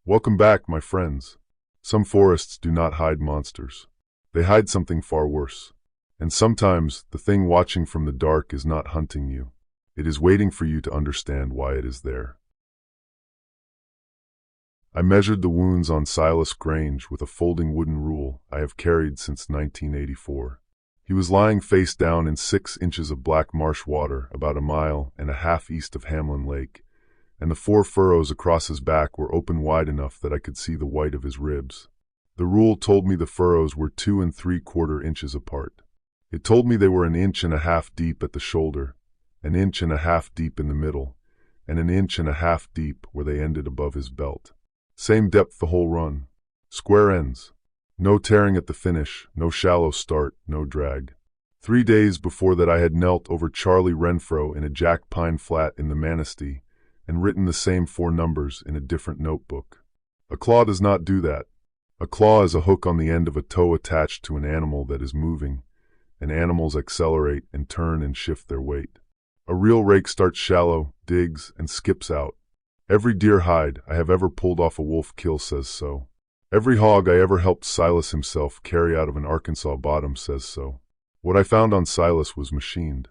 Welcome back, my friends. Some forests do not hide monsters. They hide something far worse. And sometimes the thing watching from the dark is not hunting you. It is waiting for you to understand why it is there. I measured the wounds on Silas Grange with a folding wooden rule I have carried since 1984. He was lying face down in 6 inches of black marsh water about 1.5 miles east of Hamlin Lake, and the 4 furrows across his back were open wide enough that I could see the white of his ribs. The rule told me the furrows were 2 3/4 inches apart. It told me they were 1.5 inches deep at the shoulder, 1.5 inches deep in the middle, and 1.5 inches deep where they ended above his belt. Same depth the whole run. Square ends. No tearing at the finish, no shallow start, no drag. 3 days before that I had knelt over Charlie Renfro in a jack pine flat in the Manistee and written the same 4 numbers in a different notebook. A claw does not do that. A claw is a hook on the end of a toe attached to an animal that is moving, and animals accelerate and turn and shift their weight. A real rake starts shallow, digs, and skips out. Every deer hide I have ever pulled off a wolf kill says so. Every hog I ever helped Silas himself carry out of an Arkansas bottom says so. What I found on Silas was machined.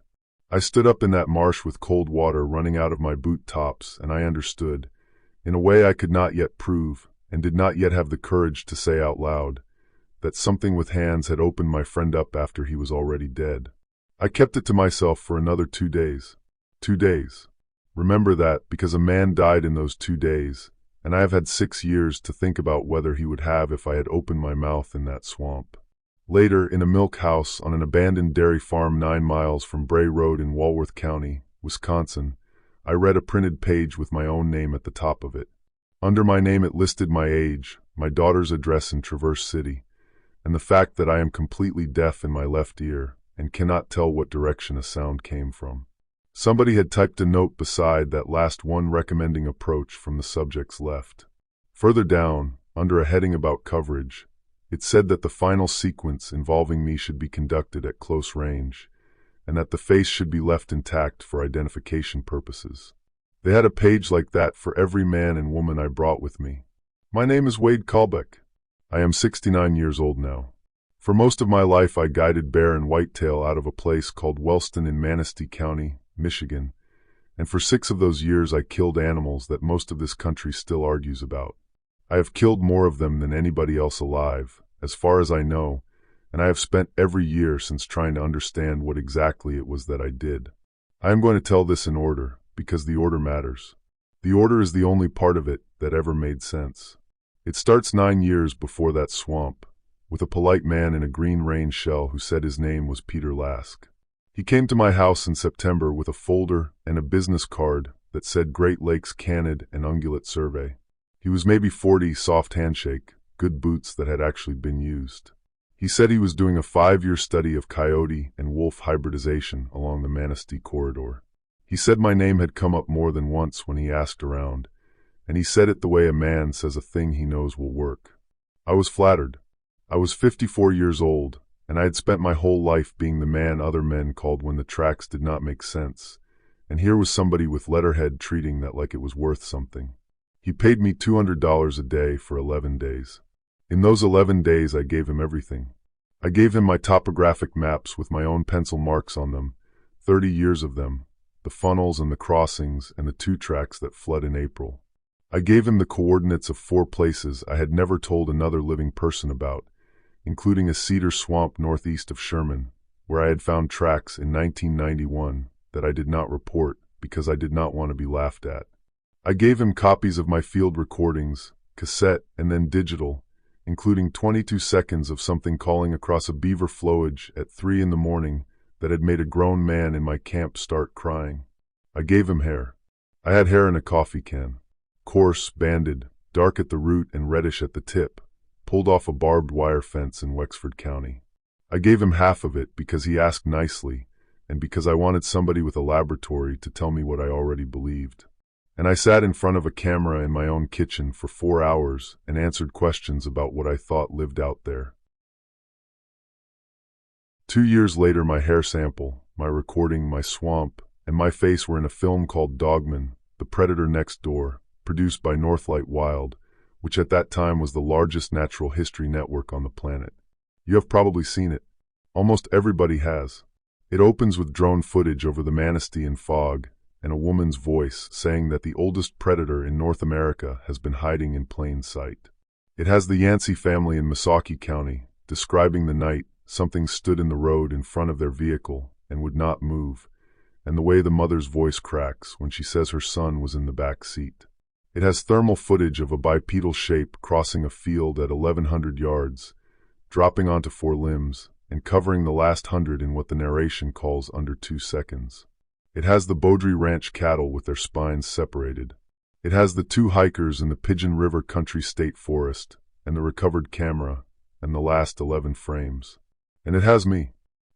I stood up in that marsh with cold water running out of my boot tops, and I understood, in a way I could not yet prove, and did not yet have the courage to say out loud, that something with hands had opened my friend up after he was already dead. I kept it to myself for another 2 days. 2 days. Remember that, because a man died in those 2 days, and I have had 6 years to think about whether he would have if I had opened my mouth in that swamp. Later, in a milk house on an abandoned dairy farm 9 miles from Bray Road in Walworth County, Wisconsin, I read a printed page with my own name at the top of it. Under my name it listed my age, my daughter's address in Traverse City, and the fact that I am completely deaf in my left ear and cannot tell what direction a sound came from. Somebody had typed a note beside that last one recommending approach from the subject's left. Further down, under a heading about coverage, it said that the final sequence involving me should be conducted at close range, and that the face should be left intact for identification purposes. They had a page like that for every man and woman I brought with me. My name is Wade Kalbeck. I am 69 years old now. For most of my life I guided bear and whitetail out of a place called Wellston in Manistee County, Michigan, and for 6 of those years I killed animals that most of this country still argues about. I have killed more of them than anybody else alive, as far as I know, and I have spent every year since trying to understand what exactly it was that I did. I am going to tell this in order, because the order matters. The order is the only part of it that ever made sense. It starts 9 years before that swamp, with a polite man in a green range shell who said his name was Peter Lask. He came to my house in September with a folder and a business card that said Great Lakes Canid and Ungulate Survey. He was maybe 40, soft handshake, good boots that had actually been used. He said he was doing a 5-year study of coyote and wolf hybridization along the Manistee corridor. He said my name had come up more than once when he asked around, and he said it the way a man says a thing he knows will work. I was flattered. I was 54 years old, and I had spent my whole life being the man other men called when the tracks did not make sense, and here was somebody with letterhead treating that like it was worth something. He paid me $200 a day for 11 days. In those 11 days I gave him everything. I gave him my topographic maps with my own pencil marks on them, 30 years of them, the funnels and the crossings and the 2 tracks that flood in April. I gave him the coordinates of 4 places I had never told another living person about, including a cedar swamp northeast of Sherman, where I had found tracks in 1991 that I did not report because I did not want to be laughed at. I gave him copies of my field recordings, cassette and then digital, including 22 seconds of something calling across a beaver flowage at 3 in the morning that had made a grown man in my camp start crying. I gave him hair. I had hair in a coffee can. Coarse, banded, dark at the root and reddish at the tip, pulled off a barbed wire fence in Wexford County. I gave him half of it because he asked nicely, and because I wanted somebody with a laboratory to tell me what I already believed. And I sat in front of a camera in my own kitchen for 4 hours and answered questions about what I thought lived out there. 2 years later, my hair sample, my recording, my swamp, and my face were in a film called Dogman, The Predator Next Door, produced by Northlight Wild, which at that time was the largest natural history network on the planet. You have probably seen it. Almost everybody has. It opens with drone footage over the Manistee and fog, and a woman's voice saying that the oldest predator in North America has been hiding in plain sight. It has the Yancey family in Missaukee County, describing the night something stood in the road in front of their vehicle and would not move, and the way the mother's voice cracks when she says her son was in the back seat. It has thermal footage of a bipedal shape crossing a field at 1,100 yards, dropping onto 4 limbs, and covering the last 100 in what the narration calls under 2 seconds. It has the Beaudry Ranch cattle with their spines separated. It has the 2 hikers in the Pigeon River Country State Forest, and the recovered camera, and the last 11 frames. And it has me.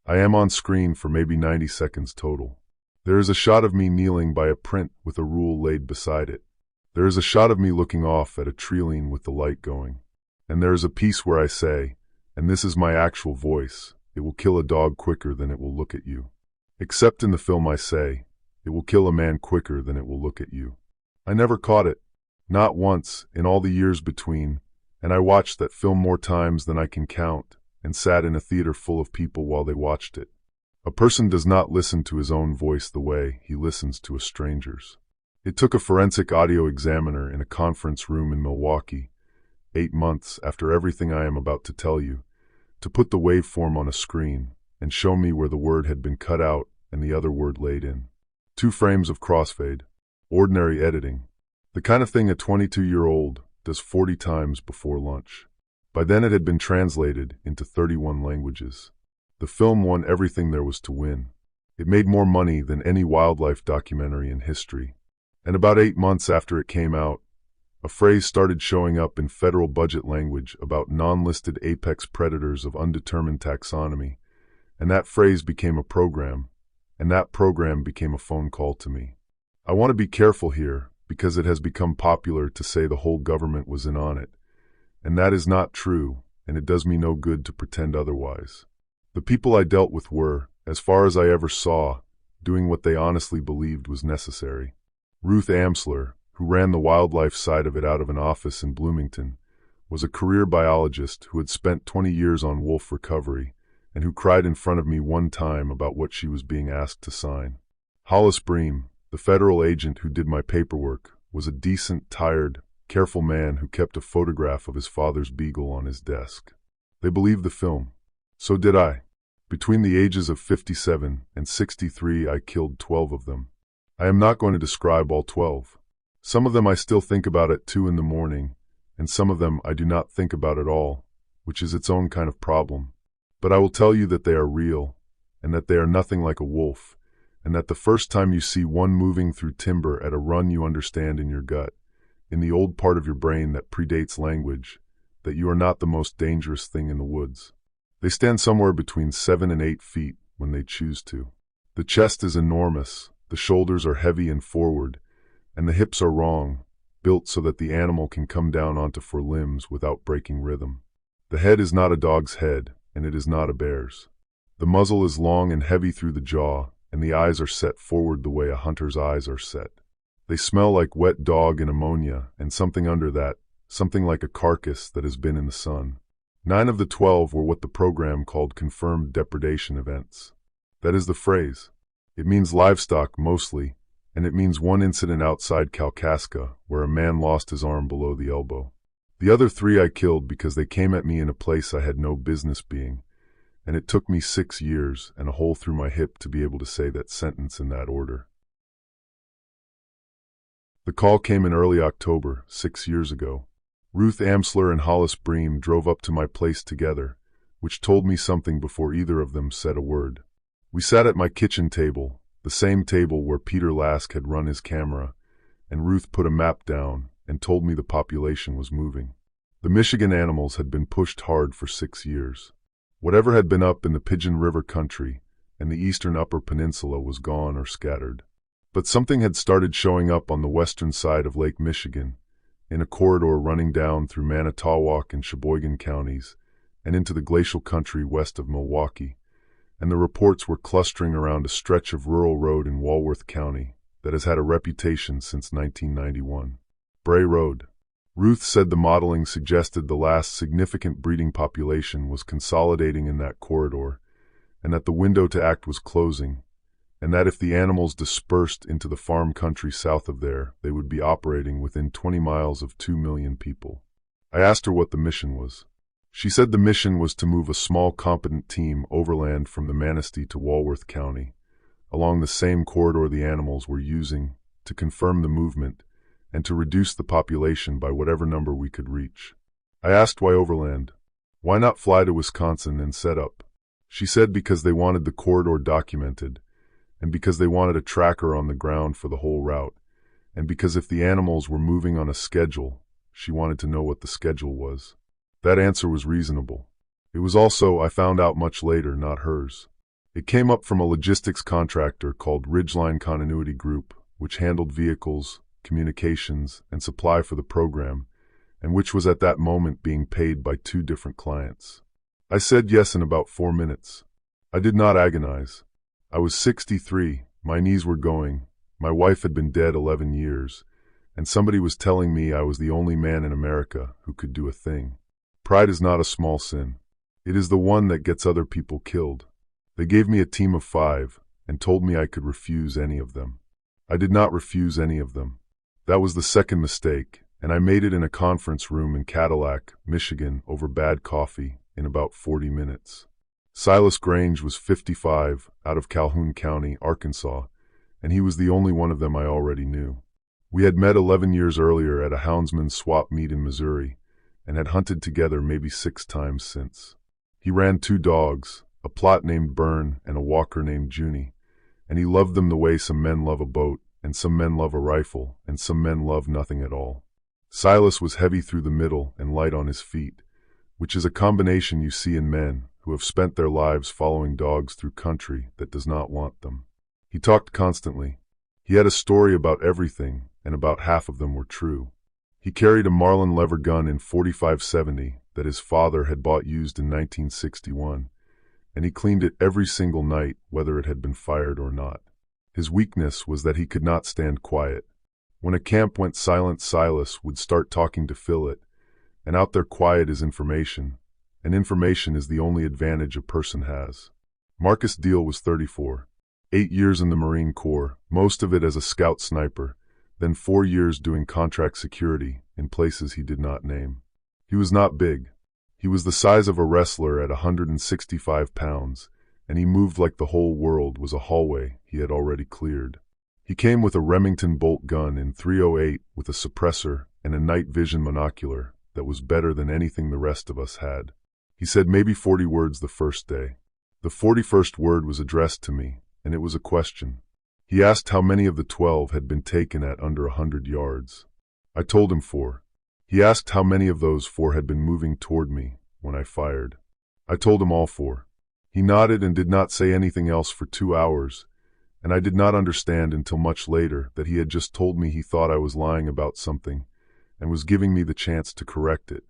I am on screen for maybe 90 seconds total. There is a shot of me kneeling by a print with a rule laid beside it. There is a shot of me looking off at a treeline with the light going. And there is a piece where I say, and this is my actual voice, it will kill a dog quicker than it will look at you. Except in the film I say, it will kill a man quicker than it will look at you. I never caught it. Not once, in all the years between, and I watched that film more times than I can count, and sat in a theater full of people while they watched it. A person does not listen to his own voice the way he listens to a stranger's. It took a forensic audio examiner in a conference room in Milwaukee, 8 months after everything I am about to tell you, to put the waveform on a screen and show me where the word had been cut out and the other word laid in. 2 frames of crossfade. Ordinary editing. The kind of thing a 22-year-old does 40 times before lunch. By then it had been translated into 31 languages. The film won everything there was to win. It made more money than any wildlife documentary in history. And about 8 months after it came out, a phrase started showing up in federal budget language about non-listed apex predators of undetermined taxonomy, and that phrase became a program, and that program became a phone call to me. I want to be careful here, because it has become popular to say the whole government was in on it, and that is not true, and it does me no good to pretend otherwise. The people I dealt with were, as far as I ever saw, doing what they honestly believed was necessary. Ruth Amsler, who ran the wildlife side of it out of an office in Bloomington, was a career biologist who had spent 20 years on wolf recovery and who cried in front of me one time about what she was being asked to sign. Hollis Bream, the federal agent who did my paperwork, was a decent, tired, careful man who kept a photograph of his father's beagle on his desk. They believed the film. So did I. Between the ages of 57 and 63, I killed 12 of them. I am not going to describe all 12. Some of them I still think about at 2 in the morning, and some of them I do not think about at all, which is its own kind of problem. But I will tell you that they are real, and that they are nothing like a wolf, and that the first time you see one moving through timber at a run you understand in your gut, in the old part of your brain that predates language, that you are not the most dangerous thing in the woods. They stand somewhere between 7 and 8 feet when they choose to. The chest is enormous, the shoulders are heavy and forward, and the hips are wrong, built so that the animal can come down onto 4 limbs without breaking rhythm. The head is not a dog's head, and it is not a bear's. The muzzle is long and heavy through the jaw, and the eyes are set forward the way a hunter's eyes are set. They smell like wet dog and ammonia, and something under that, something like a carcass that has been in the sun. 9 of the 12 were what the program called confirmed depredation events. That is the phrase. It means livestock mostly, and it means one incident outside Kalkaska where a man lost his arm below the elbow. The other 3 I killed because they came at me in a place I had no business being, and it took me 6 years and a hole through my hip to be able to say that sentence in that order. The call came in early October, 6 years ago. Ruth Amsler and Hollis Bream drove up to my place together, which told me something before either of them said a word. We sat at my kitchen table, the same table where Peter Lask had run his camera, and Ruth put a map down and told me the population was moving. The Michigan animals had been pushed hard for 6 years. Whatever had been up in the Pigeon River country and the eastern Upper Peninsula was gone or scattered. But something had started showing up on the western side of Lake Michigan, in a corridor running down through Manitowoc and Sheboygan counties and into the glacial country west of Milwaukee, and the reports were clustering around a stretch of rural road in Walworth County that has had a reputation since 1991. Bray Road. Ruth said the modeling suggested the last significant breeding population was consolidating in that corridor, and that the window to act was closing, and that if the animals dispersed into the farm country south of there, they would be operating within 20 miles of 2 million people. I asked her what the mission was. She said the mission was to move a small competent team overland from the Manistee to Walworth County, along the same corridor the animals were using, to confirm the movement, and to reduce the population by whatever number we could reach. I asked why overland. Why not fly to Wisconsin and set up? She said because they wanted the corridor documented, and because they wanted a tracker on the ground for the whole route, and because if the animals were moving on a schedule, she wanted to know what the schedule was. That answer was reasonable. It was also, I found out much later, not hers. It came up from a logistics contractor called Ridgeline Continuity Group, which handled vehicles, communications, and supply for the program, and which was at that moment being paid by 2 different clients. I said yes in about 4 minutes. I did not agonize. I was 63, my knees were going, my wife had been dead 11 years, and somebody was telling me I was the only man in America who could do a thing. Pride is not a small sin. It is the one that gets other people killed. They gave me a team of 5 and told me I could refuse any of them. I did not refuse any of them. That was the second mistake, and I made it in a conference room in Cadillac, Michigan, over bad coffee in about 40 minutes. Silas Grange was 55, out of Calhoun County, Arkansas, and he was the only one of them I already knew. We had met 11 years earlier at a houndsman's swap meet in Missouri, and had hunted together maybe 6 times since. He ran 2 dogs, a Plott named Byrne and a Walker named Junie, and he loved them the way some men love a boat, and some men love a rifle, and some men love nothing at all. Silas was heavy through the middle and light on his feet, which is a combination you see in men who have spent their lives following dogs through country that does not want them. He talked constantly. He had a story about everything, and about half of them were true. He carried a Marlin lever gun in 45-70 that his father had bought used in 1961, and he cleaned it every single night, whether it had been fired or not. His weakness was that he could not stand quiet. When a camp went silent, Silas would start talking to fill it, and out there quiet is information, and information is the only advantage a person has. Marcus Deal was 34, 8 years in the Marine Corps, most of it as a scout sniper, then 4 years doing contract security in places he did not name. He was not big. He was the size of a wrestler at 165 pounds, and he moved like the whole world was a hallway he had already cleared. He came with a Remington bolt gun in .308 with a suppressor and a night vision monocular that was better than anything the rest of us had. He said maybe 40 words the first day. The 41st word was addressed to me, and it was a question. He asked how many of the 12 had been taken at under 100 yards. I told him 4. He asked how many of those 4 had been moving toward me when I fired. I told him all 4. He nodded and did not say anything else for 2 hours, and I did not understand until much later that he had just told me he thought I was lying about something and was giving me the chance to correct it.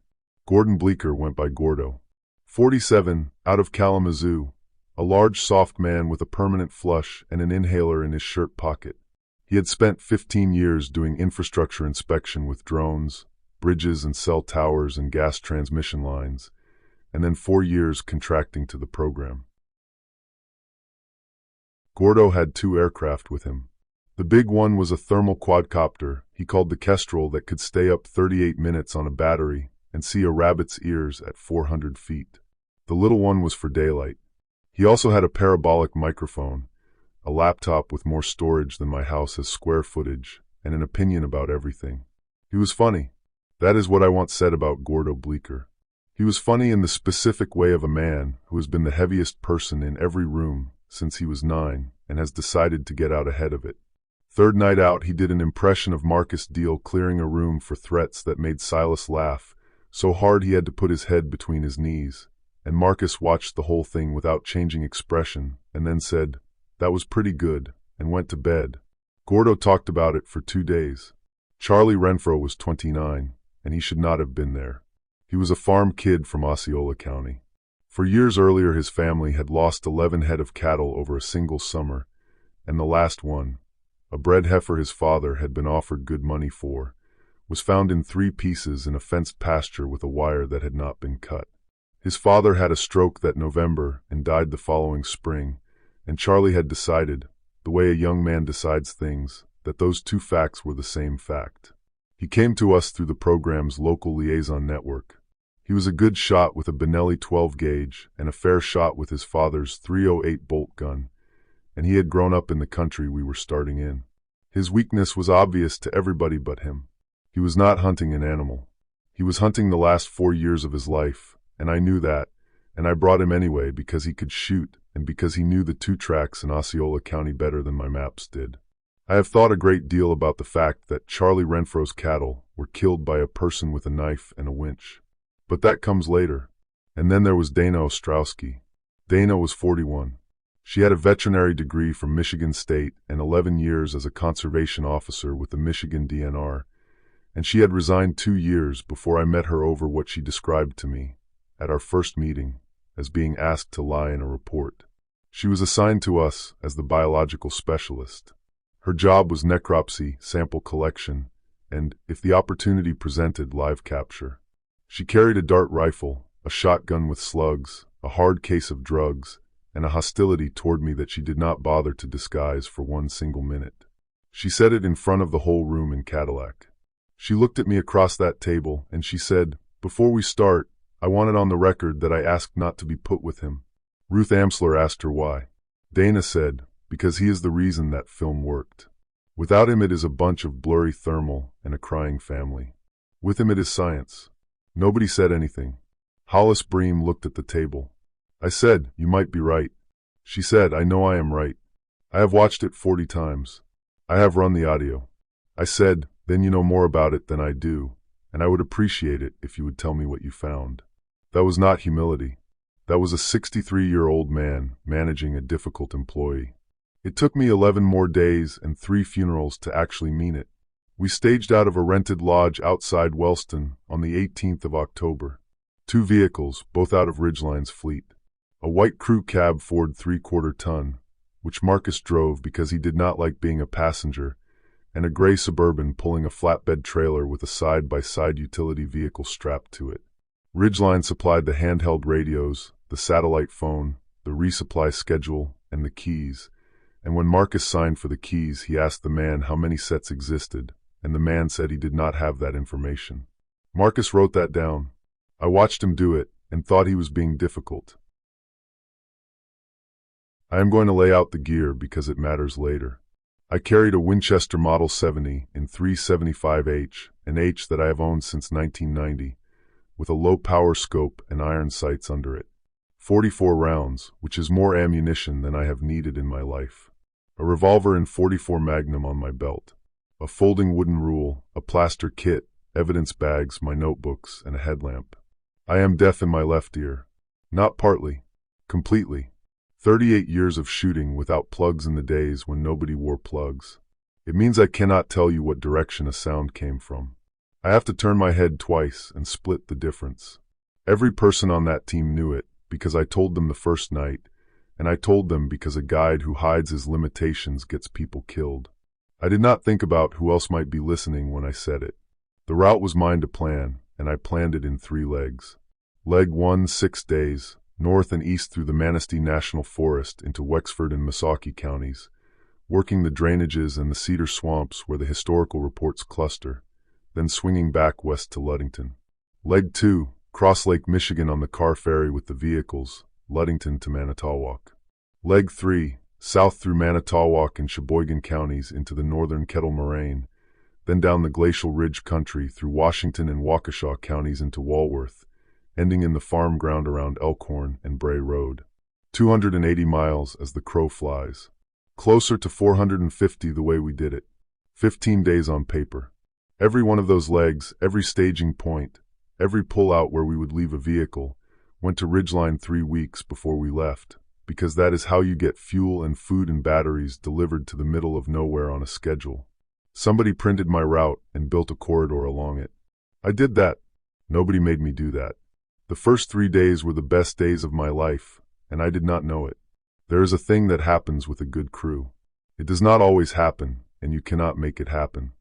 Gordon Bleecker went by Gordo. 47, out of Kalamazoo, a large soft man with a permanent flush and an inhaler in his shirt pocket. He had spent 15 years doing infrastructure inspection with drones, bridges and cell towers and gas transmission lines, and then 4 years contracting to the program. Gordo had 2 aircraft with him. The big one was a thermal quadcopter he called the Kestrel that could stay up 38 minutes on a battery and see a rabbit's ears at 400 feet. The little one was for daylight. He also had a parabolic microphone, a laptop with more storage than my house has square footage, and an opinion about everything. He was funny. That is what I once said about Gordo Bleecker. He was funny in the specific way of a man who has been the heaviest person in every room since he was 9 and has decided to get out ahead of it. Third night out, he did an impression of Marcus Deal clearing a room for threats that made Silas laugh so hard he had to put his head between his knees, and Marcus watched the whole thing without changing expression and then said, "That was pretty good," and went to bed. Gordo talked about it for 2 days. Charlie Renfro was 29, and he should not have been there. He was a farm kid from Osceola County. For years earlier, his family had lost 11 head of cattle over a single summer, and the last one, a bred heifer his father had been offered good money for, was found in 3 pieces in a fenced pasture with a wire that had not been cut. His father had a stroke that November and died the following spring, and Charlie had decided, the way a young man decides things, that those 2 facts were the same fact. He came to us through the program's local liaison network. He was a good shot with a Benelli 12 gauge and a fair shot with his father's .308 bolt gun, and he had grown up in the country we were starting in. His weakness was obvious to everybody but him. He was not hunting an animal. He was hunting the last 4 years of his life, and I knew that, and I brought him anyway because he could shoot and because he knew the 2 tracks in Osceola County better than my maps did. I have thought a great deal about the fact that Charlie Renfro's cattle were killed by a person with a knife and a winch. But that comes later. And then there was Dana Ostrowski. Dana was 41. She had a veterinary degree from Michigan State and 11 years as a conservation officer with the Michigan DNR, and she had resigned 2 years before I met her over what she described to me, at our first meeting, as being asked to lie in a report. She was assigned to us as the biological specialist. Her job was necropsy, sample collection, and, if the opportunity presented, live capture. She carried a dart rifle, a shotgun with slugs, a hard case of drugs, and a hostility toward me that she did not bother to disguise for 1 single minute. She said it in front of the whole room in Cadillac. She looked at me across that table, and she said, "Before we start, I want it on the record that I asked not to be put with him." Ruth Amsler asked her why. Dana said, "Because he is the reason that film worked. Without him it is a bunch of blurry thermal and a crying family. With him it is science." Nobody said anything. Hollis Bream looked at the table. I said, "You might be right." She said, "I know I am right. I have watched it 40 times. I have run the audio." I said, "Then you know more about it than I do, and I would appreciate it if you would tell me what you found." That was not humility. That was a 63-year-old man managing a difficult employee. It took me 11 more days and 3 funerals to actually mean it. We staged out of a rented lodge outside Wellston on the 18th of October. 2 vehicles, both out of Ridgeline's fleet. A white crew cab Ford 3/4 ton, which Marcus drove because he did not like being a passenger, and a gray Suburban pulling a flatbed trailer with a side-by-side utility vehicle strapped to it. Ridgeline supplied the handheld radios, the satellite phone, the resupply schedule, and the keys, and when Marcus signed for the keys, he asked the man how many sets existed, and the man said he did not have that information. Marcus wrote that down. I watched him do it, and thought he was being difficult. I am going to lay out the gear because it matters later. I carried a Winchester Model 70 in 375H, an H that I have owned since 1990, with a low-power scope and iron sights under it. 44 rounds, which is more ammunition than I have needed in my life. A revolver in .44 Magnum on my belt. A folding wooden rule, a plaster kit, evidence bags, my notebooks, and a headlamp. I am deaf in my left ear. Not partly. Completely. 38 years of shooting without plugs in the days when nobody wore plugs. It means I cannot tell you what direction a sound came from. I have to turn my head twice and split the difference. Every person on that team knew it, because I told them the first night, and I told them because a guide who hides his limitations gets people killed. I did not think about who else might be listening when I said it. The route was mine to plan, and I planned it in 3 legs. Leg 1, 6 days, north and east through the Manistee National Forest into Wexford and Missaukee counties, working the drainages and the cedar swamps where the historical reports cluster, then swinging back west to Ludington. Leg 2, cross Lake Michigan on the car ferry with the vehicles, Ludington to Manitowoc. Leg 3, south through Manitowoc and Sheboygan counties into the northern Kettle Moraine, then down the Glacial Ridge country through Washington and Waukesha counties into Walworth, ending in the farm ground around Elkhorn and Bray Road. 280 miles as the crow flies. Closer to 450 the way we did it. 15 days on paper. Every one of those legs, every staging point, every pull-out where we would leave a vehicle, went to Ridgeline 3 weeks before we left, because that is how you get fuel and food and batteries delivered to the middle of nowhere on a schedule. Somebody printed my route and built a corridor along it. I did that. Nobody made me do that. The first 3 days were the best days of my life, and I did not know it. There is a thing that happens with a good crew. It does not always happen, and you cannot make it happen.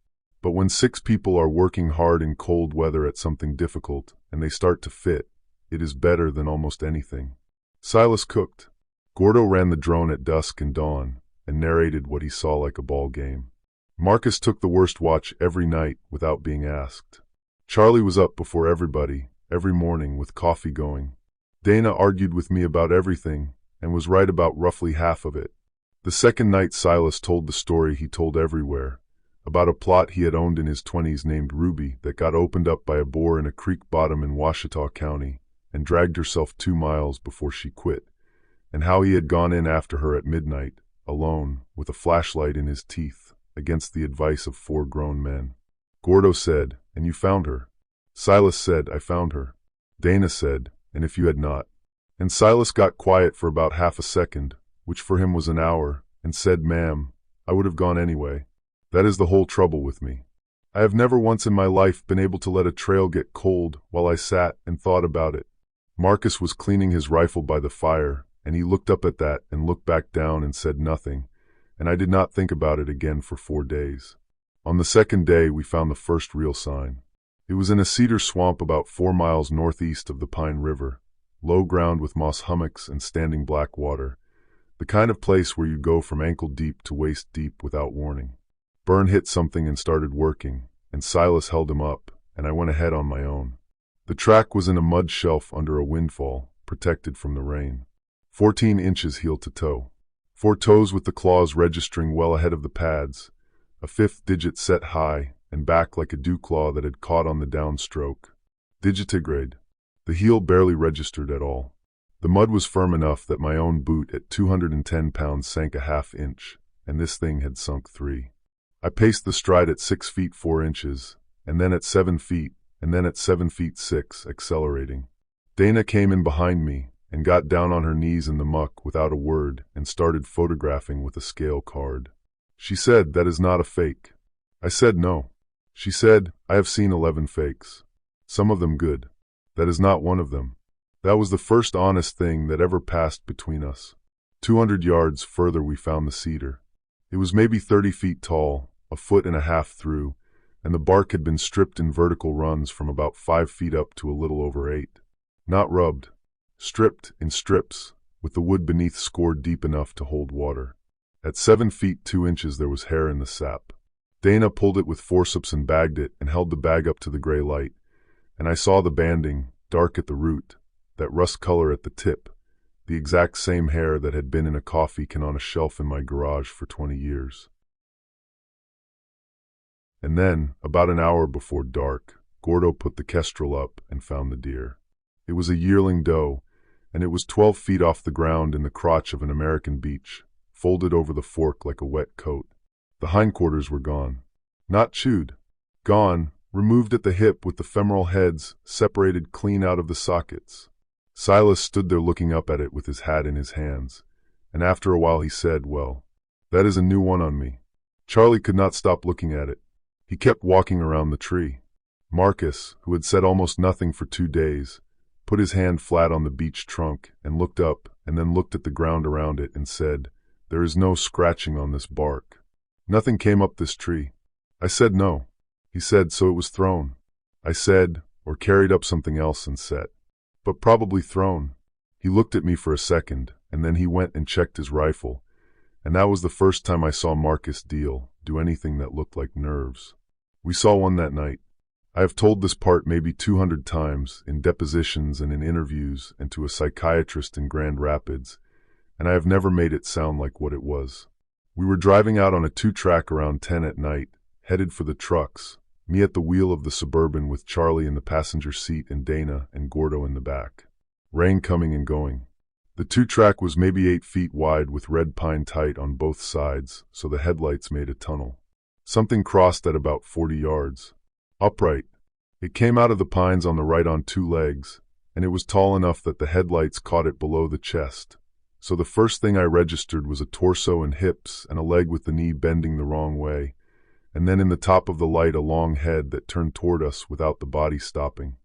But when 6 people are working hard in cold weather at something difficult, and they start to fit, it is better than almost anything. Silas cooked. Gordo ran the drone at dusk and dawn, and narrated what he saw like a ball game. Marcus took the worst watch every night without being asked. Charlie was up before everybody, every morning with coffee going. Dana argued with me about everything, and was right about roughly half of it. The second night Silas told the story he told everywhere, about a plot he had owned in his 20s named Ruby that got opened up by a boar in a creek bottom in Washita County, and dragged herself 2 miles before she quit, and how he had gone in after her at midnight, alone, with a flashlight in his teeth, against the advice of 4 grown men. Gordo said, "And you found her?" Silas said, "I found her." Dana said, "And if you had not?" And Silas got quiet for about half a second, which for him was an hour, and said, "Ma'am, I would have gone anyway. That is the whole trouble with me. I have never once in my life been able to let a trail get cold while I sat and thought about it." Marcus was cleaning his rifle by the fire, and he looked up at that and looked back down and said nothing, and I did not think about it again for 4 days. On the second day we found the first real sign. It was in a cedar swamp about 4 miles northeast of the Pine River, low ground with moss hummocks and standing black water, the kind of place where you go from ankle deep to waist deep without warning. Byrne hit something and started working, and Silas held him up, and I went ahead on my own. The track was in a mud shelf under a windfall, protected from the rain. 14 inches heel to toe. 4 toes with the claws registering well ahead of the pads, a 5th digit set high and back like a dew claw that had caught on the downstroke. Digitigrade. The heel barely registered at all. The mud was firm enough that my own boot at 210 pounds sank a ½ inch, and this thing had sunk 3. I paced the stride at 6 feet 4 inches, and then at 7 feet, and then at 7 feet 6, accelerating. Dana came in behind me and got down on her knees in the muck without a word and started photographing with a scale card. She said, "That is not a fake." I said, "No." She said, "I have seen 11 fakes. Some of them good. That is not one of them." That was the first honest thing that ever passed between us. 200 yards further we found the cedar. It was maybe 30 feet tall, a 1.5 feet through, and the bark had been stripped in vertical runs from about 5 feet up to a little over 8. Not rubbed. Stripped in strips, with the wood beneath scored deep enough to hold water. At 7 feet 2 inches there was hair in the sap. Dana pulled it with forceps and bagged it and held the bag up to the gray light, and I saw the banding, dark at the root, that rust color at the tip, the exact same hair that had been in a coffee can on a shelf in my garage for 20 years. And then, about an hour before dark, Gordo put the kestrel up and found the deer. It was a yearling doe, and it was 12 feet off the ground in the crotch of an American beech, folded over the fork like a wet coat. The hindquarters were gone. Not chewed. Gone, removed at the hip with the femoral heads separated clean out of the sockets. Silas stood there looking up at it with his hat in his hands, and after a while he said, "Well, that is a new one on me." Charlie could not stop looking at it. He kept walking around the tree. Marcus, who had said almost nothing for 2 days, put his hand flat on the beech trunk and looked up and then looked at the ground around it and said, "There is no scratching on this bark. Nothing came up this tree." I said no. He said, "So it was thrown." I said, "Or carried up something else and set." "But probably thrown." He looked at me for a second, and then he went and checked his rifle, and that was the first time I saw Marcus do anything that looked like nerves. We saw one that night. I have told this part maybe 200 times, in depositions and in interviews and to a psychiatrist in Grand Rapids, and I have never made it sound like what it was. We were driving out on a 2-track around 10 at night, headed for the trucks, me at the wheel of the Suburban with Charlie in the passenger seat and Dana and Gordo in the back. Rain coming and going. The 2-track was maybe 8 feet wide with red pine tight on both sides, so the headlights made a tunnel. Something crossed at about 40 yards. Upright. It came out of the pines on the right on 2 legs, and it was tall enough that the headlights caught it below the chest. So the first thing I registered was a torso and hips and a leg with the knee bending the wrong way, and then in the top of the light a long head that turned toward us without the body stopping.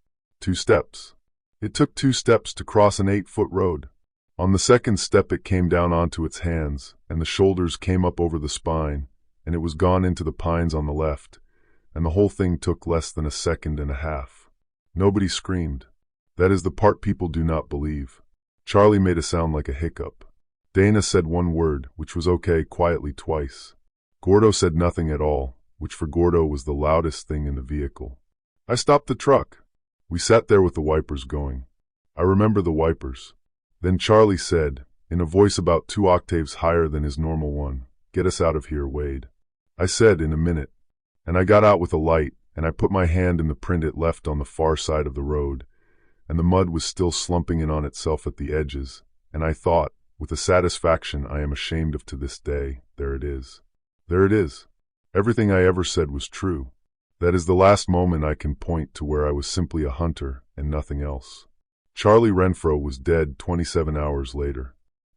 2 steps. It took 2 steps to cross an 8-foot road. On the second step it came down onto its hands, and the shoulders came up over the spine, and it was gone into the pines on the left, and the whole thing took less than a second and a half. Nobody screamed. That is the part people do not believe. Charlie made a sound like a hiccup. Dana said one word, which was okay, quietly twice. Gordo said nothing at all, which for Gordo was the loudest thing in the vehicle. I stopped the truck. We sat there with the wipers going. I remember the wipers. Then Charlie said, in a voice about 2 octaves higher than his normal one, "Get us out of here, Wade." I said, "In a minute." And I got out with a light, and I put my hand in the print it left on the far side of the road, and the mud was still slumping in on itself at the edges, and I thought, with a satisfaction I am ashamed of to this day, there it is. There it is. Everything I ever said was true. That is the last moment I can point to where I was simply a hunter and nothing else. Charlie Renfro was dead 27 hours later.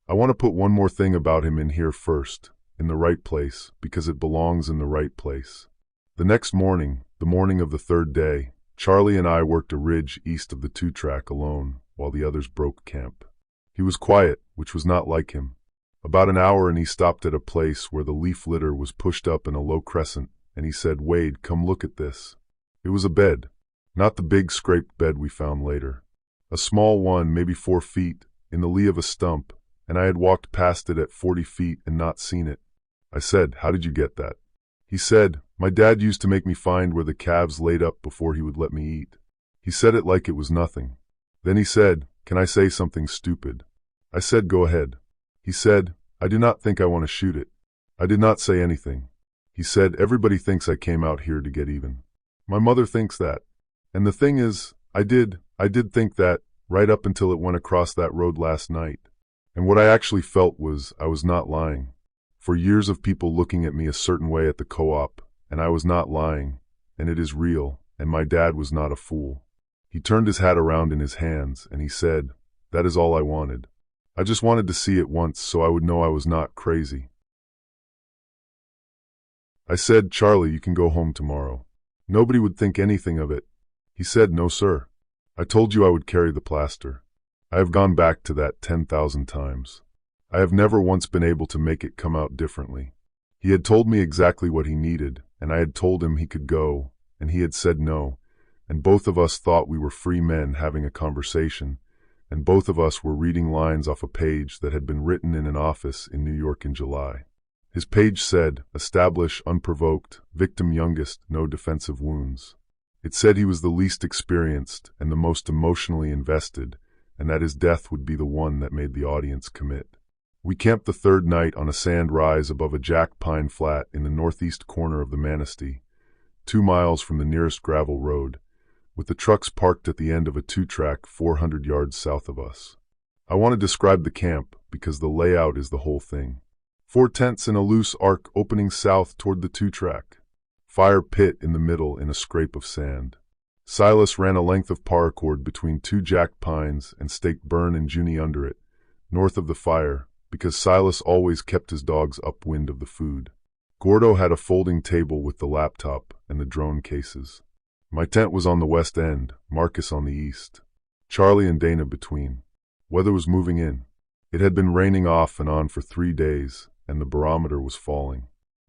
I want to put one more thing about him in here first, in the right place, because it belongs in the right place. The next morning, the morning of the 3rd day, Charlie and I worked a ridge east of the 2-track alone, while the others broke camp. He was quiet, which was not like him. About an hour and he stopped at a place where the leaf litter was pushed up in a low crescent, and he said, "Wade, come look at this." It was a bed. Not the big scraped bed we found later. A small one, maybe 4 feet, in the lee of a stump, and I had walked past it at 40 feet and not seen it. I said, "How did you get that?" He said, "My dad used to make me find where the calves laid up before he would let me eat." He said it like it was nothing. Then he said, "Can I say something stupid?" I said, "Go ahead." He said, "I do not think I want to shoot it." I did not say anything. He said, "Everybody thinks I came out here to get even. My mother thinks that. And the thing is, I did think that, right up until it went across that road last night. And what I actually felt was I was not lying. For years of people looking at me a certain way at the co-op, and I was not lying, and it is real, and my dad was not a fool." He turned his hat around in his hands, and he said, "That is all I wanted. I just wanted to see it once so I would know I was not crazy." I said, "Charlie, you can go home tomorrow. Nobody would think anything of it." He said, "No, sir. I told you I would carry the plaster. I have gone back to that 10,000 times. I have never once been able to make it come out differently." He had told me exactly what he needed, and I had told him he could go, and he had said no, and both of us thought we were free men having a conversation, and both of us were reading lines off a page that had been written in an office in New York in July. His page said, "Establish, unprovoked, victim youngest, no defensive wounds." It said he was the least experienced and the most emotionally invested, and that his death would be the one that made the audience commit. We camped the 3rd night on a sand rise above a jack pine flat in the northeast corner of the Manistee, 2 miles from the nearest gravel road, with the trucks parked at the end of a 2-track 400 yards south of us. I want to describe the camp because the layout is the whole thing. 4 tents in a loose arc opening south toward the 2-track. Fire pit in the middle in a scrape of sand. Silas ran a length of paracord between 2 jack pines and staked Bern and Junie under it, north of the fire, because Silas always kept his dogs upwind of the food. Gordo had a folding table with the laptop and the drone cases. My tent was on the west end, Marcus on the east. Charlie and Dana between. Weather was moving in. It had been raining off and on for 3 days, and the barometer was falling.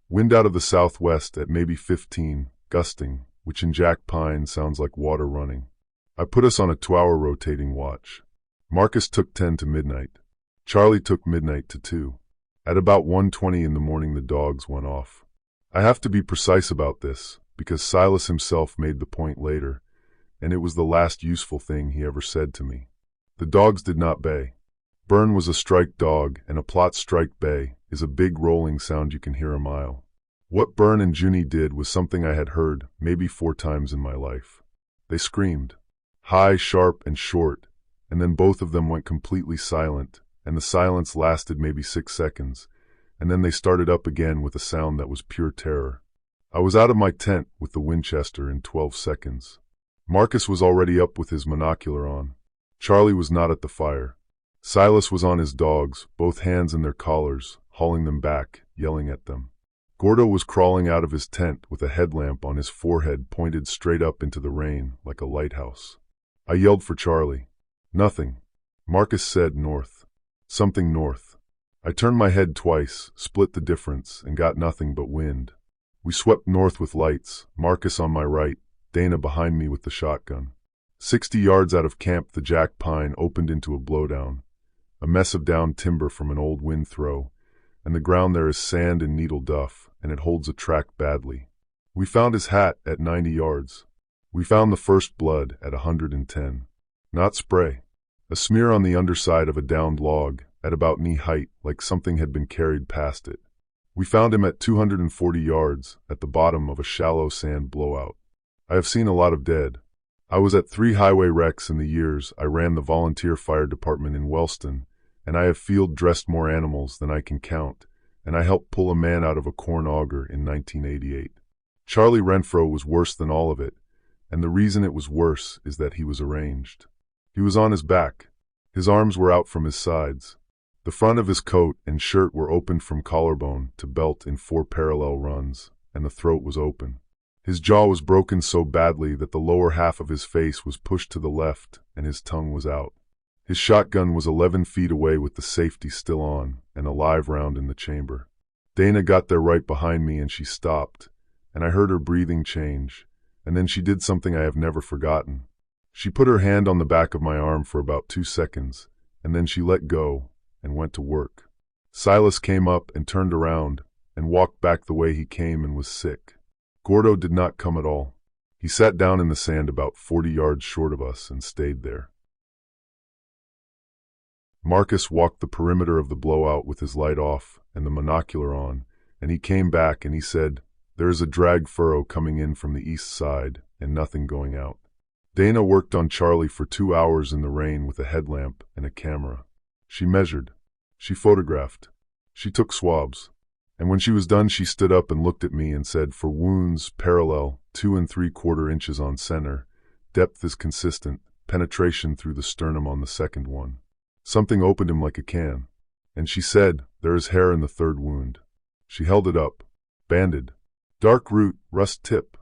Wind out of the southwest at maybe 15, gusting, which in jack pine sounds like water running. I put us on a 2-hour rotating watch. Marcus took 10 to midnight. Charlie took midnight to 2. At about 1:20 in the morning the dogs went off. I have to be precise about this, because Silas himself made the point later, and it was the last useful thing he ever said to me. The dogs did not bay. Bern was a strike dog, and a plot strike bay is a big rolling sound you can hear a mile. What Bern and Junie did was something I had heard maybe 4 times in my life. They screamed. High, sharp, and short, and then both of them went completely silent, and the silence lasted maybe 6 seconds, and then they started up again with a sound that was pure terror. I was out of my tent with the Winchester in 12 seconds. Marcus was already up with his monocular on. Charlie was not at the fire. Silas was on his dogs, both hands in their collars, hauling them back, yelling at them. Gordo was crawling out of his tent with a headlamp on his forehead pointed straight up into the rain like a lighthouse. I yelled for Charlie. Nothing. Marcus said north. Something north. I turned my head twice, split the difference, and got nothing but wind. We swept north with lights, Marcus on my right, Dana behind me with the shotgun. 60 yards out of camp, the jack pine opened into a blowdown, a mess of downed timber from an old wind throw, and the ground there is sand and needle duff, and it holds a track badly. We found his hat at 90 yards. We found the first blood at 110. Not spray. A smear on the underside of a downed log, at about knee height, like something had been carried past it. We found him at 240 yards, at the bottom of a shallow sand blowout. I have seen a lot of dead. I was at 3 highway wrecks in the years I ran the volunteer fire department in Wellston, and I have field-dressed more animals than I can count, and I helped pull a man out of a corn auger in 1988. Charlie Renfro was worse than all of it, and the reason it was worse is that he was arranged. He was on his back. His arms were out from his sides. The front of his coat and shirt were opened from collarbone to belt in 4 parallel runs, and the throat was open. His jaw was broken so badly that the lower half of his face was pushed to the left and his tongue was out. His shotgun was 11 feet away with the safety still on and a live round in the chamber. Dana got there right behind me and she stopped, and I heard her breathing change, and then she did something I have never forgotten. She put her hand on the back of my arm for about 2 seconds, and then she let go and went to work. Silas came up and turned around and walked back the way he came and was sick. Gordo did not come at all. He sat down in the sand about 40 yards short of us and stayed there. Marcus walked the perimeter of the blowout with his light off and the monocular on, and he came back and he said, "There is a drag furrow coming in from the east side and nothing going out." Dana worked on Charlie for 2 hours in the rain with a headlamp and a camera. She measured. She photographed. She took swabs. And when she was done, she stood up and looked at me and said, "For wounds, parallel, 2 3/4 inches on center. Depth is consistent, penetration through the sternum on the second one. Something opened him like a can." And she said, "There is hair in the third wound." She held it up. Banded. Dark root, rust tip.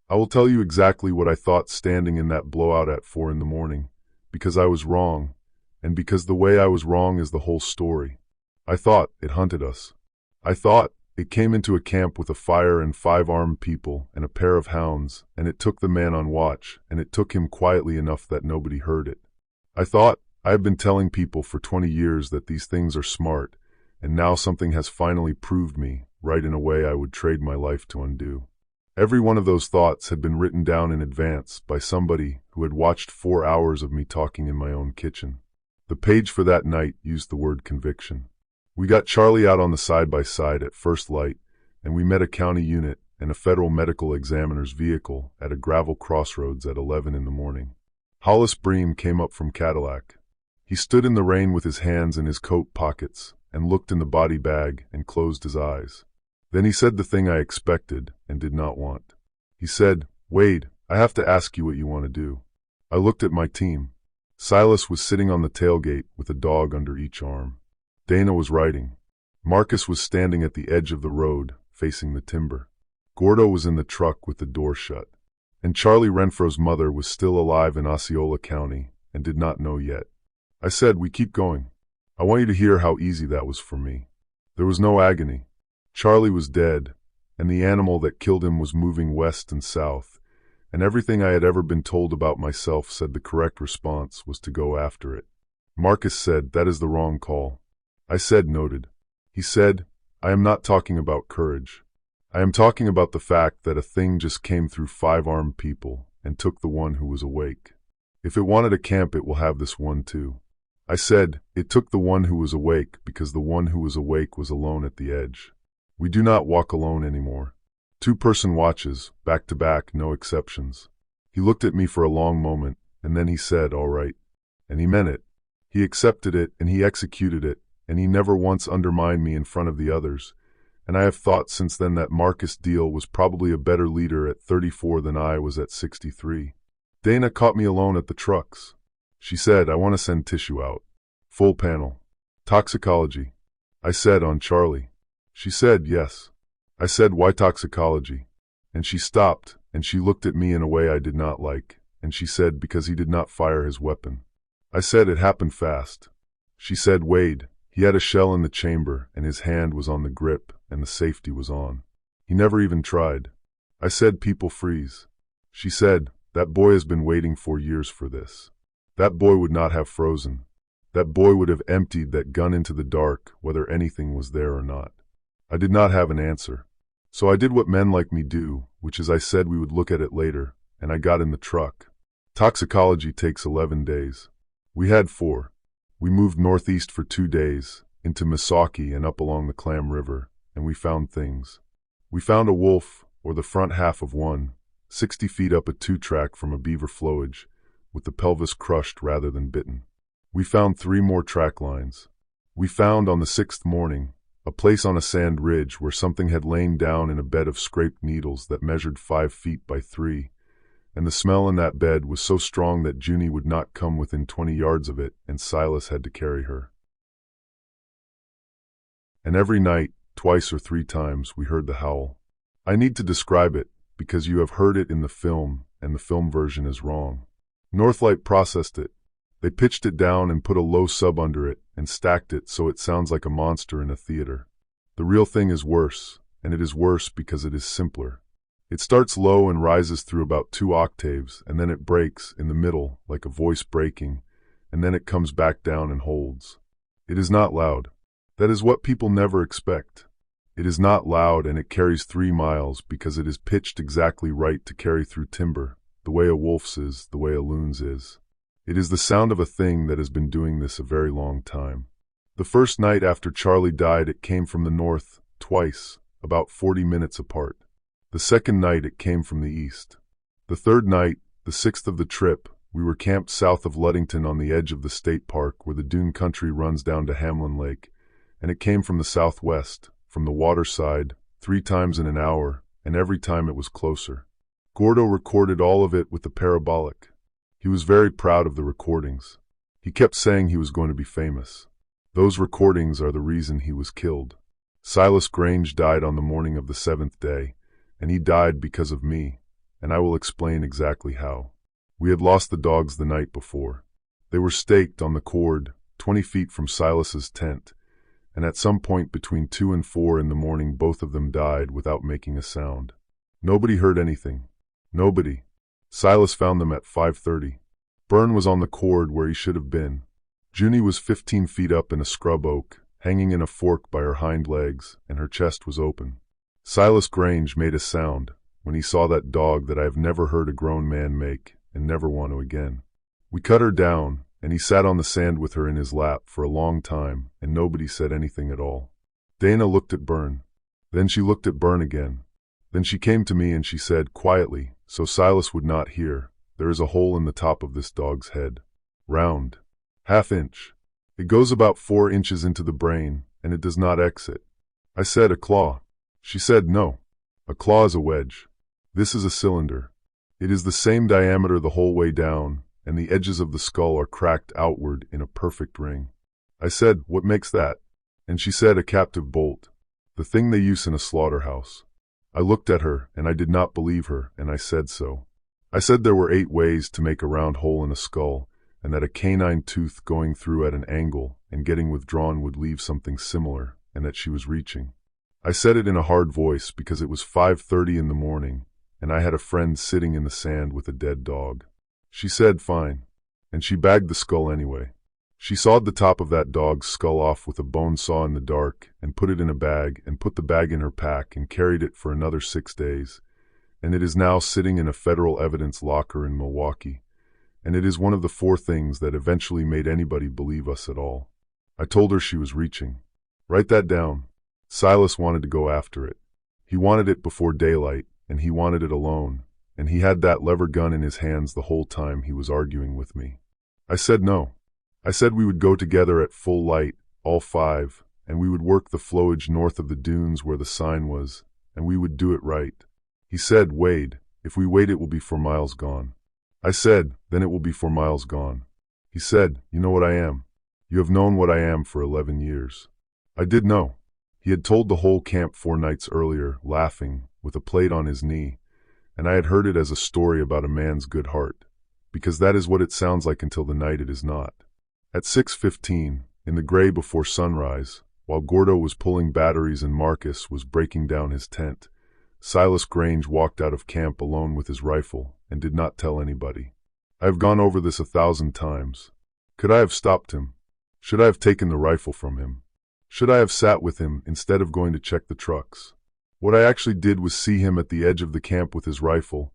I will tell you exactly what I thought standing in that blowout at 4 in the morning, because I was wrong, and because the way I was wrong is the whole story. I thought it hunted us. I thought it came into a camp with a fire and 5 armed people and a pair of hounds, and it took the man on watch, and it took him quietly enough that nobody heard it. I thought I have been telling people for 20 years that these things are smart, and now something has finally proved me right in a way I would trade my life to undo. Every one of those thoughts had been written down in advance by somebody who had watched 4 hours of me talking in my own kitchen. The page for that night used the word conviction. We got Charlie out on the side-by-side at first light, and we met a county unit and a federal medical examiner's vehicle at a gravel crossroads at 11 in the morning. Hollis Bream came up from Cadillac. He stood in the rain with his hands in his coat pockets and looked in the body bag and closed his eyes. Then he said the thing I expected and did not want. He said, "Wade, I have to ask you what you want to do." I looked at my team. Silas was sitting on the tailgate with a dog under each arm. Dana was writing. Marcus was standing at the edge of the road, facing the timber. Gordo was in the truck with the door shut. And Charlie Renfro's mother was still alive in Osceola County and did not know yet. I said, "We keep going. I want you to hear how easy that was for me. There was no agony. Charlie was dead, and the animal that killed him was moving west and south, and everything I had ever been told about myself said the correct response was to go after it." Marcus said, "That is the wrong call." I said, "Noted." He said, "I am not talking about courage. I am talking about the fact that a thing just came through 5 armed people and took the one who was awake. If it wanted a camp, it will have this one too." I said, "It took the one who was awake because the one who was awake was alone at the edge. We do not walk alone anymore. 2-person watches, back to back, no exceptions." He looked at me for a long moment, and then he said, "All right." And he meant it. He accepted it, and he executed it, and he never once undermined me in front of the others, and I have thought since then that Marcus Deal was probably a better leader at 34 than I was at 63. Dana caught me alone at the trucks. She said, "I want to send tissue out. Full panel. Toxicology." I said, "On Charlie?" She said, "Yes." I said, "Why toxicology?" And she stopped, and she looked at me in a way I did not like, and she said, "Because he did not fire his weapon." I said, "It happened fast." She said, "Wade, he had a shell in the chamber, and his hand was on the grip, and the safety was on. He never even tried. I said, people freeze. She said, that boy has been waiting 4 years for this. That boy would not have frozen. That boy would have emptied that gun into the dark, whether anything was there or not. I did not have an answer. So I did what men like me do, which is I said we would look at it later, and I got in the truck. Toxicology takes 11 days. We had 4. We moved northeast for 2 days, into Misaki and up along the Clam River, and we found things. We found a wolf, or the front half of one, 60 feet up a 2-track from a beaver flowage, with the pelvis crushed rather than bitten. We found 3 more track lines. We found, on the 6th morning, a place on a sand ridge where something had lain down in a bed of scraped needles that measured 5 feet by 3, and the smell in that bed was so strong that Junie would not come within 20 yards of it, and Silas had to carry her. And every night, twice or 3 times, we heard the howl. I need to describe it, because you have heard it in the film, and the film version is wrong. Northlight processed it. They pitched it down and put a low sub under it, and stacked it so it sounds like a monster in a theater. The real thing is worse, and it is worse because it is simpler. It starts low and rises through about 2 octaves, and then it breaks in the middle, like a voice breaking, and then it comes back down and holds. It is not loud. That is what people never expect. It is not loud, and it carries 3 miles because it is pitched exactly right to carry through timber, the way a wolf's is, the way a loon's is. It is the sound of a thing that has been doing this a very long time. The first night after Charlie died, it came from the north, twice, about 40 minutes apart. The second night it came from the east. The third night, the 6th of the trip, we were camped south of Ludington on the edge of the state park where the dune country runs down to Hamlin Lake, and it came from the southwest, from the water side, 3 times in an hour, and every time it was closer. Gordo recorded all of it with the parabolic. He was very proud of the recordings. He kept saying he was going to be famous. Those recordings are the reason he was killed. Silas Grange died on the morning of the 7th day, and he died because of me, and I will explain exactly how. We had lost the dogs the night before. They were staked on the cord, 20 feet from Silas's tent, and at some point between 2 and 4 in the morning both of them died without making a sound. Nobody heard anything. Nobody. Silas found them at 5:30. Byrne was on the cord where he should have been. Junie was 15 feet up in a scrub oak, hanging in a fork by her hind legs, and her chest was open. Silas Grange made a sound when he saw that dog that I have never heard a grown man make, and never want to again. We cut her down, and he sat on the sand with her in his lap for a long time, and nobody said anything at all. Dana looked at Byrne. Then she looked at Byrne again. Then she came to me and she said, quietly, so Silas would not hear, there is a hole in the top of this dog's head. Round. Half-inch. It goes about 4 inches into the brain, and it does not exit. I said, a claw. She said, no. A claw is a wedge. This is a cylinder. It is the same diameter the whole way down, and the edges of the skull are cracked outward in a perfect ring. I said, what makes that? And she said, a captive bolt. The thing they use in a slaughterhouse. I looked at her, and I did not believe her, and I said so. I said there were 8 ways to make a round hole in a skull, and that a canine tooth going through at an angle and getting withdrawn would leave something similar, and that she was reaching. I said it in a hard voice because it was 5:30 in the morning, and I had a friend sitting in the sand with a dead dog. She said, fine. And she bagged the skull anyway. She sawed the top of that dog's skull off with a bone saw in the dark and put it in a bag and put the bag in her pack and carried it for another 6 days. And it is now sitting in a federal evidence locker in Milwaukee. And it is one of the 4 things that eventually made anybody believe us at all. I told her she was reaching. Write that down. Silas wanted to go after it. He wanted it before daylight, and he wanted it alone, and he had that lever gun in his hands the whole time he was arguing with me. I said no. I said we would go together at full light, all 5, and we would work the flowage north of the dunes where the sign was, and we would do it right. He said, Wade, if we wait it will be 4 miles gone. I said, then it will be 4 miles gone. He said, you know what I am. You have known what I am for 11 years. I did know. He had told the whole camp 4 nights earlier, laughing, with a plate on his knee, and I had heard it as a story about a man's good heart, because that is what it sounds like until the night it is not. At 6:15, in the gray before sunrise, while Gordo was pulling batteries and Marcus was breaking down his tent, Silas Grange walked out of camp alone with his rifle and did not tell anybody. I have gone over this 1,000 times. Could I have stopped him? Should I have taken the rifle from him? Should I have sat with him instead of going to check the trucks? What I actually did was see him at the edge of the camp with his rifle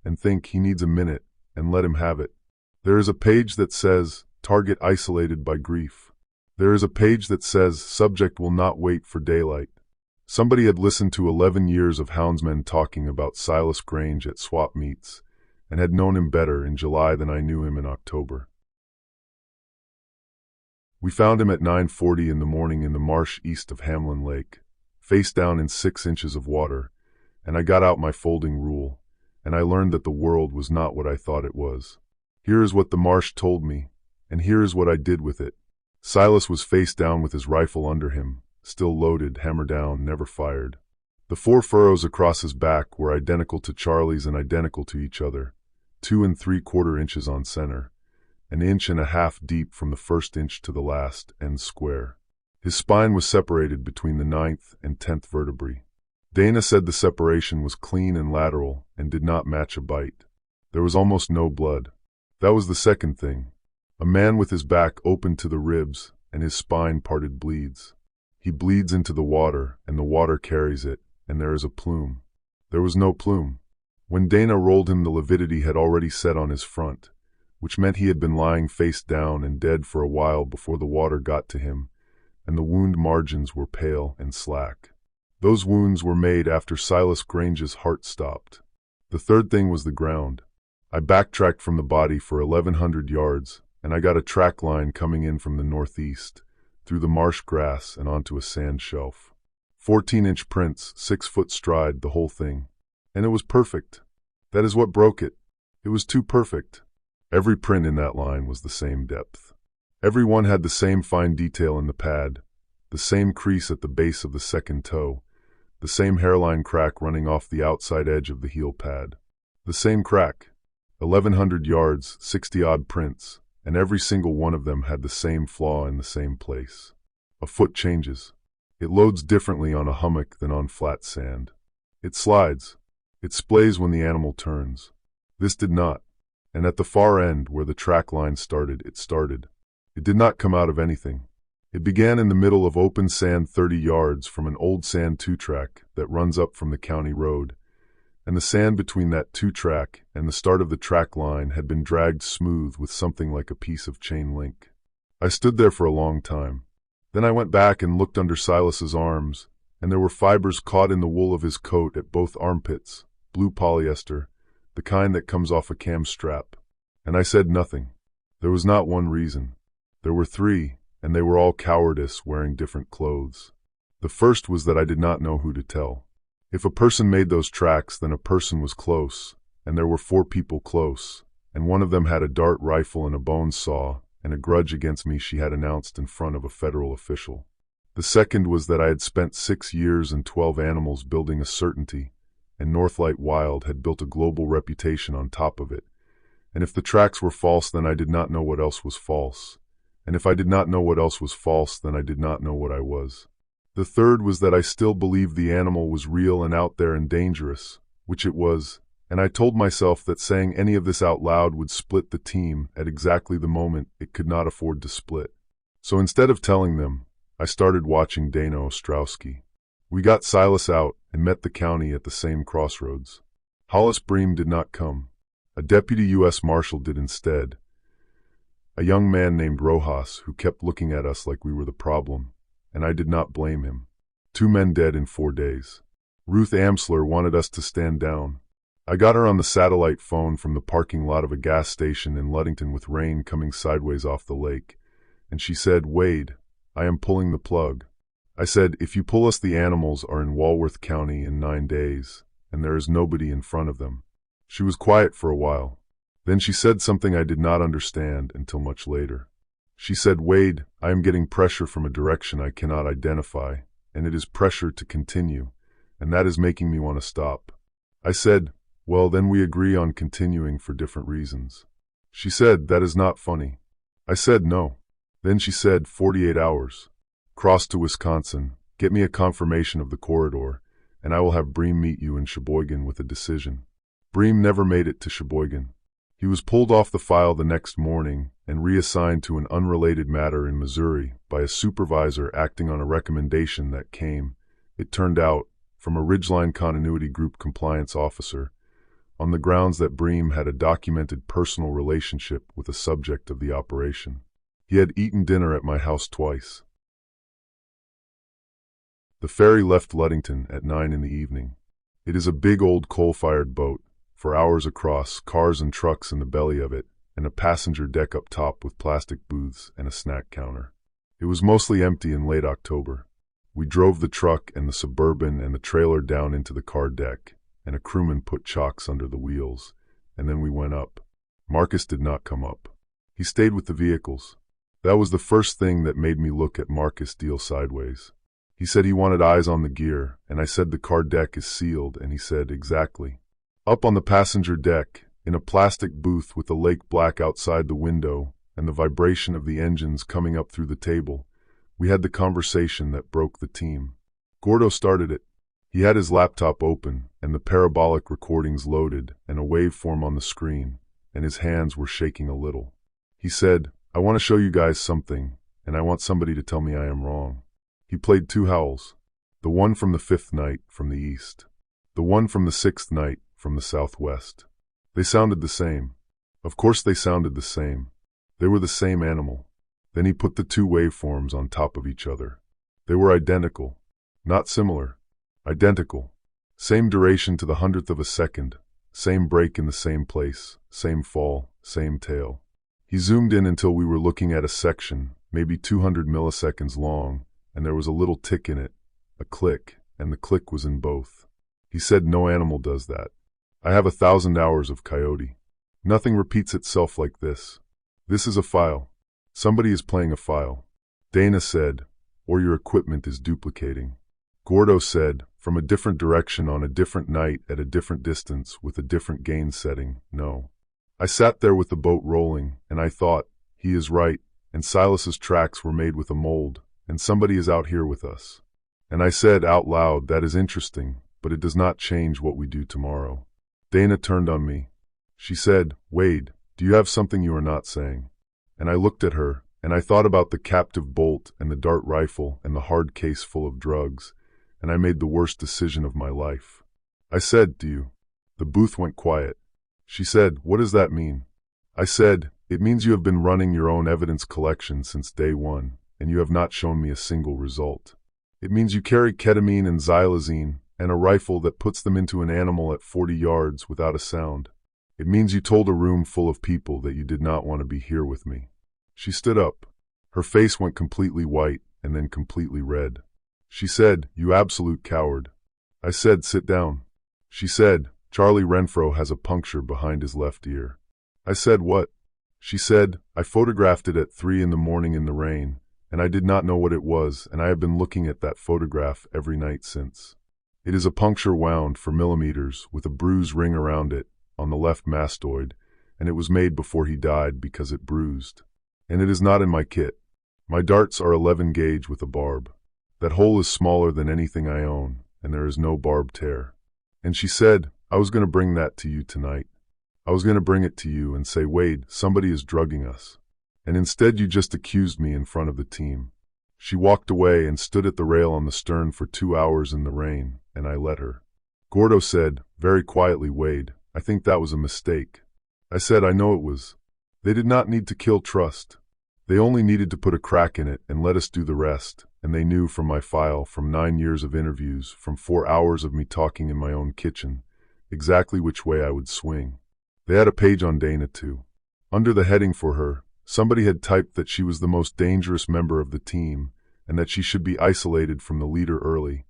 and think he needs a minute and let him have it. There is a page that says, target isolated by grief. There is a page that says, subject will not wait for daylight. Somebody had listened to 11 years of houndsmen talking about Silas Grange at swap meets and had known him better in July than I knew him in October. We found him at 9:40 in the morning in the marsh east of Hamlin Lake, face down in 6 inches of water, and I got out my folding rule, and I learned that the world was not what I thought it was. Here is what the marsh told me, and here is what I did with it. Silas was face down with his rifle under him, still loaded, hammer down, never fired. The 4 furrows across his back were identical to Charlie's and identical to each other, 2 3/4 inches on center, 1.5 inches deep from the first inch to the last, end square. His spine was separated between the 9th and 10th vertebrae. Dana said the separation was clean and lateral and did not match a bite. There was almost no blood. That was the second thing. A man with his back open to the ribs and his spine parted bleeds. He bleeds into the water, and the water carries it, and there is a plume. There was no plume. When Dana rolled him, the lividity had already set on his front, which meant he had been lying face down and dead for a while before the water got to him, and the wound margins were pale and slack. Those wounds were made after Silas Grange's heart stopped. The third thing was the ground. I backtracked from the body for 1,100 yards, and I got a track line coming in from the northeast, through the marsh grass and onto a sand shelf. 14-inch prints, 6-foot stride, the whole thing. And it was perfect. That is what broke it. It was too perfect. Every print in that line was the same depth. Every one had the same fine detail in the pad, the same crease at the base of the second toe, the same hairline crack running off the outside edge of the heel pad. The same crack. 1,100 yards, 60-odd prints, and every single one of them had the same flaw in the same place. A foot changes. It loads differently on a hummock than on flat sand. It slides. It splays when the animal turns. This did not. And at the far end, where the track line started, it started. It did not come out of anything. It began in the middle of open sand 30 yards from an old sand 2-track that runs up from the county road, and the sand between that 2-track and the start of the track line had been dragged smooth with something like a piece of chain link. I stood there for a long time. Then I went back and looked under Silas's arms, and there were fibers caught in the wool of his coat at both armpits, blue polyester, the kind that comes off a cam strap. And I said nothing. There was not one reason. There were 3, and they were all cowardice, wearing different clothes. The first was that I did not know who to tell. If a person made those tracks, then a person was close, and there were 4 people close, and one of them had a dart rifle and a bone saw, and a grudge against me she had announced in front of a federal official. The second was that I had spent 6 years and 12 animals building a certainty, and Northlight Wild had built a global reputation on top of it. And if the tracks were false, then I did not know what else was false. And if I did not know what else was false, then I did not know what I was. The third was that I still believed the animal was real and out there and dangerous, which it was, and I told myself that saying any of this out loud would split the team at exactly the moment it could not afford to split. So instead of telling them, I started watching Dana Ostrowski. We got Silas out and met the county at the same crossroads. Hollis Bream did not come. A deputy U.S. Marshal did instead. A young man named Rojas who kept looking at us like we were the problem, and I did not blame him. 2 men dead in 4 days. Ruth Amsler wanted us to stand down. I got her on the satellite phone from the parking lot of a gas station in Ludington with rain coming sideways off the lake, and she said, "Wade, I am pulling the plug." I said, "If you pull us, the animals are in Walworth County in 9 days, and there is nobody in front of them." She was quiet for a while. Then she said something I did not understand until much later. She said, "Wade, I am getting pressure from a direction I cannot identify, and it is pressure to continue, and that is making me want to stop." I said, "Well, then we agree on continuing for different reasons." She said, "That is not funny." I said, "No." Then she said, 48 hours. Cross to Wisconsin, get me a confirmation of the corridor, and I will have Bream meet you in Sheboygan with a decision." Bream never made it to Sheboygan. He was pulled off the file the next morning and reassigned to an unrelated matter in Missouri by a supervisor acting on a recommendation that came, it turned out, from a Ridgeline Continuity Group compliance officer, on the grounds that Bream had a documented personal relationship with the subject of the operation. He had eaten dinner at my house twice. The ferry left Ludington at 9 in the evening. It is a big old coal-fired boat, for hours across, cars and trucks in the belly of it, and a passenger deck up top with plastic booths and a snack counter. It was mostly empty in late October. We drove the truck and the Suburban and the trailer down into the car deck, and a crewman put chocks under the wheels, and then we went up. Marcus did not come up. He stayed with the vehicles. That was the first thing that made me look at Marcus deal sideways. He said he wanted eyes on the gear, and I said the car deck is sealed, and he said, "Exactly." Up on the passenger deck, in a plastic booth with the lake black outside the window and the vibration of the engines coming up through the table, we had the conversation that broke the team. Gordo started it. He had his laptop open and the parabolic recordings loaded and a waveform on the screen, and his hands were shaking a little. He said, "I want to show you guys something, and I want somebody to tell me I am wrong." He played two howls, the one from the fifth night from the east, the one from the sixth night from the southwest. They sounded the same. Of course they sounded the same. They were the same animal. Then he put the two waveforms on top of each other. They were identical. Not similar. Identical. Same duration to the 100th of a second. Same break in the same place. Same fall. Same tail. He zoomed in until we were looking at a section, maybe 200 milliseconds long, and there was a little tick in it, a click, and the click was in both. He said no animal does that. I have 1,000 hours of coyote. Nothing repeats itself like this. This is a file. Somebody is playing a file. Dana said, or your equipment is duplicating. Gordo said, from a different direction on a different night at a different distance with a different gain setting, no. I sat there with the boat rolling, and I thought, he is right, and Silas's tracks were made with a mold, and somebody is out here with us. And I said out loud, that is interesting, but it does not change what we do tomorrow. Dana turned on me. She said, "Wade, do you have something you are not saying?" And I looked at her, and I thought about the captive bolt and the dart rifle and the hard case full of drugs, and I made the worst decision of my life. I said, "Do you?" The booth went quiet. She said, "What does that mean?" I said, "It means you have been running your own evidence collection since day one, and you have not shown me a single result. It means you carry ketamine and xylazine, and a rifle that puts them into an animal at 40 yards without a sound. It means you told a room full of people that you did not want to be here with me." She stood up. Her face went completely white and then completely red. She said, "You absolute coward." I said, "Sit down." She said, "Charlie Renfro has a puncture behind his left ear." I said, "What?" She said, "I photographed it at 3 in the morning in the rain, and I did not know what it was, and I have been looking at that photograph every night since. It is a puncture wound for millimeters with a bruise ring around it on the left mastoid, and it was made before he died because it bruised. And it is not in my kit. My darts are 11 gauge with a barb. That hole is smaller than anything I own, and there is no barb tear." And she said, "I was going to bring that to you tonight. I was going to bring it to you and say, 'Wade, somebody is drugging us.' And instead you just accused me in front of the team." She walked away and stood at the rail on the stern for 2 hours in the rain, and I let her. Gordo said, very quietly, "Wade, I think that was a mistake." I said, "I know it was. They did not need to kill trust. They only needed to put a crack in it and let us do the rest, and they knew from my file, from 9 years of interviews, from 4 hours of me talking in my own kitchen, exactly which way I would swing. They had a page on Dana, too. Under the heading for her, somebody had typed that she was the most dangerous member of the team, and that she should be isolated from the leader early,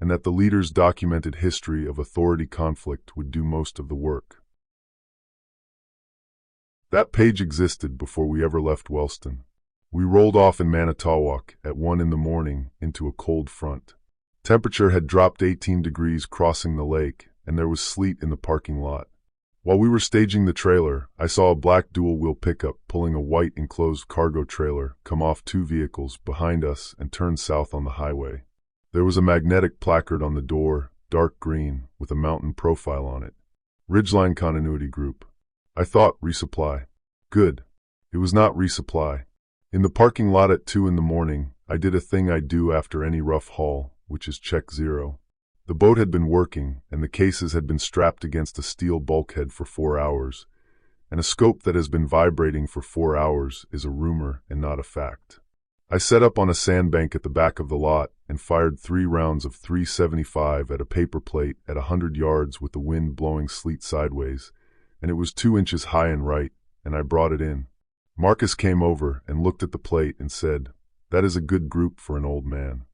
and that the leader's documented history of authority conflict would do most of the work. That page existed before we ever left Wellston. We rolled off in Manitowoc at 1 in the morning into a cold front. Temperature had dropped 18 degrees crossing the lake, and there was sleet in the parking lot. While we were staging the trailer, I saw a black dual-wheel pickup pulling a white enclosed cargo trailer come off 2 vehicles behind us and turn south on the highway. There was a magnetic placard on the door, dark green, with a mountain profile on it. Ridgeline Continuity Group. I thought resupply. Good. It was not resupply. In the parking lot at 2 in the morning, I did a thing I do after any rough haul, which is check zero. The boat had been working, and the cases had been strapped against a steel bulkhead for 4 hours, and a scope that has been vibrating for 4 hours is a rumor and not a fact. I set up on a sandbank at the back of the lot and fired 3 rounds of .375 at a paper plate at 100 yards with the wind blowing sleet sideways, and it was 2 inches high and right, and I brought it in. Marcus came over and looked at the plate and said, "That is a good group for an old man."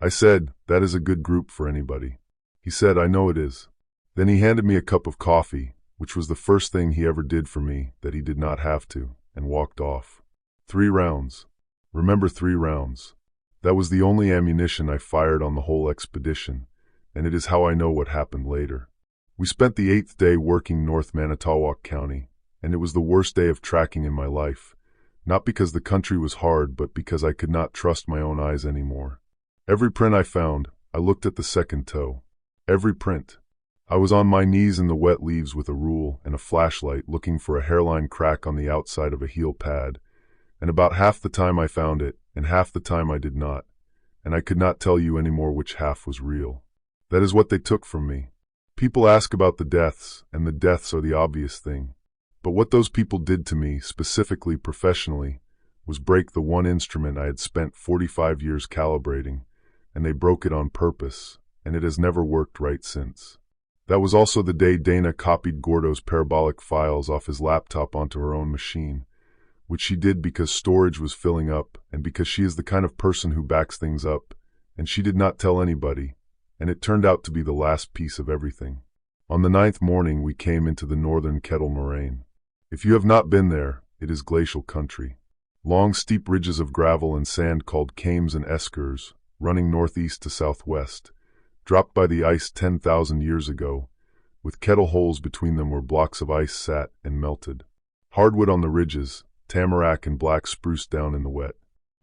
I said, "That is a good group for anybody." He said, "I know it is." Then he handed me a cup of coffee, which was the first thing he ever did for me that he did not have to, and walked off. 3 rounds. Remember 3 rounds. That was the only ammunition I fired on the whole expedition, and it is how I know what happened later. We spent the 8th day working North Manitowoc County, and it was the worst day of tracking in my life, not because the country was hard, but because I could not trust my own eyes anymore. Every print I found, I looked at the second toe. Every print. I was on my knees in the wet leaves with a rule and a flashlight looking for a hairline crack on the outside of a heel pad, and about half the time I found it, and half the time I did not, and I could not tell you anymore which half was real. That is what they took from me. People ask about the deaths, and the deaths are the obvious thing. But what those people did to me, specifically professionally, was break the one instrument I had spent 45 years calibrating, and they broke it on purpose, and it has never worked right since. That was also the day Dana copied Gordo's parabolic files off his laptop onto her own machine, which she did because storage was filling up and because she is the kind of person who backs things up, and she did not tell anybody, and it turned out to be the last piece of everything. On the 9th morning we came into the northern Kettle Moraine. If you have not been there, it is glacial country. Long steep ridges of gravel and sand called kames and eskers, running northeast to southwest, dropped by the ice 10,000 years ago, with kettle holes between them where blocks of ice sat and melted. Hardwood on the ridges, tamarack and black spruce down in the wet.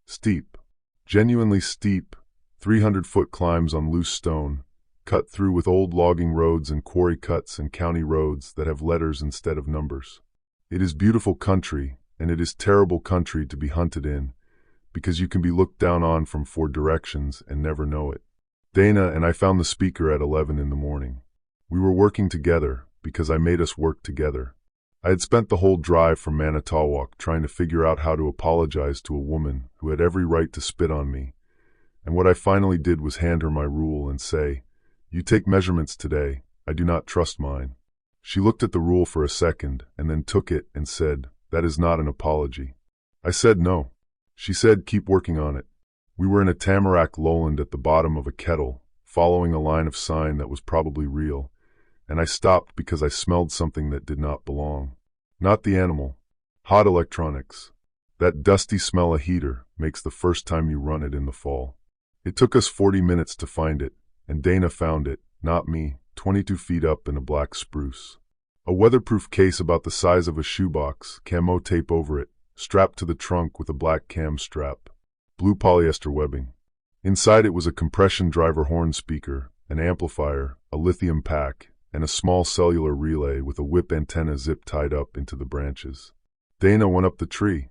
Steep, genuinely steep, 300-foot climbs on loose stone, cut through with old logging roads and quarry cuts and county roads that have letters instead of numbers. It is beautiful country, and it is terrible country to be hunted in, because you can be looked down on from 4 directions and never know it. Dana and I found the speaker at 11 in the morning. We were working together, because I made us work together. I had spent the whole drive from Manitowoc trying to figure out how to apologize to a woman who had every right to spit on me, and what I finally did was hand her my rule and say, "You take measurements today, I do not trust mine." She looked at the rule for a second and then took it and said, "That is not an apology." I said no. She said, "Keep working on it." We were in a tamarack lowland at the bottom of a kettle, following a line of sign that was probably real, and I stopped because I smelled something that did not belong. Not the animal. Hot electronics. That dusty smell a heater makes the first time you run it in the fall. It took us 40 minutes to find it, and Dana found it, not me, 22 feet up in a black spruce. A weatherproof case about the size of a shoebox, camo tape over it, strapped to the trunk with a black cam strap. Blue polyester webbing. Inside it was a compression driver horn speaker, an amplifier, a lithium pack, and a small cellular relay with a whip antenna zip-tied up into the branches. Dana went up the tree.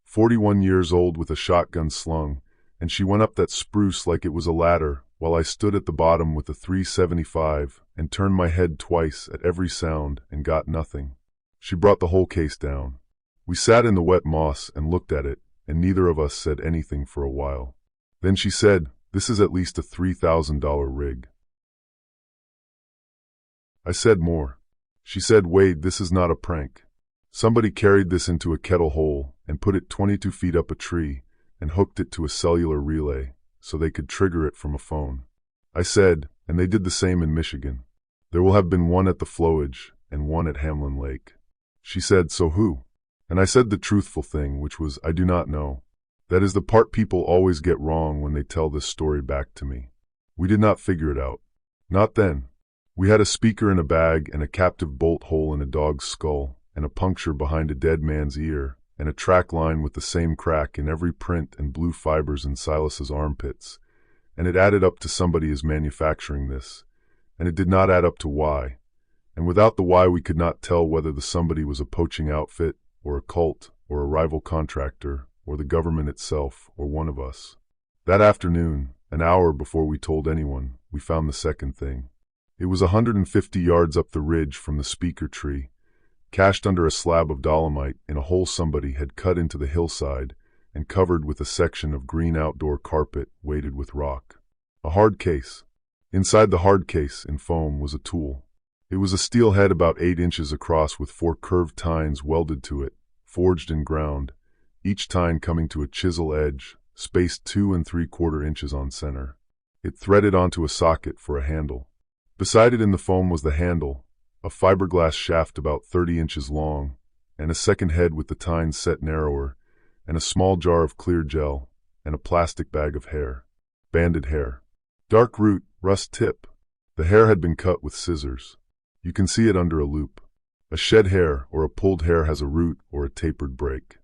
41 years old with a shotgun slung, and she went up that spruce like it was a ladder, while I stood at the bottom with a .375 and turned my head twice at every sound and got nothing. She brought the whole case down. We sat in the wet moss and looked at it, and neither of us said anything for a while. Then she said, "This is at least a $3,000 rig." I said more. She said, "Wade, this is not a prank. Somebody carried this into a kettle hole and put it 22 feet up a tree and hooked it to a cellular relay so they could trigger it from a phone." I said, "And they did the same in Michigan. There will have been one at the flowage and one at Hamlin Lake." She said, "So who?" And I said the truthful thing, which was, "I do not know." That is the part people always get wrong when they tell this story back to me. We did not figure it out. Not then. We had a speaker in a bag and a captive bolt hole in a dog's skull and a puncture behind a dead man's ear and a track line with the same crack in every print and blue fibers in Silas's armpits, and it added up to somebody is manufacturing this, and it did not add up to why. And without the why, we could not tell whether the somebody was a poaching outfit, or a cult, or a rival contractor, or the government itself, or one of us. That afternoon, an hour before we told anyone, we found the second thing. It was 150 yards up the ridge from the speaker tree, cached under a slab of dolomite in a hole somebody had cut into the hillside and covered with a section of green outdoor carpet weighted with rock. A hard case. Inside the hard case, in foam, was a tool. It was a steel head about 8 inches across with 4 curved tines welded to it, forged and ground, each tine coming to a chisel edge, spaced 2 3/4 inches on center. It threaded onto a socket for a handle. Beside it in the foam was the handle, a fiberglass shaft about 30 inches long, and a second head with the tines set narrower, and a small jar of clear gel, and a plastic bag of hair. Banded hair. Dark root, rust tip. The hair had been cut with scissors. You can see it under a loop. A shed hair or a pulled hair has a root or a tapered break.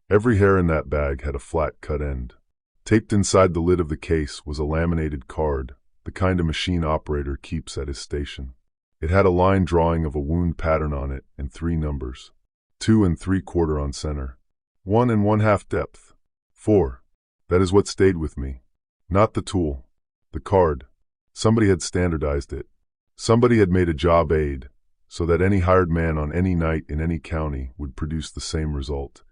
Every hair in that bag had a flat cut end. Taped inside the lid of the case was a laminated card, the kind a machine operator keeps at his station. It had a line drawing of a wound pattern on it and 3 numbers. 2 3/4 on center. 1 1/2 depth. 4. That is what stayed with me. Not the tool. The card. Somebody had standardized it. Somebody had made a job aid, so that any hired man on any night in any county would produce the same result,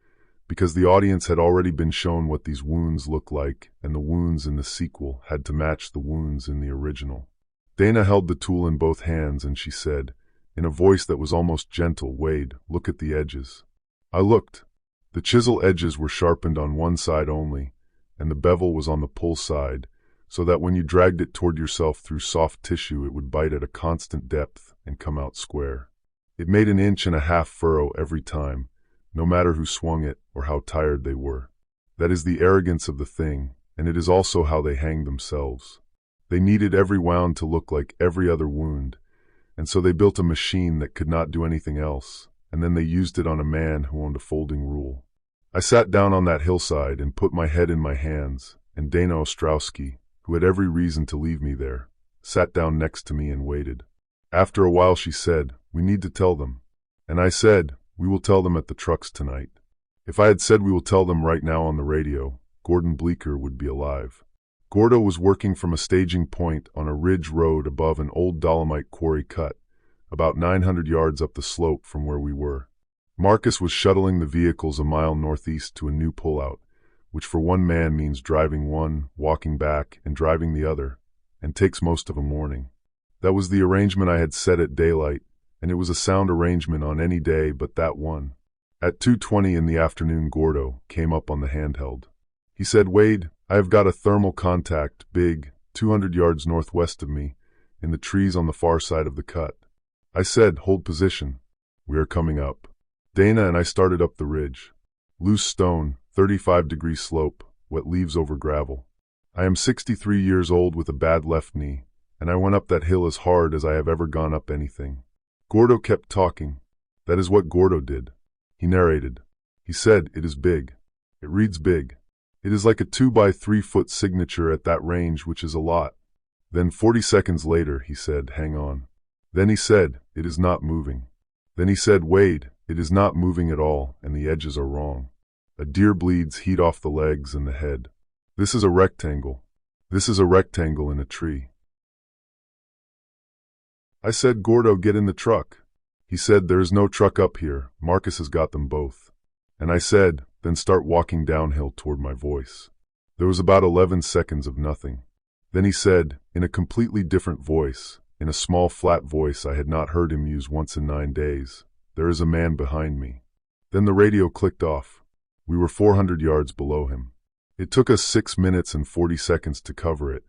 because the audience had already been shown what these wounds looked like, and the wounds in the sequel had to match the wounds in the original. Dana held the tool in both hands, and she said, in a voice that was almost gentle, "Wade, look at the edges." I looked. The chisel edges were sharpened on one side only, and the bevel was on the pull side, so that when you dragged it toward yourself through soft tissue, it would bite at a constant depth and come out square. It made an 1.5 inch furrow every time, no matter who swung it or how tired they were. That is the arrogance of the thing, and it is also how they hanged themselves. They needed every wound to look like every other wound, and so they built a machine that could not do anything else, and then they used it on a man who owned a folding rule. I sat down on that hillside and put my head in my hands, and Dana Ostrowski, who had every reason to leave me there, sat down next to me and waited. After a while she said, "We need to tell them." And I said, "We will tell them at the trucks tonight." If I had said we will tell them right now on the radio, Gordon Bleecker would be alive. Gordo was working from a staging point on a ridge road above an old dolomite quarry cut, about 900 yards up the slope from where we were. Marcus was shuttling the vehicles a mile northeast to a new pullout, which for one man means driving one, walking back, and driving the other, and takes most of a morning. That was the arrangement I had set at daylight, and it was a sound arrangement on any day but that one. At 2:20 in the afternoon, Gordo came up on the handheld. He said, "Wade, I have got a thermal contact, big, 200 yards northwest of me, in the trees on the far side of the cut." I said, "Hold position. We are coming up." Dana and I started up the ridge. Loose stone, 35-degree slope, wet leaves over gravel. I am 63 years old with a bad left knee, and I went up that hill as hard as I have ever gone up anything. Gordo kept talking. That is what Gordo did. He narrated. He said, "It is big. It reads big. It is like a 2 by 3 foot signature at that range, which is a lot." Then 40 seconds later, he said, "Hang on." Then he said, "It is not moving." Then he said, "Wade, it is not moving at all, and the edges are wrong. A deer bleeds heat off the legs and the head. This is a rectangle. This is a rectangle in a tree." I said, "Gordo, get in the truck." He said, "There is no truck up here. Marcus has got them both." And I said, "Then start walking downhill toward my voice." There was about 11 seconds of nothing. Then he said, in a completely different voice, in a small flat voice I had not heard him use once in 9 days, "There is a man behind me." Then the radio clicked off. We were 400 yards below him. It took us 6 minutes and 40 seconds to cover it,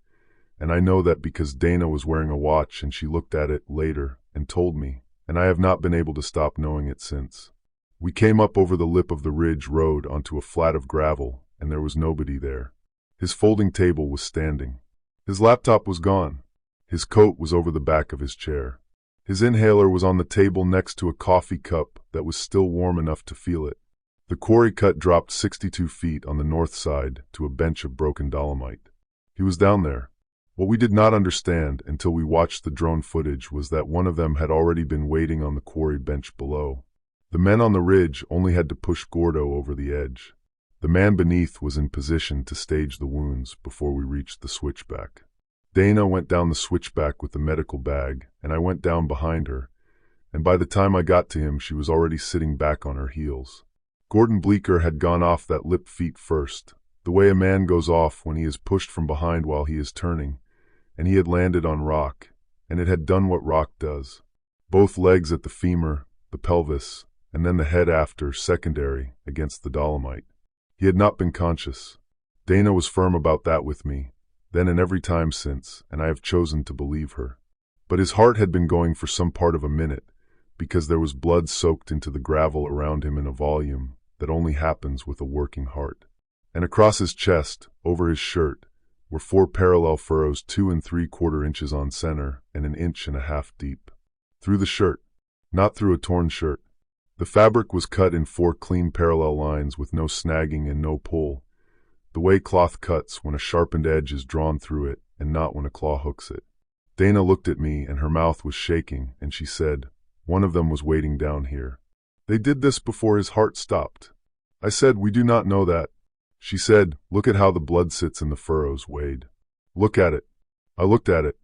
and I know that because Dana was wearing a watch and she looked at it later and told me, and I have not been able to stop knowing it since. We came up over the lip of the ridge road onto a flat of gravel, and there was nobody there. His folding table was standing. His laptop was gone. His coat was over the back of his chair. His inhaler was on the table next to a coffee cup that was still warm enough to feel it. The quarry cut dropped 62 feet on the north side to a bench of broken dolomite. He was down there, What we did not understand until we watched the drone footage was that one of them had already been waiting on the quarry bench below. The men on the ridge only had to push Gordo over the edge. The man beneath was in position to stage the wounds before we reached the switchback. Dana went down the switchback with the medical bag, and I went down behind her, and by the time I got to him she was already sitting back on her heels. Gordon Bleecker had gone off that lip feet first, the way a man goes off when he is pushed from behind while he is turning, and he had landed on rock, and it had done what rock does. Both legs at the femur, the pelvis, and then the head after, secondary, against the dolomite. He had not been conscious. Dana was firm about that with me, then and every time since, and I have chosen to believe her. But his heart had been going for some part of a minute, because there was blood soaked into the gravel around him in a volume that only happens with a working heart. And across his chest, over his shirt, were 4 parallel furrows 2 3/4 inches on center and 1.5 inches deep. Through the shirt, not through a torn shirt. The fabric was cut in 4 clean parallel lines with no snagging and no pull, the way cloth cuts when a sharpened edge is drawn through it and not when a claw hooks it. Dana looked at me and her mouth was shaking, and she said, "One of them was waiting down here. They did this before his heart stopped." I said, "We do not know that." She said, "Look at how the blood sits in the furrows, Wade. Look at it." I looked at it.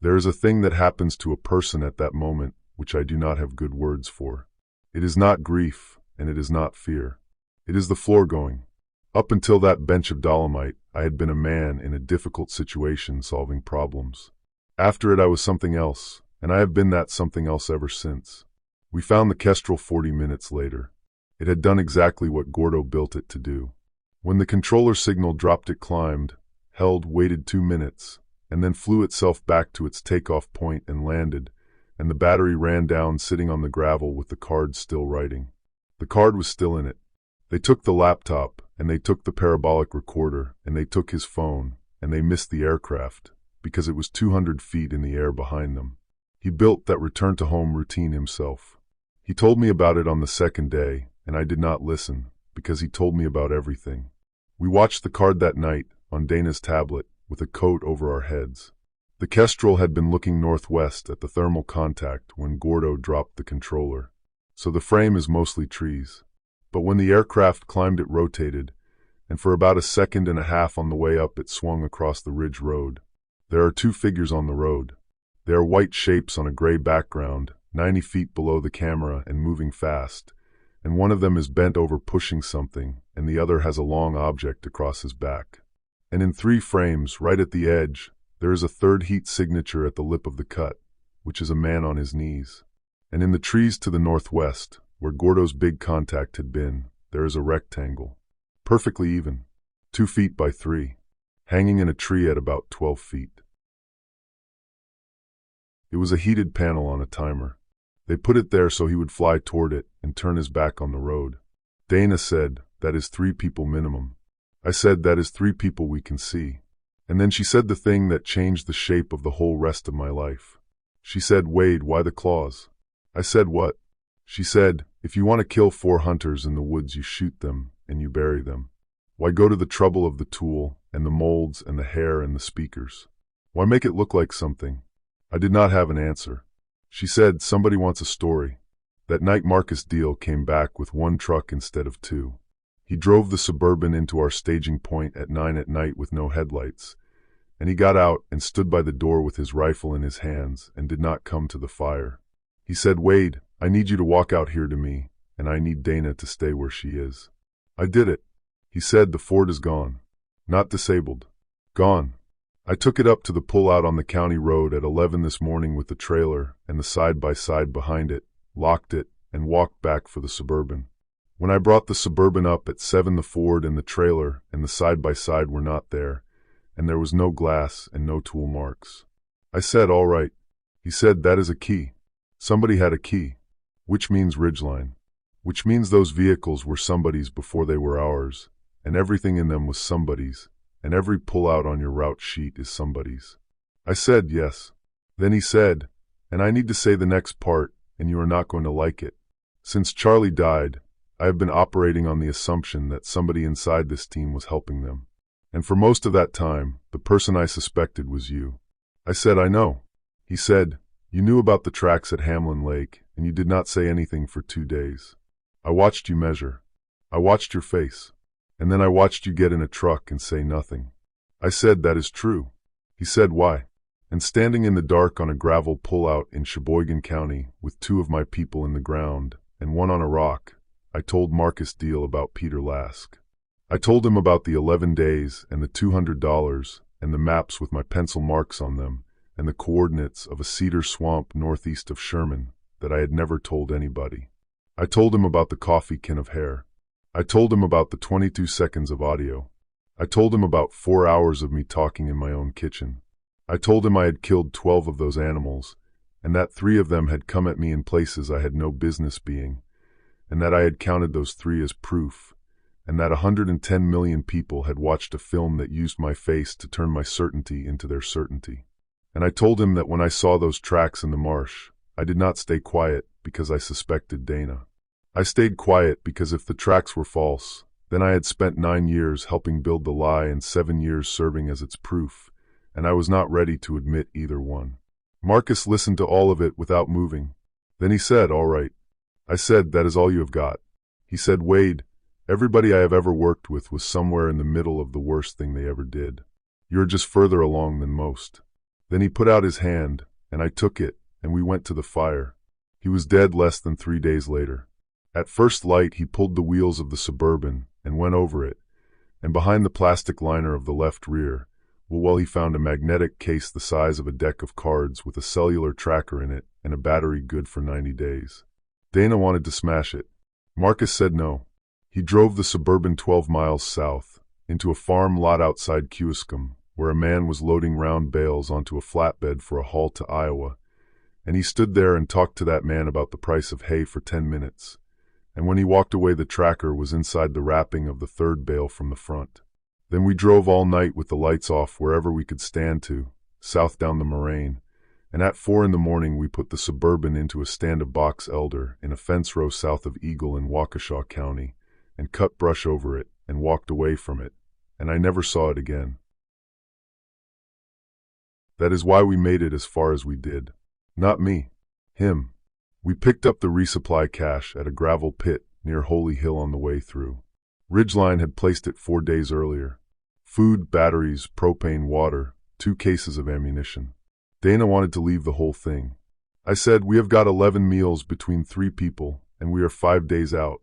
There is a thing that happens to a person at that moment which I do not have good words for. It is not grief, and it is not fear. It is the floor going. Up until that bench of dolomite, I had been a man in a difficult situation solving problems. After it I was something else, and I have been that something else ever since. We found the Kestrel 40 minutes later. It had done exactly what Gordo built it to do. When the controller signal dropped, it climbed, held, waited 2 minutes, and then flew itself back to its takeoff point and landed, and the battery ran down sitting on the gravel with the card still writing. The card was still in it. They took the laptop, and they took the parabolic recorder, and they took his phone, and they missed the aircraft, because it was 200 feet in the air behind them. He built that return-to-home routine himself. He told me about it on the second day, and I did not listen, because he told me about everything. We watched the card that night, on Dana's tablet, with a coat over our heads. The Kestrel had been looking northwest at the thermal contact when Gordo dropped the controller. So the frame is mostly trees. But when the aircraft climbed, it rotated, and for about 1.5 seconds on the way up it swung across the ridge road. There are 2 figures on the road. They are white shapes on a gray background, 90 feet below the camera and moving fast, and one of them is bent over pushing something, and the other has a long object across his back. And in 3 frames, right at the edge, there is a third heat signature at the lip of the cut, which is a man on his knees. And in the trees to the northwest, where Gordo's big contact had been, there is a rectangle, perfectly even, 2 feet by 3, hanging in a tree at about 12 feet. It was a heated panel on a timer. They put it there so he would fly toward it and turn his back on the road. Dana said, "That is 3 people minimum." I said, "That is 3 people we can see." And then she said the thing that changed the shape of the whole rest of my life. She said, "Wade, why the claws?" I said, "What?" She said, "If you want to kill 4 hunters in the woods, you shoot them and you bury them. Why go to the trouble of the tool and the molds and the hair and the speakers? Why make it look like something?" I did not have an answer. She said, "Somebody wants a story." That night Marcus Deal came back with 1 truck instead of 2. He drove the Suburban into our staging point at 9 at night with no headlights, and he got out and stood by the door with his rifle in his hands and did not come to the fire. He said, "Wade, I need you to walk out here to me, and I need Dana to stay where she is." I did it. He said, "The Ford is gone. Not disabled. Gone." I took it up to the pull-out on the county road at 11 this morning with the trailer and the side-by-side behind it, locked it, and walked back for the Suburban. When I brought the Suburban up at 7, the Ford and the trailer and the side-by-side were not there, and there was no glass and no tool marks. I said, "All right." He said, "That is a key. Somebody had a key, which means ridgeline, which means those vehicles were somebody's before they were ours, and everything in them was somebody's, and every pull-out on your route sheet is somebody's." I said, "Yes." Then he said, "And I need to say the next part, and you are not going to like it. Since Charlie died, I have been operating on the assumption that somebody inside this team was helping them. And for most of that time, the person I suspected was you. I said, I know. He said, you knew about the tracks at Hamlin Lake, and you did not say anything for 2 days. I watched you measure. I watched your face. And then I watched you get in a truck and say nothing. I said, that is true. He said, why? And standing in the dark on a gravel pullout in Sheboygan County with 2 of my people in the ground and 1 on a rock, I told Marcus Deal about Peter Lask. I told him about the 11 days and the $200 and the maps with my pencil marks on them and the coordinates of a cedar swamp northeast of Sherman that I had never told anybody. I told him about the coffee can of hair. I told him about the 22 seconds of audio. I told him about 4 hours of me talking in my own kitchen. I told him I had killed 12 of those animals, and that 3 of them had come at me in places I had no business being, and that I had counted those 3 as proof, and that 110 million people had watched a film that used my face to turn my certainty into their certainty. And I told him that when I saw those tracks in the marsh, I did not stay quiet because I suspected Dana. I stayed quiet because if the tracks were false, then I had spent 9 years helping build the lie and 7 years serving as its proof, and I was not ready to admit either one. Marcus listened to all of it without moving. Then he said, all right. I said, that is all you have got. He said, Wade, everybody I have ever worked with was somewhere in the middle of the worst thing they ever did. You're just further along than most. Then he put out his hand, and I took it, and we went to the fire. He was dead less than 3 days later. At first light, he pulled the wheels of the Suburban and went over it, and behind the plastic liner of the left rear, well, he found a magnetic case the size of a deck of cards with a cellular tracker in it and a battery good for 90 days. Dana wanted to smash it. Marcus said no. He drove the Suburban 12 miles south, into a farm lot outside Kewaskum, where a man was loading round bales onto a flatbed for a haul to Iowa, and he stood there and talked to that man about the price of hay for 10 minutes. And when he walked away, the tracker was inside the wrapping of the 3rd bale from the front. Then we drove all night with the lights off wherever we could stand to, south down the moraine, and at 4 in the morning we put the Suburban into a stand of box elder in a fence row south of Eagle in Waukesha County, and cut brush over it and walked away from it, and I never saw it again. That is why we made it as far as we did. Not me. Him. We picked up the resupply cache at a gravel pit near Holy Hill on the way through. Ridgeline had placed it 4 days earlier. Food, batteries, propane, water, 2 cases of ammunition. Dana wanted to leave the whole thing. I said, we have got 11 meals between 3 people, and we are 5 days out.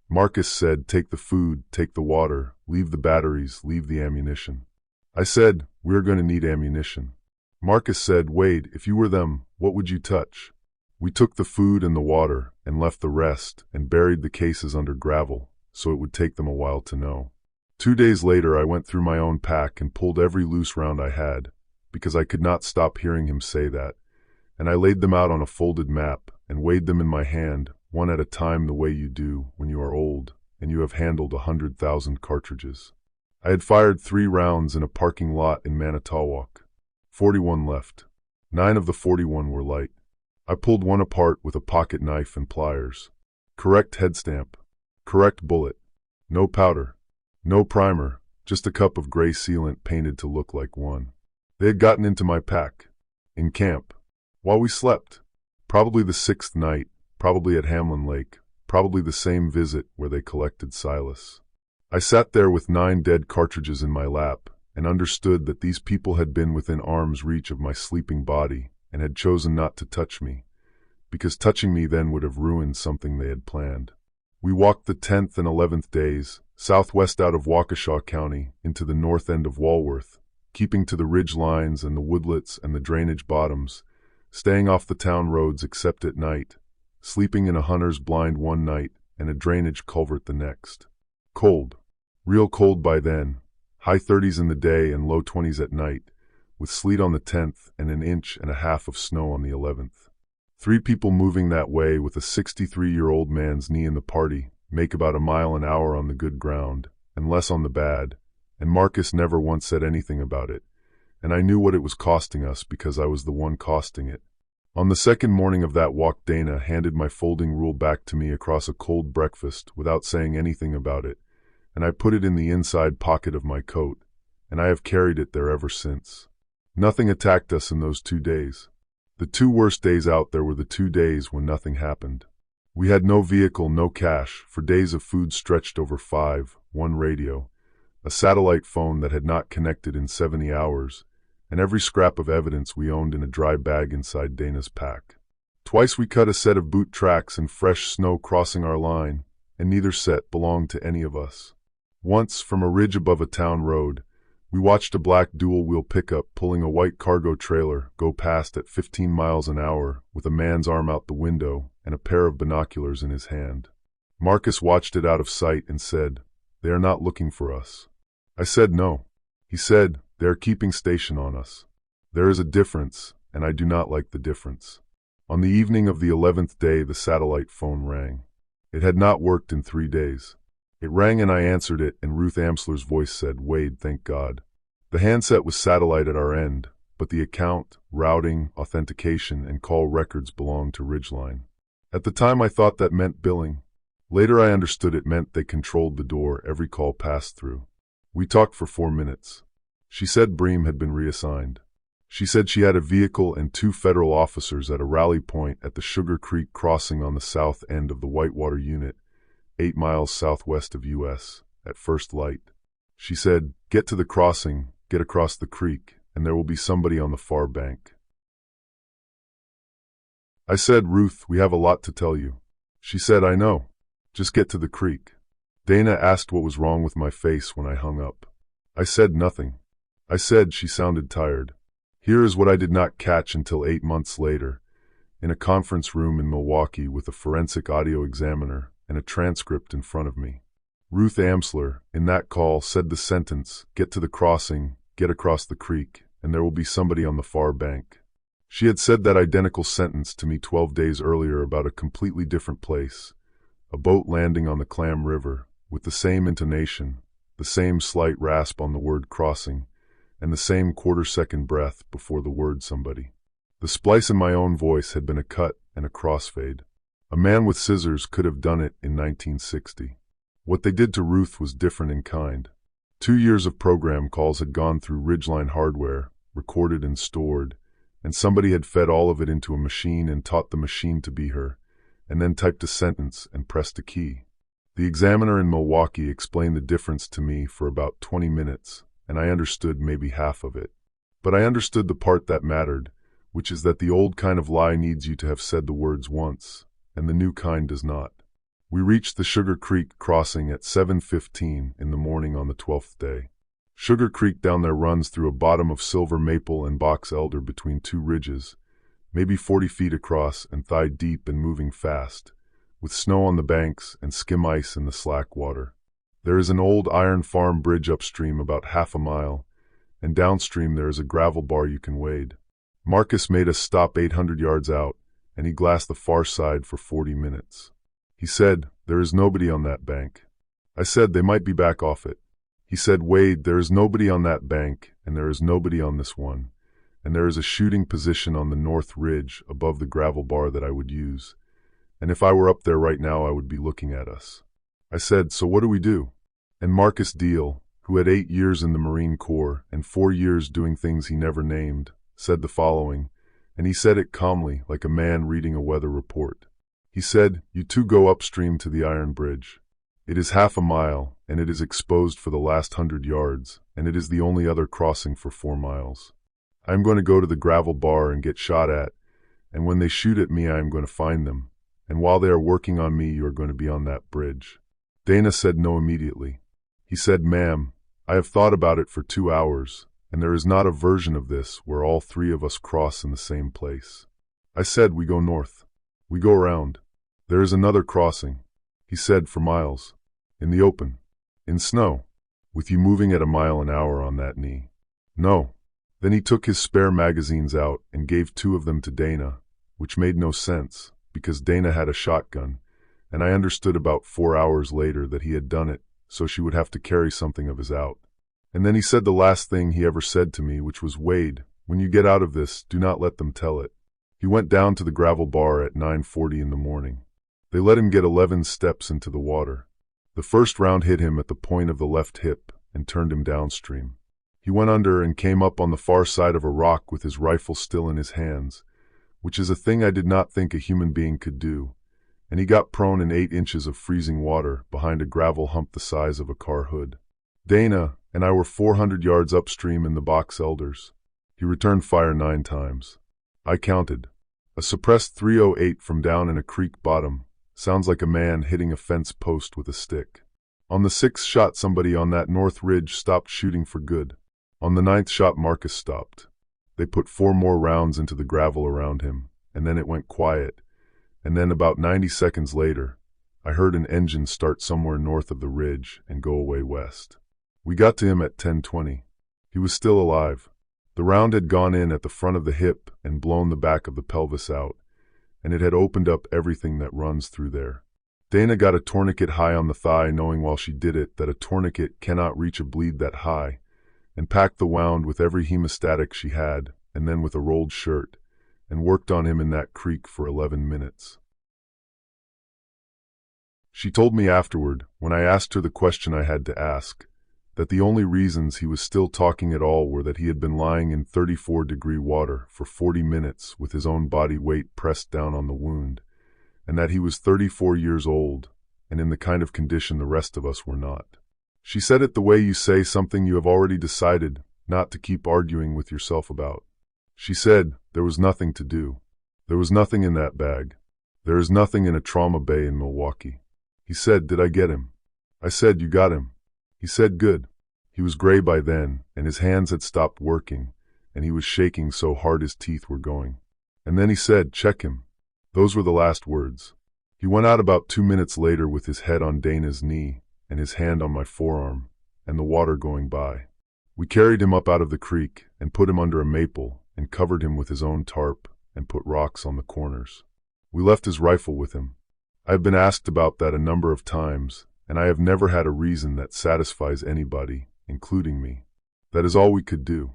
Marcus said, take the food, take the water, leave the batteries, leave the ammunition. I said, we are going to need ammunition. Marcus said, Wade, if you were them, what would you touch? We took the food and the water and left the rest and buried the cases under gravel, so it would take them a while to know. 2 days later, I went through my own pack and pulled every loose round I had, because I could not stop hearing him say that, and I laid them out on a folded map and weighed them in my hand, one at a time, the way you do when you are old and you have handled 100,000 cartridges. I had fired 3 rounds in a parking lot in Manitowoc. 41 left. 9 of the 41 were light. I pulled one apart with a pocket knife and pliers. Correct head stamp. Correct bullet. No powder. No primer. Just a cup of gray sealant painted to look like one. They had gotten into my pack. In camp. While we slept. Probably the 6th night. Probably at Hamlin Lake. Probably the same visit where they collected Silas. I sat there with 9 dead cartridges in my lap and understood that these people had been within arm's reach of my sleeping body and had chosen not to touch me, because touching me then would have ruined something they had planned. We walked the 10th and 11th days, southwest out of Waukesha County, into the north end of Walworth, keeping to the ridge lines and the woodlets and the drainage bottoms, staying off the town roads except at night, sleeping in a hunter's blind one night and a drainage culvert the next. Cold. Real cold by then, high 30s in the day and low 20s at night, with sleet on the 10th and an inch and a half of snow on the 11th. 3 people moving that way with a 63-year-old man's knee in the party make about a mile an hour on the good ground, and less on the bad, and Marcus never once said anything about it, and I knew what it was costing us because I was the one costing it. On the second morning of that walk, Dana handed my folding rule back to me across a cold breakfast without saying anything about it, and I put it in the inside pocket of my coat, and I have carried it there ever since. Nothing attacked us in those 2 days. The 2 worst days out there were the 2 days when nothing happened. We had no vehicle, no cash, for days of food stretched over 5, one radio, a satellite phone that had not connected in 70 hours, and every scrap of evidence we owned in a dry bag inside Dana's pack. Twice we cut a set of boot tracks in fresh snow crossing our line, and neither set belonged to any of us. Once, from a ridge above a town road, we watched a black dual-wheel pickup pulling a white cargo trailer go past at 15 miles an hour with a man's arm out the window and a pair of binoculars in his hand. Marcus watched it out of sight and said, "They are not looking for us." I said no. He said, "They are keeping station on us. There is a difference, and I do not like the difference." On the evening of the 11th day, the satellite phone rang. It had not worked in 3 days. It rang and I answered it, and Ruth Amsler's voice said, "Wade, thank God." The handset was satellite at our end, but the account, routing, authentication, and call records belonged to Ridgeline. At the time I thought that meant billing. Later I understood it meant they controlled the door every call passed through. We talked for 4 minutes. She said Bream had been reassigned. She said she had a vehicle and 2 federal officers at a rally point at the Sugar Creek crossing on the south end of the Whitewater Unit, 8 miles southwest of U.S., at first light. She said, "Get to the crossing, get across the creek, and there will be somebody on the far bank." I said, "Ruth, we have a lot to tell you." She said, "I know. Just get to the creek." Dana asked what was wrong with my face when I hung up. I said nothing. I said she sounded tired. Here is what I did not catch until 8 months later, in a conference room in Milwaukee with a forensic audio examiner and a transcript in front of me. Ruth Amsler, in that call, said the sentence, "Get to the crossing, get across the creek, and there will be somebody on the far bank." She had said that identical sentence to me 12 days earlier about a completely different place, a boat landing on the Clam River, with the same intonation, the same slight rasp on the word crossing, and the same quarter-second breath before the word somebody. The splice in my own voice had been a cut and a crossfade. A man with scissors could have done it in 1960. What they did to Ruth was different in kind. 2 years of program calls had gone through Ridgeline hardware, recorded and stored, and somebody had fed all of it into a machine and taught the machine to be her, and then typed a sentence and pressed a key. The examiner in Milwaukee explained the difference to me for about 20 minutes, and I understood maybe half of it. But I understood the part that mattered, which is that the old kind of lie needs you to have said the words once, and the new kind does not. We reached the Sugar Creek crossing at 7:15 in the morning on the 12th day. Sugar Creek down there runs through a bottom of silver maple and box elder between 2 ridges, maybe 40 feet across and thigh deep and moving fast, with snow on the banks and skim ice in the slack water. There is an old iron farm bridge upstream about half a mile, and downstream there is a gravel bar you can wade. Marcus made us stop 800 yards out, and he glassed the far side for 40 minutes. He said, "There is nobody on that bank." I said, "They might be back off it." He said, "Wade, there is nobody on that bank, and there is nobody on this one, and there is a shooting position on the north ridge above the gravel bar that I would use, and if I were up there right now I would be looking at us." I said, "So what do we do?" And Marcus Deal, who had 8 years in the Marine Corps and 4 years doing things he never named, said the following, and he said it calmly, like a man reading a weather report. He said, "You 2 go upstream to the iron bridge. It is half a mile, and it is exposed for the last 100 yards, and it is the only other crossing for 4 miles. I am going to go to the gravel bar and get shot at, and when they shoot at me I am going to find them, and while they are working on me you are going to be on that bridge." Dana said no immediately. He said, "Ma'am, I have thought about it for 2 hours, and there is not a version of this where all 3 of us cross in the same place." I said, "We go north. We go around. There is another crossing." He said, "For miles. In the open. In snow. With you moving at a mile an hour on that knee." "No." Then he took his spare magazines out and gave 2 of them to Dana, which made no sense, because Dana had a shotgun, and I understood about 4 hours later that he had done it, so she would have to carry something of his out. And then he said the last thing he ever said to me, which was, "Wade, when you get out of this, do not let them tell it." He went down to the gravel bar at 9:40 in the morning. They let him get 11 steps into the water. The first round hit him at the point of the left hip and turned him downstream. He went under and came up on the far side of a rock with his rifle still in his hands, which is a thing I did not think a human being could do, and he got prone in 8 inches of freezing water behind a gravel hump the size of a car hood. Dana and I were 400 yards upstream in the box elders. He returned fire 9 times. I counted. A suppressed 308 from down in a creek bottom sounds like a man hitting a fence post with a stick. On the 6th shot, somebody on that north ridge stopped shooting for good. On the 9th shot, Marcus stopped. They put 4 more rounds into the gravel around him, and then it went quiet, and then about 90 seconds later, I heard an engine start somewhere north of the ridge and go away west. We got to him at 10:20. He was still alive. The round had gone in at the front of the hip and blown the back of the pelvis out, and it had opened up everything that runs through there. Dana got a tourniquet high on the thigh, knowing while she did it that a tourniquet cannot reach a bleed that high, and packed the wound with every hemostatic she had, and then with a rolled shirt, and worked on him in that creek for 11 minutes. She told me afterward, when I asked her the question I had to ask, that the only reasons he was still talking at all were that he had been lying in 34-degree water for 40 minutes with his own body weight pressed down on the wound, and that he was 34 years old, and in the kind of condition the rest of us were not. She said it the way you say something you have already decided not to keep arguing with yourself about. She said, there was nothing to do. There was nothing in that bag. There is nothing in a trauma bay in Milwaukee. He said, did I get him? I said, you got him. He said, good. He was gray by then, and his hands had stopped working, and he was shaking so hard his teeth were going. And then he said, check him. Those were the last words. He went out about 2 minutes later with his head on Dana's knee, and his hand on my forearm, and the water going by. We carried him up out of the creek, and put him under a maple, and covered him with his own tarp, and put rocks on the corners. We left his rifle with him. I have been asked about that a number of times, and I have never had a reason that satisfies anybody, including me. That is all we could do.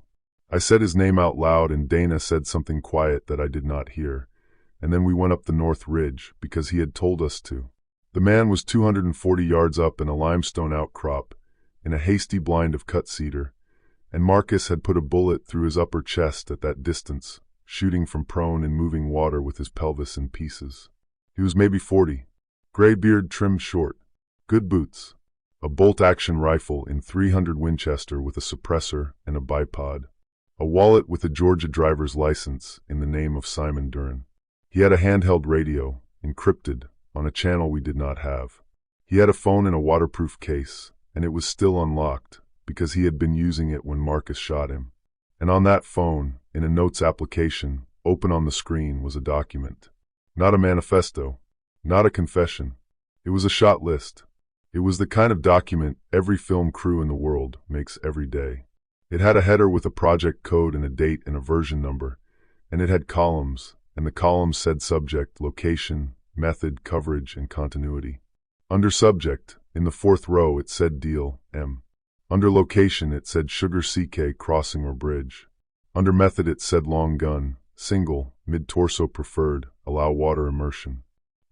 I said his name out loud, and Dana said something quiet that I did not hear, and then we went up the north ridge, because he had told us to. The man was 240 yards up in a limestone outcrop, in a hasty blind of cut cedar, and Marcus had put a bullet through his upper chest at that distance, shooting from prone in moving water with his pelvis in pieces. He was maybe 40, gray beard trimmed short, good boots, a bolt-action rifle in .300 Winchester with a suppressor and a bipod, a wallet with a Georgia driver's license in the name of Simon Duran. He had a handheld radio, encrypted, on a channel we did not have. He had a phone in a waterproof case, and it was still unlocked, because he had been using it when Marcus shot him. And on that phone, in a notes application, open on the screen, was a document. Not a manifesto, not a confession. It was a shot list. It was the kind of document every film crew in the world makes every day. It had a header with a project code and a date and a version number, and it had columns, and the columns said subject, location, method, coverage, and continuity. Under subject, in the 4th row, it said deal, M. Under location, it said sugar CK crossing or bridge. Under method, it said long gun, single, mid-torso preferred, allow water immersion.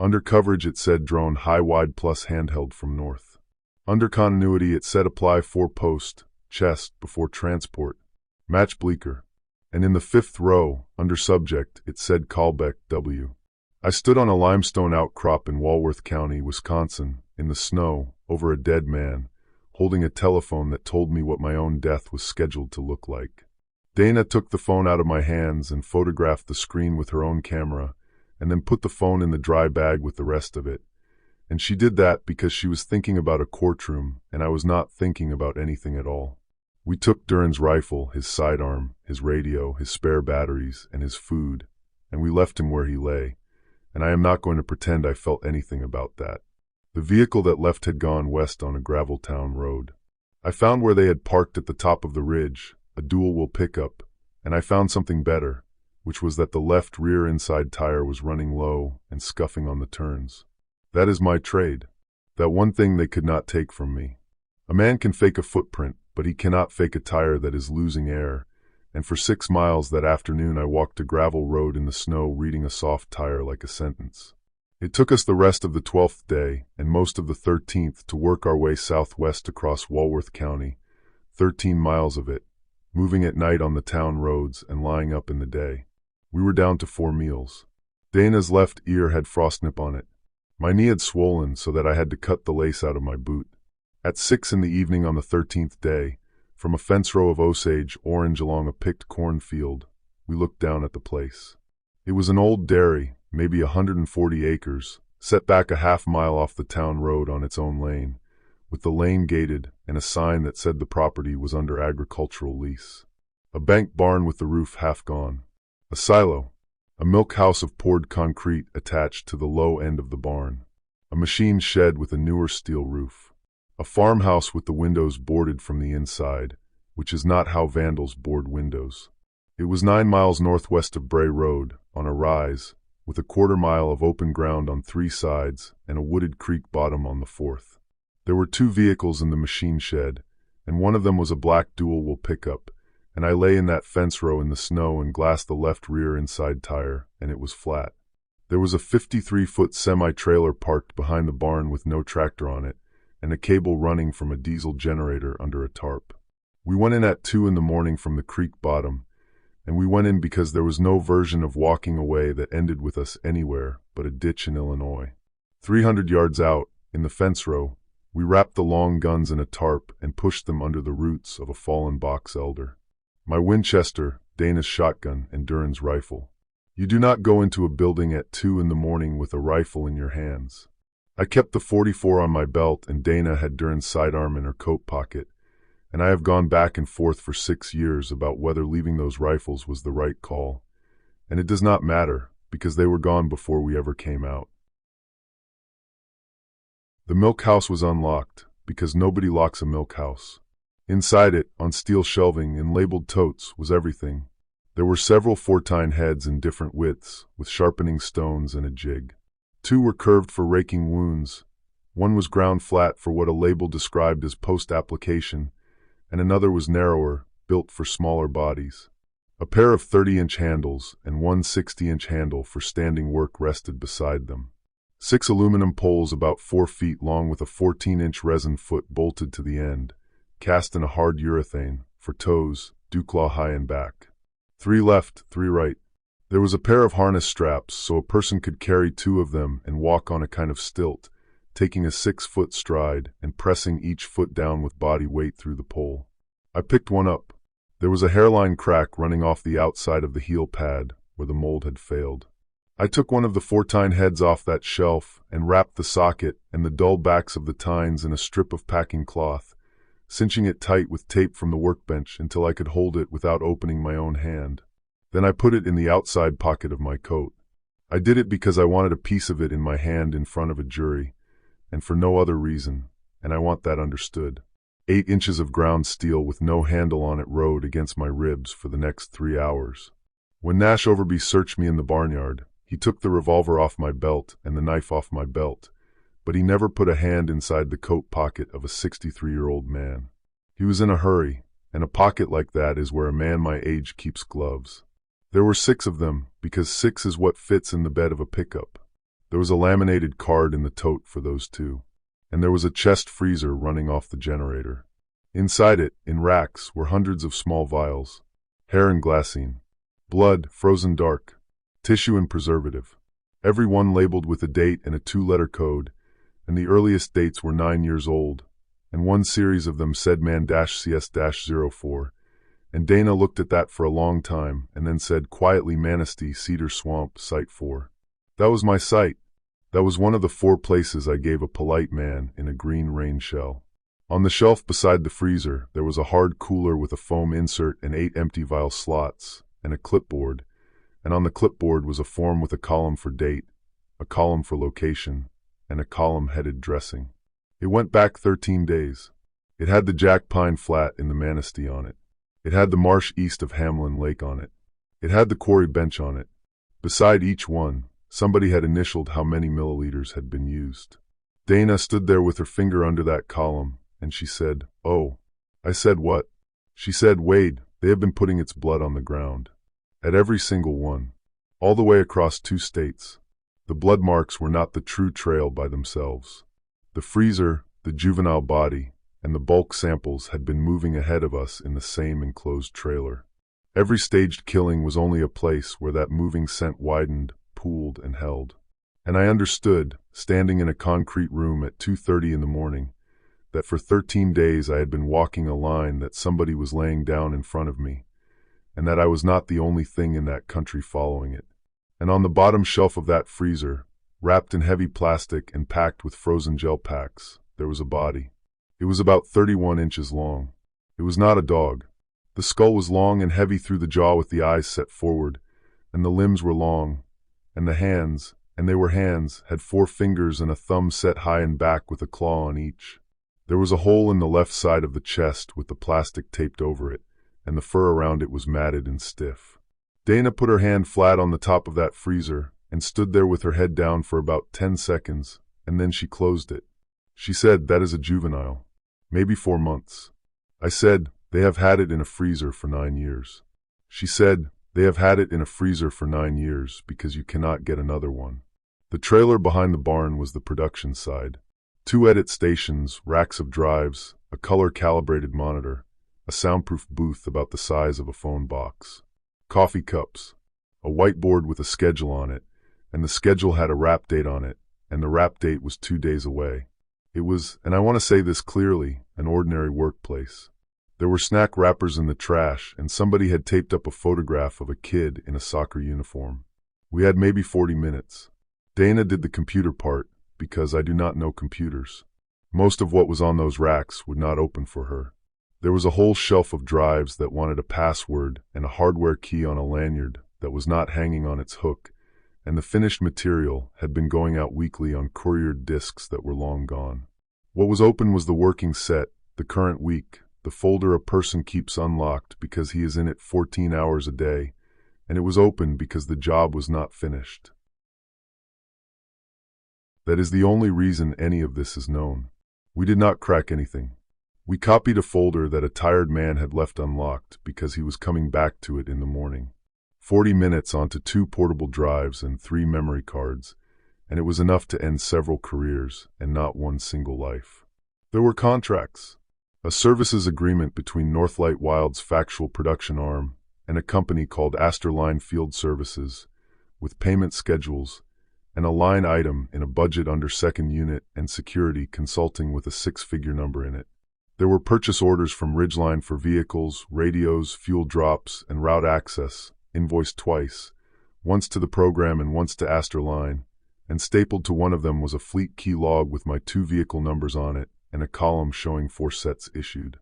Under coverage, it said drone high wide plus handheld from north. Under continuity, it said apply 4 post, chest, before transport, match bleaker. And in the 5th row, under subject, it said callback W. I stood on a limestone outcrop in Walworth County, Wisconsin, in the snow, over a dead man, holding a telephone that told me what my own death was scheduled to look like. Dana took the phone out of my hands and photographed the screen with her own camera, and then put the phone in the dry bag with the rest of it. And she did that because she was thinking about a courtroom, and I was not thinking about anything at all. We took Duran's rifle, his sidearm, his radio, his spare batteries, and his food, and we left him where he lay, and I am not going to pretend I felt anything about that. The vehicle that left had gone west on a gravel town road. I found where they had parked at the top of the ridge, a dual-wheel pickup, and I found something better, which was that the left rear inside tire was running low and scuffing on the turns. That is my trade. That one thing they could not take from me. A man can fake a footprint, but he cannot fake a tire that is losing air, and for 6 miles that afternoon I walked a gravel road in the snow reading a soft tire like a sentence. It took us the rest of the 12th day and most of the 13th to work our way southwest across Walworth County, 13 miles of it, moving at night on the town roads and lying up in the day. We were down to 4 meals. Dana's left ear had frostnip on it. My knee had swollen so that I had to cut the lace out of my boot. At 6 in the evening on the 13th day, from a fence row of Osage orange along a picked cornfield, we looked down at the place. It was an old dairy, maybe 140 acres, set back a half-mile off the town road on its own lane, with the lane gated and a sign that said the property was under agricultural lease. A bank barn with the roof half gone. A silo. A milk house of poured concrete attached to the low end of the barn. A machine shed with a newer steel roof. A farmhouse with the windows boarded from the inside, which is not how vandals board windows. It was 9 miles northwest of Bray Road, on a rise, with a quarter-mile of open ground on 3 sides and a wooded creek bottom on the 4th. There were 2 vehicles in the machine shed, and one of them was a black dual-wheel pickup, and I lay in that fence row in the snow and glassed the left rear inside tire, and it was flat. There was a 53-foot semi-trailer parked behind the barn with no tractor on it, and a cable running from a diesel generator under a tarp. We went in at 2 in the morning from the creek bottom, and we went in because there was no version of walking away that ended with us anywhere but a ditch in Illinois. 300 yards out, in the fence row, we wrapped the long guns in a tarp and pushed them under the roots of a fallen box elder. My Winchester, Dana's shotgun, and Duran's rifle. You do not go into a building at 2 in the morning with a rifle in your hands. I kept the .44 on my belt, and Dana had Duran's sidearm in her coat pocket, and I have gone back and forth for 6 years about whether leaving those rifles was the right call, and it does not matter, because they were gone before we ever came out. The milk house was unlocked, because nobody locks a milk house. Inside it, on steel shelving in labeled totes, was everything. There were several 4-tine heads in different widths, with sharpening stones and a jig. 2 were curved for raking wounds. 1 was ground flat for what a label described as post-application, and another was narrower, built for smaller bodies. A pair of 30-inch handles and 1 60-inch handle for standing work rested beside them. 6 aluminum poles about 4 feet long with a 14-inch resin foot bolted to the end, cast in a hard urethane, for toes, dewclaw high and back. 3 left, 3 right. There was a pair of harness straps so a person could carry 2 of them and walk on a kind of stilt, taking a 6-foot stride and pressing each foot down with body weight through the pole. I picked one up. There was a hairline crack running off the outside of the heel pad where the mold had failed. I took one of the 4-tine heads off that shelf and wrapped the socket and the dull backs of the tines in a strip of packing cloth, cinching it tight with tape from the workbench until I could hold it without opening my own hand. Then I put it in the outside pocket of my coat. I did it because I wanted a piece of it in my hand in front of a jury, and for no other reason, and I want that understood. 8 inches of ground steel with no handle on it rode against my ribs for the next 3 hours. When Nash Overby searched me in the barnyard, he took the revolver off my belt and the knife off my belt, but he never put a hand inside the coat pocket of a 63-year-old man. He was in a hurry, and a pocket like that is where a man my age keeps gloves. There were 6 of them, because 6 is what fits in the bed of a pickup. There was a laminated card in the tote for those 2, and there was a chest freezer running off the generator. Inside it, in racks, were hundreds of small vials. Hair and glassine. Blood, frozen dark. Tissue and preservative. Every one labeled with a date and a 2-letter code, and the earliest dates were 9 years old, and one series of them said Man-CS-04, and Dana looked at that for a long time and then said quietly Manistee, Cedar Swamp, Site 4. That was my site. That was one of the 4 places I gave a polite man in a green rain shell. On the shelf beside the freezer, there was a hard cooler with a foam insert and 8 empty vial slots, and a clipboard, and on the clipboard was a form with a column for date, a column for location, and a column headed dressing. It went back 13 days. It had the Jack Pine Flat in the Manistee on it. It had the marsh east of Hamlin Lake on it. It had the quarry bench on it. Beside each one, somebody had initialed how many milliliters had been used. Dana stood there with her finger under that column, and she said, "Oh." I said, "What?" She said, "Wade, they have been putting its blood on the ground. At every single one. All the way across 2 states. The blood marks were not the true trail by themselves. The freezer, the juvenile body, and the bulk samples had been moving ahead of us in the same enclosed trailer. Every staged killing was only a place where that moving scent widened, pooled, and held. And I understood, standing in a concrete room at 2:30 in the morning, that for 13 days I had been walking a line that somebody was laying down in front of me, and that I was not the only thing in that country following it. And on the bottom shelf of that freezer, wrapped in heavy plastic and packed with frozen gel packs, there was a body. It was about 31 inches long. It was not a dog. The skull was long and heavy through the jaw with the eyes set forward, and the limbs were long, and the hands, and they were hands, had 4 fingers and a thumb set high and back with a claw on each. There was a hole in the left side of the chest with the plastic taped over it, and the fur around it was matted and stiff. Dana put her hand flat on the top of that freezer and stood there with her head down for about 10 seconds, and then she closed it. She said, "That is a juvenile. Maybe 4 months." I said, "They have had it in a freezer for 9 years." She said, "They have had it in a freezer for 9 years because you cannot get another one." The trailer behind the barn was the production side. 2 edit stations, racks of drives, a color-calibrated monitor, a soundproof booth about the size of a phone box, coffee cups, a whiteboard with a schedule on it, and the schedule had a wrap date on it, and the wrap date was 2 days away. It was, and I want to say this clearly, an ordinary workplace. There were snack wrappers in the trash, and somebody had taped up a photograph of a kid in a soccer uniform. We had maybe 40 minutes. Dana did the computer part, because I do not know computers. Most of what was on those racks would not open for her. There was a whole shelf of drives that wanted a password and a hardware key on a lanyard that was not hanging on its hook, and the finished material had been going out weekly on couriered discs that were long gone. What was open was the working set, the current week, the folder a person keeps unlocked because he is in it 14 hours a day, and it was open because the job was not finished. That is the only reason any of this is known. We did not crack anything. We copied a folder that a tired man had left unlocked because he was coming back to it in the morning. 40 minutes onto 2 portable drives and 3 memory cards, and it was enough to end several careers and not one single life. There were contracts. A services agreement between Northlight Wild's factual production arm and a company called Line Field Services, with payment schedules, and a line item in a budget under second unit and security consulting with a 6-figure number in it. There were purchase orders from Ridgeline for vehicles, radios, fuel drops, and route access, invoiced twice, once to the program and once to Line, and stapled to one of them was a fleet key log with my 2 vehicle numbers on it and a column showing 4 sets issued.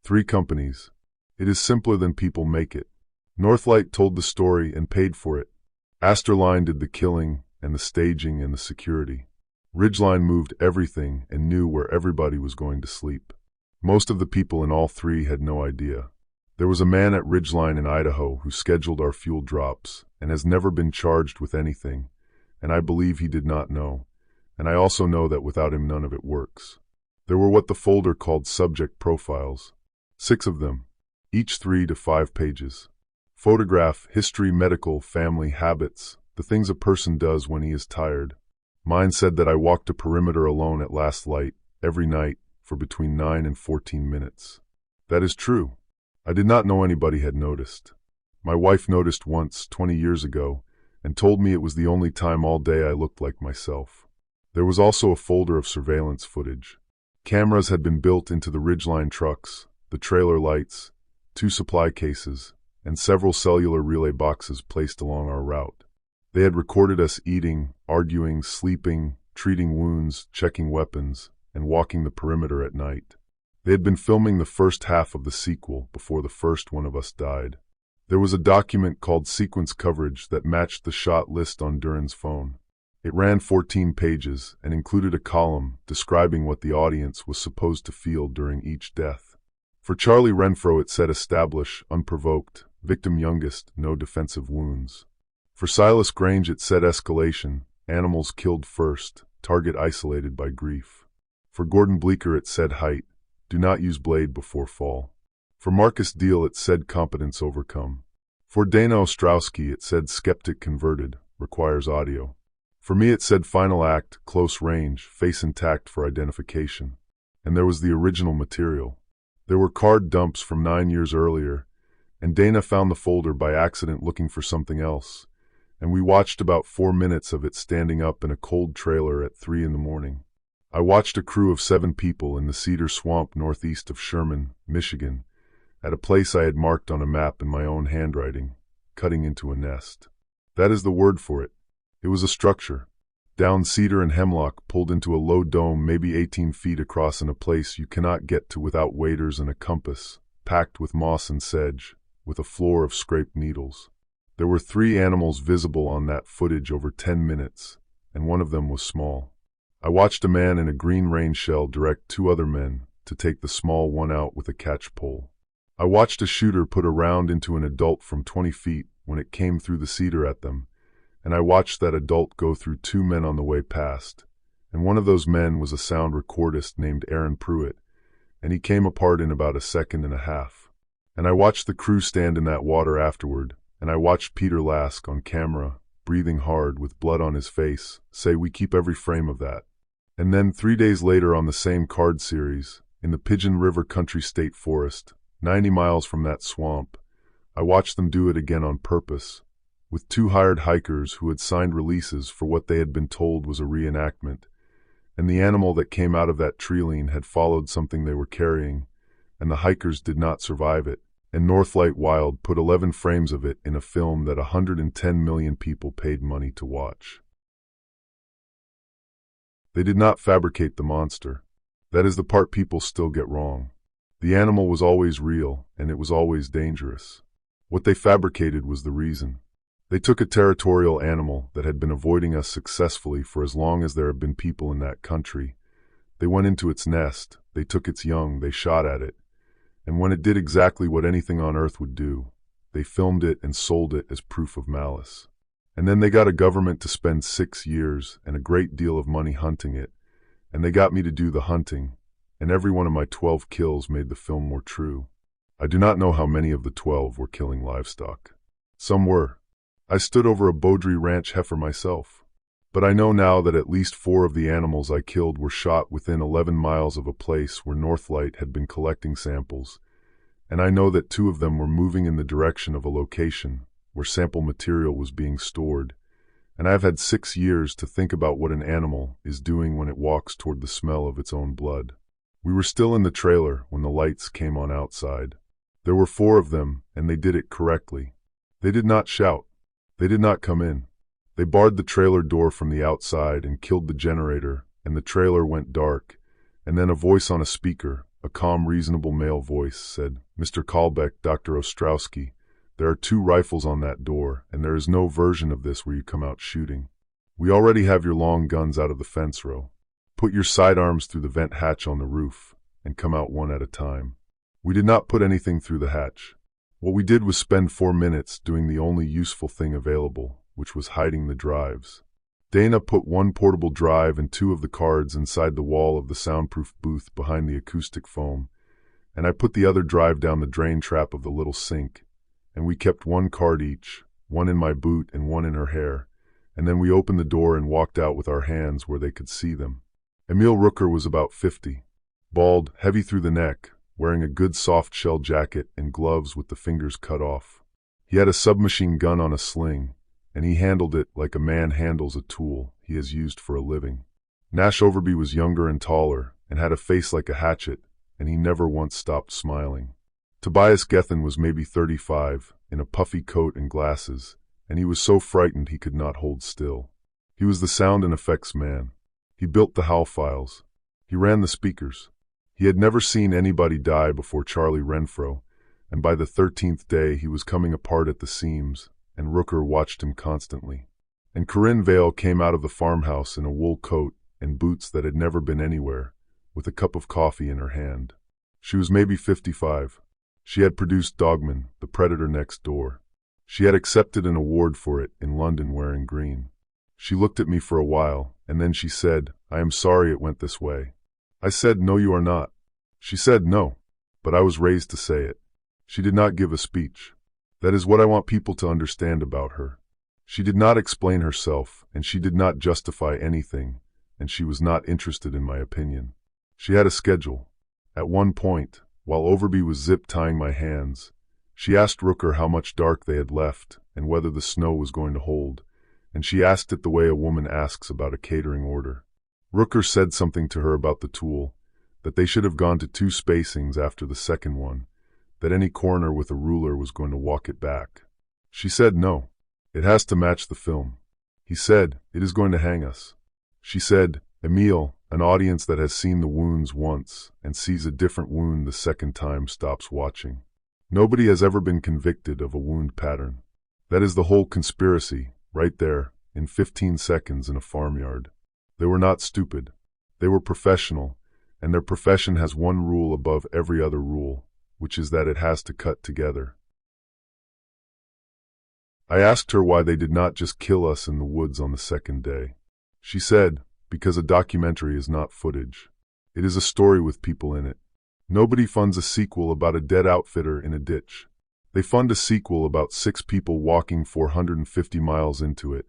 3 companies. It is simpler than people make it. Northlight told the story and paid for it. Line did the killing and the staging and the security. Ridgeline moved everything and knew where everybody was going to sleep. Most of the people in all 3 had no idea. There was a man at Ridgeline in Idaho who scheduled our fuel drops and has never been charged with anything, and I believe he did not know, and I also know that without him none of it works. There were what the folder called subject profiles, 6 of them, each 3 to 5 pages. Photograph, history, medical, family, habits, the things a person does when he is tired. Mine said that I walked a perimeter alone at last light, every night, for between 9 and 14 minutes. That is true. I did not know anybody had noticed. My wife noticed once, 20 years ago, and told me it was the only time all day I looked like myself. There was also a folder of surveillance footage. Cameras had been built into the Ridgeline trucks, the trailer lights, 2 supply cases, and several cellular relay boxes placed along our route. They had recorded us eating, arguing, sleeping, treating wounds, checking weapons, and walking the perimeter at night. They had been filming the first half of the sequel before the first one of us died. There was a document called Sequence Coverage that matched the shot list on Duran's phone. It ran 14 pages and included a column describing what the audience was supposed to feel during each death. For Charlie Renfro it said establish, unprovoked, victim youngest, no defensive wounds. For Silas Grange it said escalation, animals killed first, target isolated by grief. For Gordon Bleecker it said height, do not use blade before fall. For Marcus Deal it said competence overcome. For Dana Ostrowski it said skeptic converted, requires audio. For me it said final act, close range, face intact for identification. And there was the original material. There were card dumps from 9 years earlier, and Dana found the folder by accident looking for something else, and we watched about 4 minutes of it standing up in a cold trailer at 3 in the morning. I watched a crew of 7 people in the cedar swamp northeast of Sherman, Michigan, at a place I had marked on a map in my own handwriting, cutting into a nest. That is the word for it. It was a structure. Down cedar and hemlock pulled into a low dome maybe 18 feet across in a place you cannot get to without waders and a compass, packed with moss and sedge, with a floor of scraped needles. There were 3 animals visible on that footage over 10 minutes, and one of them was small. I watched a man in a green rain shell direct 2 other men to take the small one out with a catch pole. I watched a shooter put a round into an adult from 20 feet when it came through the cedar at them, and I watched that adult go through 2 men on the way past, and one of those men was a sound recordist named Aaron Pruitt, and he came apart in about a second and a half. And I watched the crew stand in that water afterward, and I watched Peter Lask on camera, breathing hard with blood on his face, say we keep every frame of that. And then 3 days later on the same card series, in the Pigeon River Country State Forest, 90 miles from that swamp, I watched them do it again on purpose, with 2 hired hikers who had signed releases for what they had been told was a reenactment, and the animal that came out of that treeline had followed something they were carrying, and the hikers did not survive it, and Northlight Wild put 11 frames of it in a film that 110 million people paid money to watch. They did not fabricate the monster. That is the part people still get wrong. The animal was always real, and it was always dangerous. What they fabricated was the reason. They took a territorial animal that had been avoiding us successfully for as long as there have been people in that country. They went into its nest, they took its young, they shot at it, and when it did exactly what anything on earth would do, they filmed it and sold it as proof of malice. And then they got a government to spend 6 years and a great deal of money hunting it, and they got me to do the hunting, and every one of my 12 kills made the film more true. I do not know how many of the 12 were killing livestock. Some were. I stood over a Beaudry Ranch heifer myself. But I know now that at least 4 of the animals I killed were shot within 11 miles of a place where Northlight had been collecting samples, and I know that 2 of them were moving in the direction of a location where sample material was being stored, and I've had 6 years to think about what an animal is doing when it walks toward the smell of its own blood. We were still in the trailer when the lights came on outside. There were 4 of them, and they did it correctly. They did not shout. They did not come in. They barred the trailer door from the outside and killed the generator, and the trailer went dark, and then a voice on a speaker, a calm, reasonable male voice, said, "Mr. Kalbeck, Dr. Ostrowski, there are 2 rifles on that door, and there is no version of this where you come out shooting. We already have your long guns out of the fence row. Put your sidearms through the vent hatch on the roof, and come out one at a time." We did not put anything through the hatch. What we did was spend 4 minutes doing the only useful thing available, which was hiding the drives. Dana put 1 portable drive and 2 of the cards inside the wall of the soundproof booth behind the acoustic foam, and I put the other drive down the drain trap of the little sink, and we kept 1 card each, 1 in my boot and 1 in her hair, and then we opened the door and walked out with our hands where they could see them. Emil Rooker was about 50, bald, heavy through the neck, wearing a good soft shell jacket and gloves with the fingers cut off. He had a submachine gun on a sling, and he handled it like a man handles a tool he has used for a living. Nash Overby was younger and taller, and had a face like a hatchet, and he never once stopped smiling. Tobias Gethin was maybe 35, in a puffy coat and glasses, and he was so frightened he could not hold still. He was the sound and effects man. He built the HAL files. He ran the speakers. He had never seen anybody die before Charlie Renfro, and by the 13th day he was coming apart at the seams, and Rooker watched him constantly. And Corinne Vale came out of the farmhouse in a wool coat and boots that had never been anywhere, with a cup of coffee in her hand. She was maybe 55. She had produced Dogman, the predator next door. She had accepted an award for it in London wearing green. She looked at me for a while, and then she said, "I am sorry it went this way." I said, "No, you are not." She said, "No, but I was raised to say it." She did not give a speech. That is what I want people to understand about her. She did not explain herself, and she did not justify anything, and she was not interested in my opinion. She had a schedule. At one point, while Overby was zip-tying my hands, she asked Rooker how much dark they had left and whether the snow was going to hold, and she asked it the way a woman asks about a catering order. Rooker said something to her about the tool, that they should have gone to 2 spacings after the second one, that any coroner with a ruler was going to walk it back. She said no. It has to match the film. He said, it is going to hang us. She said, Emile, an audience that has seen the wounds once and sees a different wound the second time stops watching. Nobody has ever been convicted of a wound pattern. That is the whole conspiracy, right there, in 15 seconds in a farmyard. They were not stupid. They were professional, and their profession has one rule above every other rule, which is that it has to cut together. I asked her why they did not just kill us in the woods on the second day. She said, because a documentary is not footage. It is a story with people in it. Nobody funds a sequel about a dead outfitter in a ditch. They fund a sequel about 6 people walking 450 miles into it,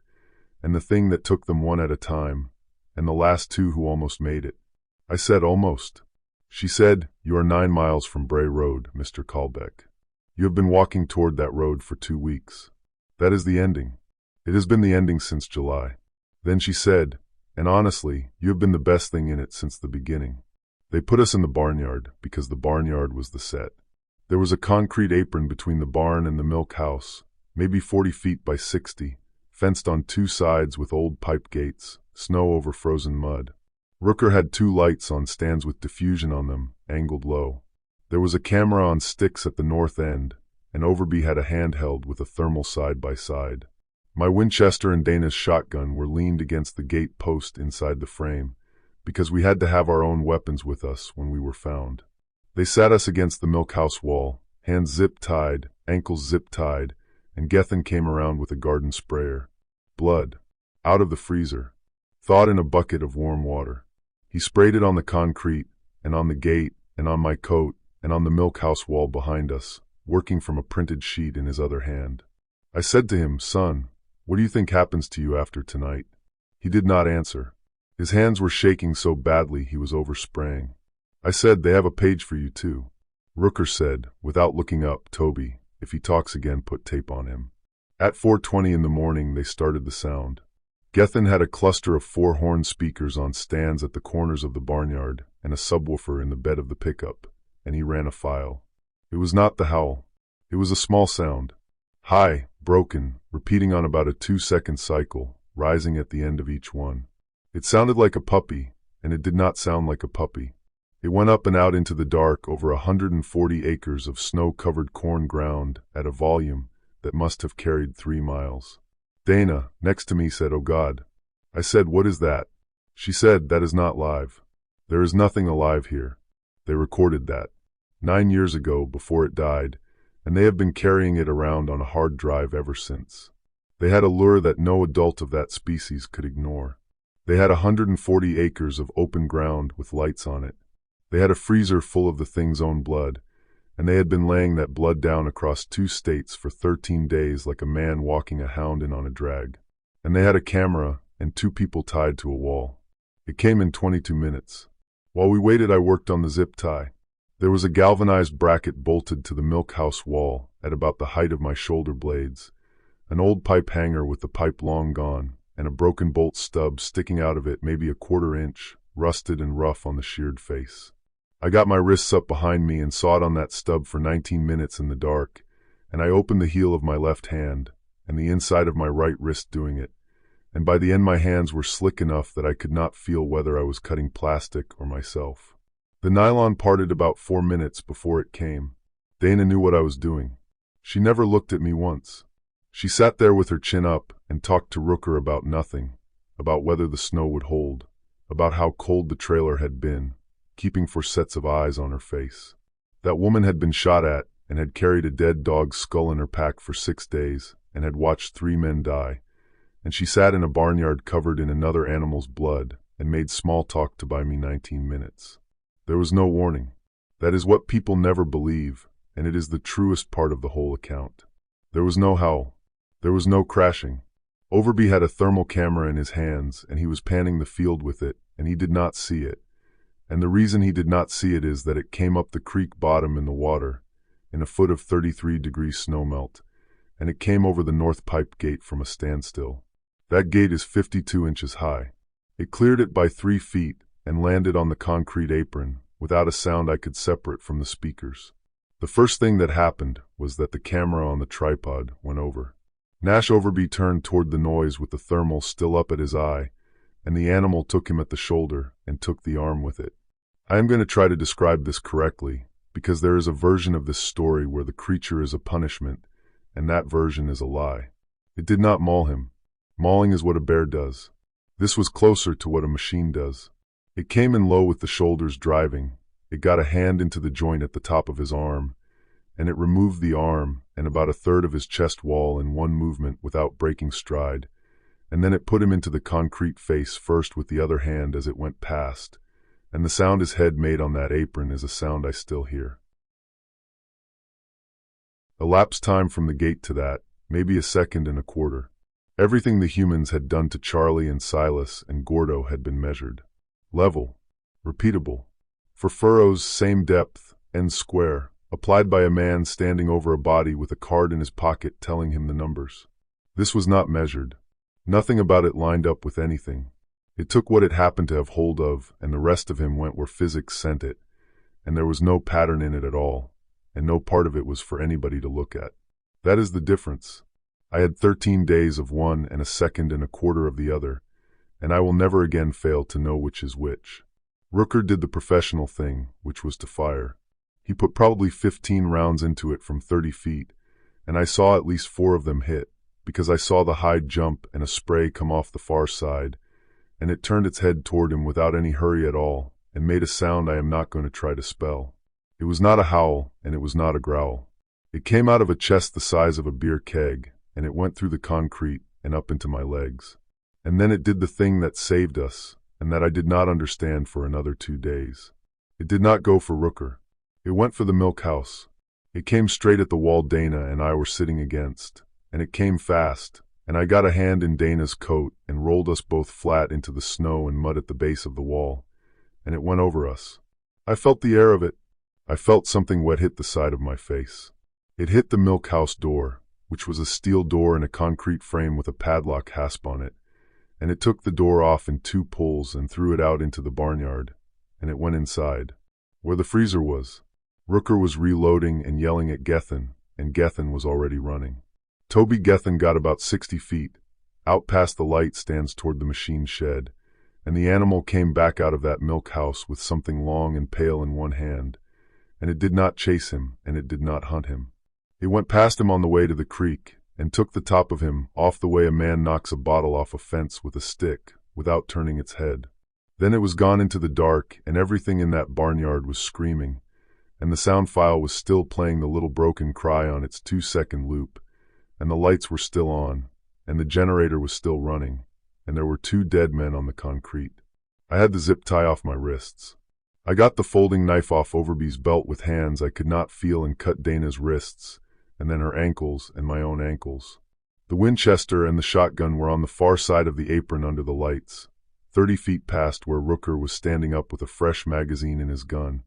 and the thing that took them one at a time, and the last 2 who almost made it. I said almost. She said, you are 9 miles from Bray Road, Mr. Kalbeck. You have been walking toward that road for 2 weeks. That is the ending. It has been the ending since July. Then she said, and honestly, you have been the best thing in it since the beginning. They put us in the barnyard because the barnyard was the set. There was a concrete apron between the barn and the milk house, maybe 40 feet by 60, fenced on 2 sides with old pipe gates, snow over frozen mud. Rooker had 2 lights on stands with diffusion on them, angled low. There was a camera on sticks at the north end, and Overby had a handheld with a thermal side-by-side. My Winchester and Dana's shotgun were leaned against the gate post inside the frame, because we had to have our own weapons with us when we were found. They sat us against the milk house wall, hands zip-tied, ankles zip-tied, and Gethin came around with a garden sprayer. Blood. Out of the freezer. Thawed in a bucket of warm water. He sprayed it on the concrete, and on the gate, and on my coat, and on the milk house wall behind us, working from a printed sheet in his other hand. I said to him, son, what do you think happens to you after tonight? He did not answer. His hands were shaking so badly he was overspraying. I said, they have a page for you too. Rooker said, without looking up, Toby, if he talks again, put tape on him. At 4:20 in the morning, they started the sound. Gethin had a cluster of 4-horn speakers on stands at the corners of the barnyard and a subwoofer in the bed of the pickup, and he ran a file. It was not the howl. It was a small sound. High, broken, repeating on about a 2-second cycle, rising at the end of each one. It sounded like a puppy, and it did not sound like a puppy. It went up and out into the dark over 140 acres of snow-covered corn ground at a volume that must have carried 3 miles. Dana, next to me, said, oh God. I said, what is that? She said, that is not live. There is nothing alive here. They recorded that 9 years ago before it died, and they have been carrying it around on a hard drive ever since. They had a lure that no adult of that species could ignore. They had 140 acres of open ground with lights on it. They had a freezer full of the thing's own blood, and they had been laying that blood down across 2 states for 13 days like a man walking a hound in on a drag. And they had a camera and 2 people tied to a wall. It came in 22 minutes. While we waited, I worked on the zip tie. There was a galvanized bracket bolted to the milk house wall at about the height of my shoulder blades, an old pipe hanger with the pipe long gone, and a broken bolt stub sticking out of it maybe a 1/4 inch, rusted and rough on the sheared face. I got my wrists up behind me and sawed on that stub for 19 minutes in the dark, and I opened the heel of my left hand and the inside of my right wrist doing it, and by the end my hands were slick enough that I could not feel whether I was cutting plastic or myself. The nylon parted about 4 minutes before it came. Dana knew what I was doing. She never looked at me once. She sat there with her chin up and talked to Rooker about nothing, about whether the snow would hold, about how cold the trailer had been, keeping 4 sets of eyes on her face. That woman had been shot at and had carried a dead dog's skull in her pack for 6 days and had watched 3 men die, and she sat in a barnyard covered in another animal's blood and made small talk to buy me 19 minutes. There was no warning. That is what people never believe, and it is the truest part of the whole account. There was no howl. There was no crashing. Overby had a thermal camera in his hands, and he was panning the field with it, and he did not see it. And the reason he did not see it is that it came up the creek bottom in the water, in a foot of 33-degree snowmelt, and it came over the North Pipe Gate from a standstill. That gate is 52 inches high. It cleared it by 3 feet and landed on the concrete apron, without a sound I could separate from the speakers. The first thing that happened was that the camera on the tripod went over. Nash Overby turned toward the noise with the thermal still up at his eye, and the animal took him at the shoulder and took the arm with it. I am going to try to describe this correctly, because there is a version of this story where the creature is a punishment, and that version is a lie. It did not maul him. Mauling is what a bear does. This was closer to what a machine does. It came in low with the shoulders driving. It got a hand into the joint at the top of his arm, and it removed the arm and about a third of his chest wall in one movement without breaking stride, and then it put him into the concrete face first with the other hand as it went past, and the sound his head made on that apron is a sound I still hear. Elapsed time from the gate to that, maybe a second and a quarter. Everything the humans had done to Charlie and Silas and Gordo had been measured. Level. Repeatable. For furrows, same depth, and square, applied by a man standing over a body with a card in his pocket telling him the numbers. This was not measured. Nothing about it lined up with anything. It took what it happened to have hold of, and the rest of him went where physics sent it, and there was no pattern in it at all, and no part of it was for anybody to look at. That is the difference. I had 13 days of one and a second and a quarter of the other, and I will never again fail to know which is which. Rooker did the professional thing, which was to fire. He put probably 15 rounds into it from 30 feet, and I saw at least 4 of them hit, because I saw the hide jump and a spray come off the far side, and it turned its head toward him without any hurry at all, and made a sound I am not going to try to spell. It was not a howl, and it was not a growl. It came out of a chest the size of a beer keg, and it went through the concrete and up into my legs. And then it did the thing that saved us, and that I did not understand for another 2 days. It did not go for Rooker. It went for the milk house. It came straight at the wall Dana and I were sitting against, and it came fast, and I got a hand in Dana's coat and rolled us both flat into the snow and mud at the base of the wall, and it went over us. I felt the air of it. I felt something wet hit the side of my face. It hit the milk house door, which was a steel door in a concrete frame with a padlock hasp on it, and it took the door off in 2 pulls and threw it out into the barnyard, and it went inside, where the freezer was. Rooker was reloading and yelling at Gethin, and Gethin was already running. Toby Gethin got about 60 feet, out past the light stands toward the machine shed, and the animal came back out of that milk house with something long and pale in one hand, and it did not chase him, and it did not hunt him. It went past him on the way to the creek, and took the top of him off the way a man knocks a bottle off a fence with a stick, without turning its head. Then it was gone into the dark, and everything in that barnyard was screaming, and the sound file was still playing the little broken cry on its 2-second loop, and the lights were still on, and the generator was still running, and there were 2 dead men on the concrete. I had the zip tie off my wrists. I got the folding knife off Overby's belt with hands I could not feel and cut Dana's wrists, and then her ankles and my own ankles. The Winchester and the shotgun were on the far side of the apron under the lights, 30 feet past where Rooker was standing up with a fresh magazine in his gun,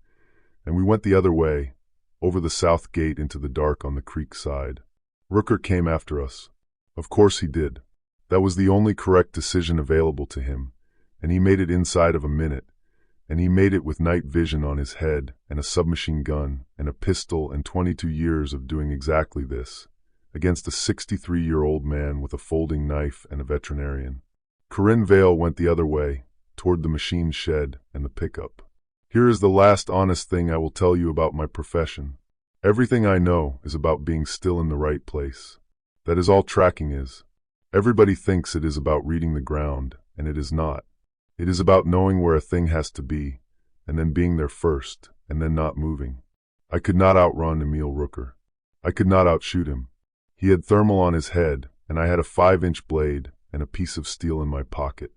and we went the other way, over the south gate into the dark on the creek side. Rooker came after us. Of course he did. That was the only correct decision available to him, and he made it inside of a minute, and he made it with night vision on his head and a submachine gun and a pistol and 22 years of doing exactly this, against a 63-year-old man with a folding knife and a veterinarian. Corinne Vale went the other way, toward the machine shed and the pickup. Here is the last honest thing I will tell you about my profession. Everything I know is about being still in the right place. That is all tracking is. Everybody thinks it is about reading the ground, and it is not. It is about knowing where a thing has to be, and then being there first, and then not moving. I could not outrun Emil Rooker. I could not outshoot him. He had thermal on his head, and I had a 5-inch blade and a piece of steel in my pocket.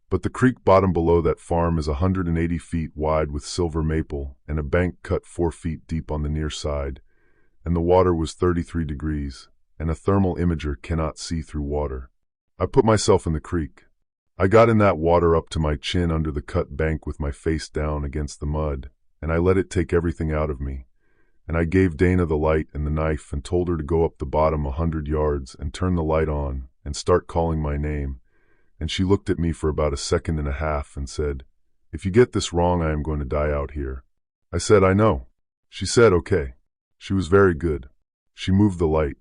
But the creek bottom below that farm is 180 feet wide with silver maple and a bank cut 4 feet deep on the near side, and the water was 33 degrees, and a thermal imager cannot see through water. I put myself in the creek. I got in that water up to my chin under the cut bank with my face down against the mud, and I let it take everything out of me. And I gave Dana the light and the knife and told her to go up the bottom 100 yards and turn the light on and start calling my name. And she looked at me for about a second and a half and said, "If you get this wrong, I am going to die out here." I said, "I know." She said, "Okay." She was very good. She moved the light.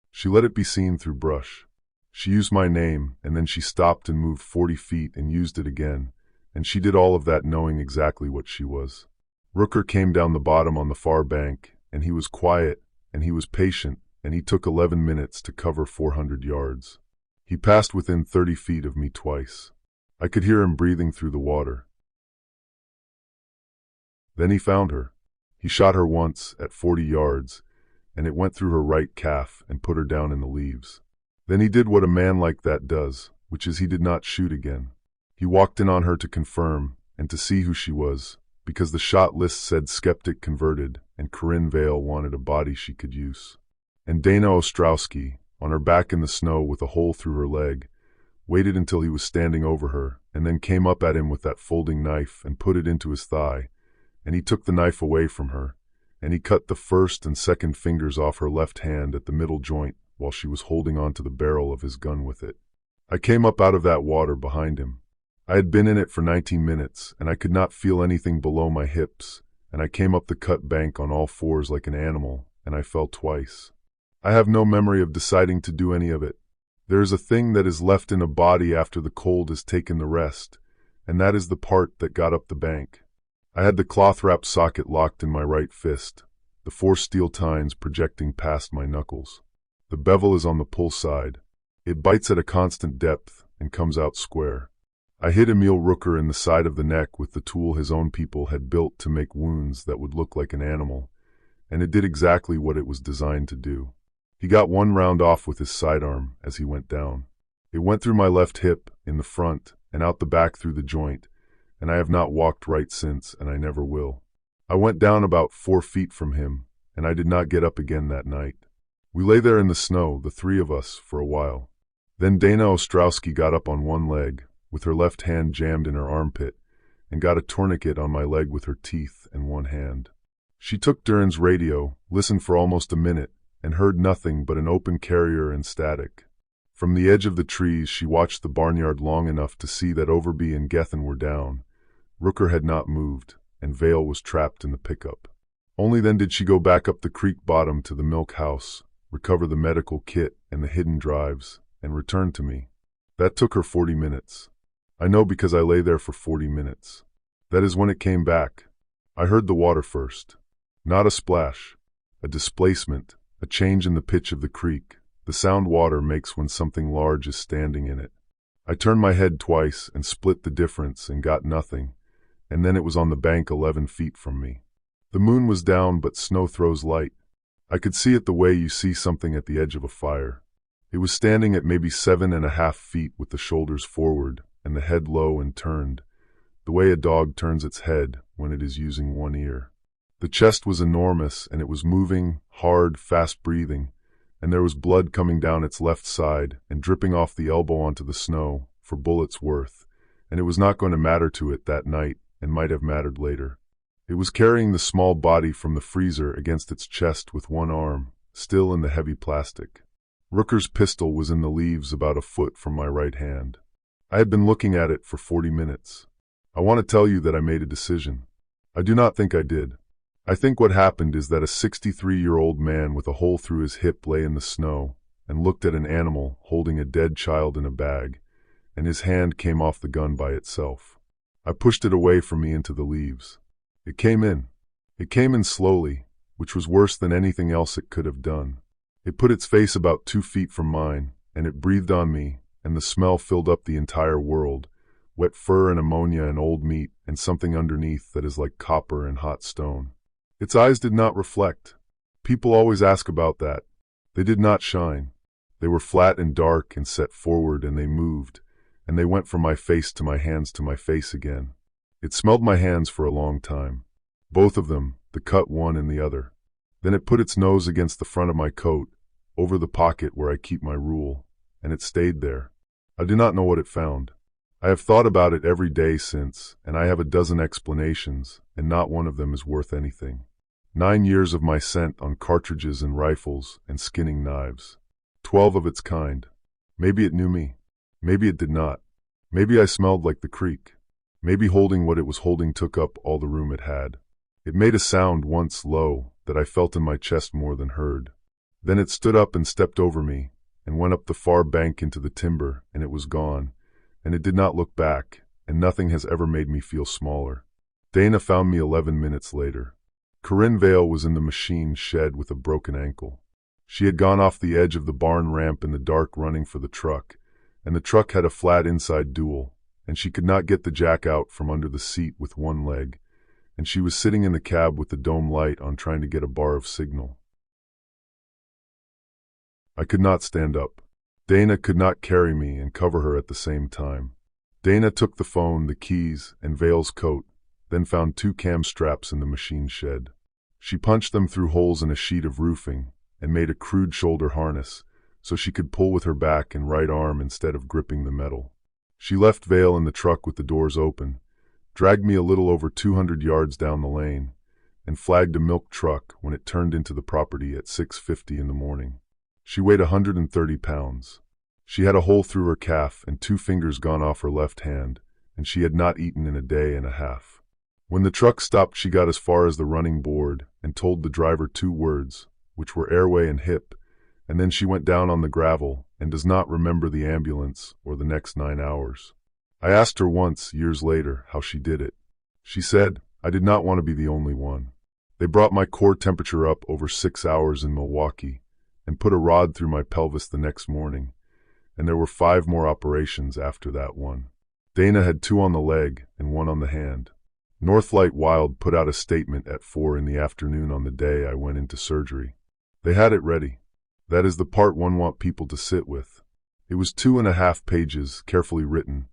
She let it be seen through brush. She used my name, and then she stopped and moved 40 feet and used it again, and she did all of that knowing exactly what she was. Rooker came down the bottom on the far bank, and he was quiet, and he was patient, and he took 11 minutes to cover 400 yards. He passed within 30 feet of me twice. I could hear him breathing through the water. Then he found her. He shot her once at 40 yards, and it went through her right calf and put her down in the leaves. Then he did what a man like that does, which is he did not shoot again. He walked in on her to confirm and to see who she was, because the shot list said skeptic converted, and Corinne Vale wanted a body she could use. And Dana Ostrowski, on her back in the snow with a hole through her leg, waited until he was standing over her, and then came up at him with that folding knife and put it into his thigh, and he took the knife away from her, and he cut the first and second fingers off her left hand at the middle joint while she was holding on to the barrel of his gun with it. I came up out of that water behind him. I had been in it for 19 minutes, and I could not feel anything below my hips, and I came up the cut bank on all fours like an animal, and I fell twice. I have no memory of deciding to do any of it. There is a thing that is left in a body after the cold has taken the rest, and that is the part that got up the bank. I had the cloth-wrapped socket locked in my right fist, the 4 steel tines projecting past my knuckles. The bevel is on the pull side. It bites at a constant depth and comes out square. I hit Emil Rooker in the side of the neck with the tool his own people had built to make wounds that would look like an animal, and it did exactly what it was designed to do. He got 1 round off with his sidearm as he went down. It went through my left hip, in the front, and out the back through the joint, and I have not walked right since, and I never will. I went down about 4 feet from him, and I did not get up again that night. We lay there in the snow, the 3 of us, for a while. Then Dana Ostrowski got up on one leg, with her left hand jammed in her armpit, and got a tourniquet on my leg with her teeth and one hand. She took Duran's radio, listened for almost a minute, and heard nothing but an open carrier and static. From the edge of the trees she watched the barnyard long enough to see that Overby and Gethin were down. Rooker had not moved, and Vale was trapped in the pickup. Only then did she go back up the creek bottom to the milk house, recover the medical kit and the hidden drives, and return to me. That took her 40 minutes. I know because I lay there for 40 minutes. That is when it came back. I heard the water first. Not a splash. A displacement, a change in the pitch of the creek, the sound water makes when something large is standing in it. I turned my head twice and split the difference and got nothing, and then it was on the bank 11 feet from me. The moon was down, but snow throws light. I could see it the way you see something at the edge of a fire. It was standing at maybe 7.5 feet with the shoulders forward and the head low and turned, the way a dog turns its head when it is using one ear. The chest was enormous, and it was moving, hard, fast-breathing, and there was blood coming down its left side and dripping off the elbow onto the snow, for bullets' worth, and it was not going to matter to it that night and might have mattered later. It was carrying the small body from the freezer against its chest with one arm, still in the heavy plastic. Rooker's pistol was in the leaves about a foot from my right hand. I had been looking at it for 40 minutes. I want to tell you that I made a decision. I do not think I did. I think what happened is that a 63-year-old man with a hole through his hip lay in the snow and looked at an animal holding a dead child in a bag, and his hand came off the gun by itself. I pushed it away from me into the leaves. It came in. It came in slowly, which was worse than anything else it could have done. It put its face about 2 feet from mine, and it breathed on me, and the smell filled up the entire world, wet fur and ammonia and old meat and something underneath that is like copper and hot stone. Its eyes did not reflect. People always ask about that. They did not shine. They were flat and dark and set forward, and they moved, and they went from my face to my hands to my face again. It smelled my hands for a long time. Both of them, the cut one and the other. Then it put its nose against the front of my coat, over the pocket where I keep my rule, and it stayed there. I do not know what it found. I have thought about it every day since, and I have a dozen explanations, and not one of them is worth anything. 9 years of my scent on cartridges and rifles and skinning knives. 12 of its kind. Maybe it knew me. Maybe it did not. Maybe I smelled like the creek. Maybe holding what it was holding took up all the room it had. It made a sound once low that I felt in my chest more than heard. Then it stood up and stepped over me and went up the far bank into the timber, and it was gone, and it did not look back, and nothing has ever made me feel smaller. Dana found me 11 minutes later. Corinne Vale was in the machine shed with a broken ankle. She had gone off the edge of the barn ramp in the dark running for the truck, and the truck had a flat inside dual, and she could not get the jack out from under the seat with one leg, and she was sitting in the cab with the dome light on trying to get a bar of signal. I could not stand up. Dana could not carry me and cover her at the same time. Dana took the phone, the keys, and Vale's coat, then found 2 cam straps in the machine shed. She punched them through holes in a sheet of roofing and made a crude shoulder harness so she could pull with her back and right arm instead of gripping the metal. She left Vale in the truck with the doors open, dragged me a little over 200 yards down the lane, and flagged a milk truck when it turned into the property at 6:50 in the morning. She weighed 130 pounds. She had a hole through her calf and 2 fingers gone off her left hand, and she had not eaten in a day and a half. When the truck stopped, she got as far as the running board and told the driver 2 words, which were airway and hip, and then she went down on the gravel and does not remember the ambulance or the next 9 hours. I asked her once, years later, how she did it. She said, "I did not want to be the only one. They brought my core temperature up over 6 hours in Milwaukee and put a rod through my pelvis the next morning, and there were 5 more operations after that one. Dana had 2 on the leg and 1 on the hand." Northlight Wild put out a statement at 4 in the afternoon on the day I went into surgery. They had it ready. That is the part one want people to sit with. It was 2.5 pages, carefully written,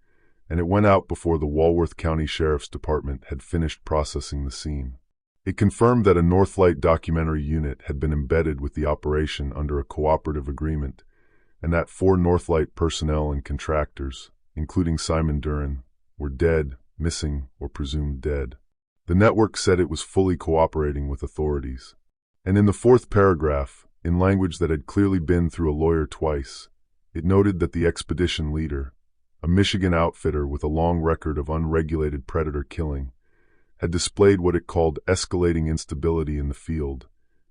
and it went out before the Walworth County Sheriff's Department had finished processing the scene. It confirmed that a Northlight documentary unit had been embedded with the operation under a cooperative agreement, and that 4 Northlight personnel and contractors, including Simon Duran, were dead, missing, or presumed dead. The network said it was fully cooperating with authorities. And in the 4th paragraph, in language that had clearly been through a lawyer twice, it noted that the expedition leader, a Michigan outfitter with a long record of unregulated predator killing, had displayed what it called escalating instability in the field,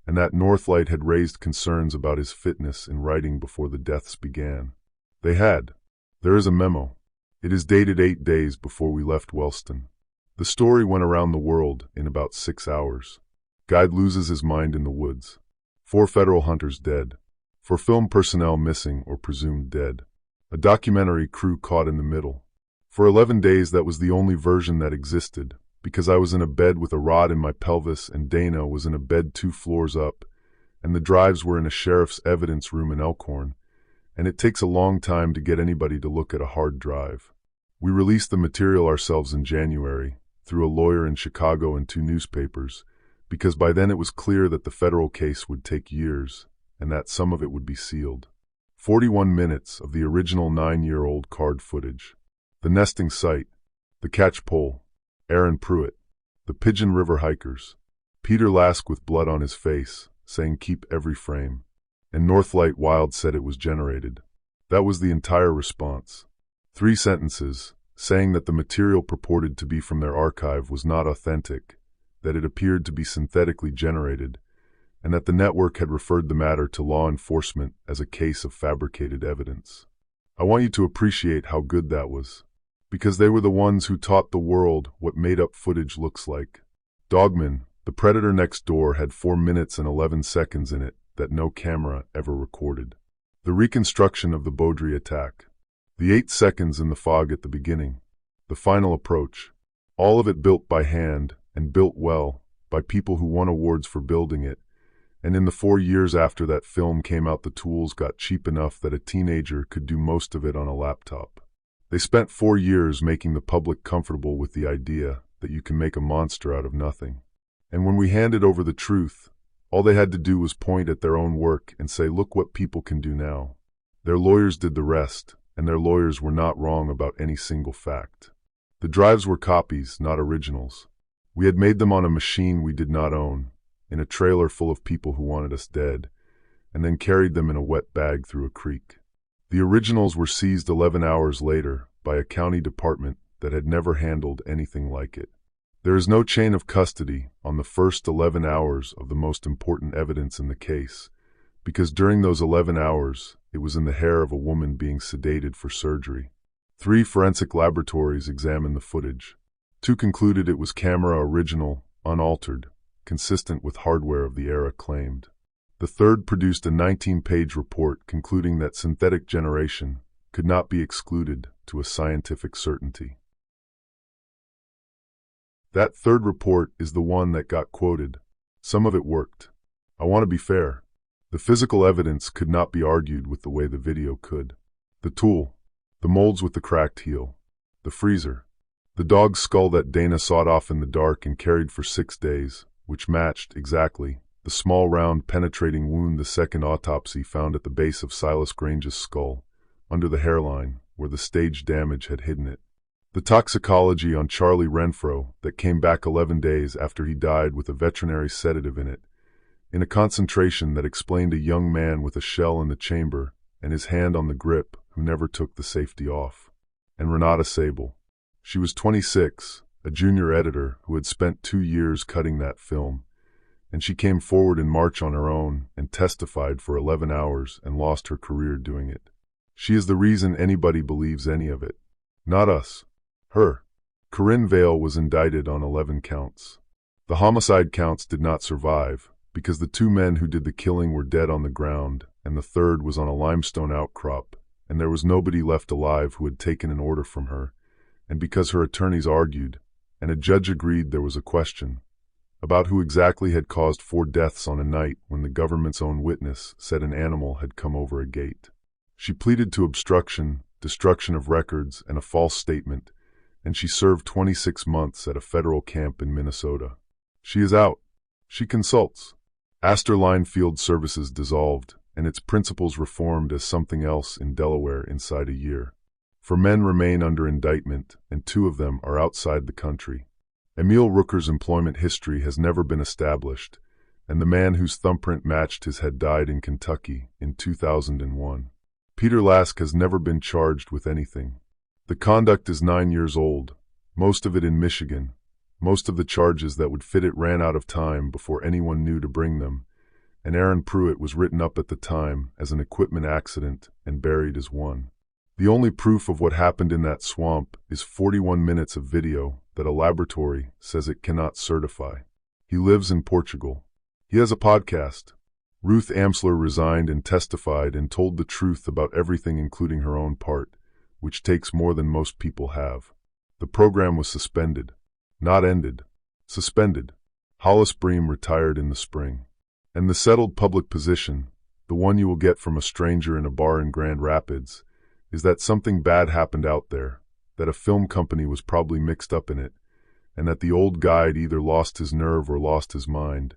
and that Northlight had raised concerns about his fitness in writing before the deaths began. They had. There is a memo. It is dated 8 days before we left Wellston. The story went around the world in about 6 hours. Guide loses his mind in the woods. 4 federal hunters dead. 4 film personnel missing or presumed dead. A documentary crew caught in the middle. For 11 days that was the only version that existed, because I was in a bed with a rod in my pelvis and Dana was in a bed 2 floors up, and the drives were in a sheriff's evidence room in Elkhorn, and it takes a long time to get anybody to look at a hard drive. We released the material ourselves in January, through a lawyer in Chicago and 2 newspapers, because by then it was clear that the federal case would take years, and that some of it would be sealed. 41 minutes of the original 9-year-old card footage. The nesting site, the catch pole, Aaron Pruitt, the Pigeon River hikers, Peter Lask with blood on his face, saying keep every frame, and Northlight Wild said it was generated. That was the entire response. 3 sentences, saying that the material purported to be from their archive was not authentic, that it appeared to be synthetically generated, and that the network had referred the matter to law enforcement as a case of fabricated evidence. I want you to appreciate how good that was, because they were the ones who taught the world what made-up footage looks like. Dogman, the predator next door, had 4 minutes and 11 seconds in it that no camera ever recorded. The reconstruction of the Beaudry attack. The 8 seconds in the fog at the beginning. The final approach. All of it built by hand, and built well, by people who won awards for building it. And in the 4 years after that film came out, the tools got cheap enough that a teenager could do most of it on a laptop. They spent 4 years making the public comfortable with the idea that you can make a monster out of nothing. And when we handed over the truth, all they had to do was point at their own work and say, look what people can do now. Their lawyers did the rest, and their lawyers were not wrong about any single fact. The drives were copies, not originals. We had made them on a machine we did not own, in a trailer full of people who wanted us dead, and then carried them in a wet bag through a creek. The originals were seized 11 hours later by a county department that had never handled anything like it. There is no chain of custody on the first 11 hours of the most important evidence in the case, because during those 11 hours, it was in the hair of a woman being sedated for surgery. 3 forensic laboratories examined the footage. 2 concluded it was camera original, unaltered, consistent with hardware of the era claimed. The third produced a 19-page report concluding that synthetic generation could not be excluded to a scientific certainty. That third report is the one that got quoted. Some of it worked. I want to be fair. The physical evidence could not be argued with the way the video could. The tool, the molds with the cracked heel, the freezer, the dog's skull that Dana sawed off in the dark and carried for 6 days, which matched, exactly, the small round penetrating wound the second autopsy found at the base of Silas Grange's skull, under the hairline, where the stage damage had hidden it. The toxicology on Charlie Renfro that came back 11 days after he died with a veterinary sedative in it, in a concentration that explained a young man with a shell in the chamber and his hand on the grip who never took the safety off. And Renata Sable. She was 26, a junior editor who had spent 2 years cutting that film, and she came forward in March on her own and testified for 11 hours and lost her career doing it. She is the reason anybody believes any of it. Not us. Her. Corinne Vale was indicted on 11 counts. The homicide counts did not survive, because the 2 men who did the killing were dead on the ground, and the third was on a limestone outcrop, and there was nobody left alive who had taken an order from her, and because her attorneys argued, and a judge agreed there was a question, about who exactly had caused 4 deaths on a night when the government's own witness said an animal had come over a gate. She pleaded to obstruction, destruction of records, and a false statement, and she served 26 months at a federal camp in Minnesota. She is out. She consults. Astor Line Field Services dissolved, and its principals reformed as something else in Delaware inside a year. 4 men remain under indictment, and 2 of them are outside the country. Emil Rooker's employment history has never been established, and the man whose thumbprint matched his had died in Kentucky in 2001. Peter Lask has never been charged with anything. The conduct is 9 years old, most of it in Michigan. Most of the charges that would fit it ran out of time before anyone knew to bring them, and Aaron Pruitt was written up at the time as an equipment accident and buried as one. The only proof of what happened in that swamp is 41 minutes of video that a laboratory says it cannot certify. He lives in Portugal. He has a podcast. Ruth Amsler resigned and testified and told the truth about everything including her own part, which takes more than most people have. The program was suspended. Not ended. Suspended. Hollis Bream retired in the spring. And the settled public position, the one you will get from a stranger in a bar in Grand Rapids, is that something bad happened out there, that a film company was probably mixed up in it, and that the old guide either lost his nerve or lost his mind,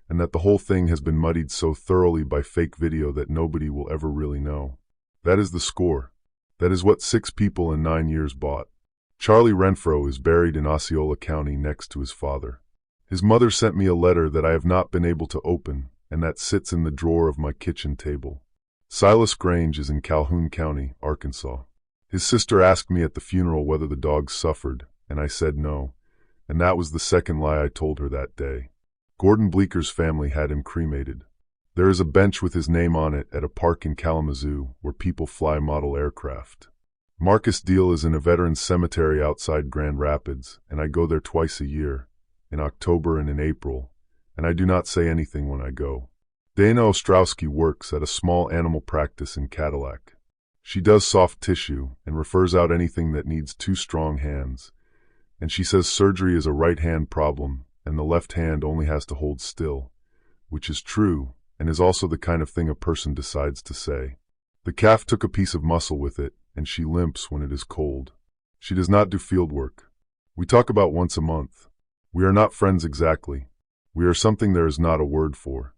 and that the whole thing has been muddied so thoroughly by fake video that nobody will ever really know. That is the score. That is what 6 people in 9 years bought. Charlie Renfro is buried in Osceola County next to his father. His mother sent me a letter that I have not been able to open, and that sits in the drawer of my kitchen table. Silas Grange is in Calhoun County, Arkansas. His sister asked me at the funeral whether the dogs suffered, and I said no, and that was the second lie I told her that day. Gordon Bleeker's family had him cremated. There is a bench with his name on it at a park in Kalamazoo where people fly model aircraft. Marcus Deal is in a veterans cemetery outside Grand Rapids, and I go there twice a year, in October and in April, and I do not say anything when I go. Dana Ostrowski works at a small animal practice in Cadillac. She does soft tissue and refers out anything that needs 2 strong hands, and she says surgery is a right-hand problem and the left hand only has to hold still, which is true and is also the kind of thing a person decides to say. The calf took a piece of muscle with it, and she limps when it is cold. She does not do field work. We talk about once a month. We are not friends exactly. We are something there is not a word for.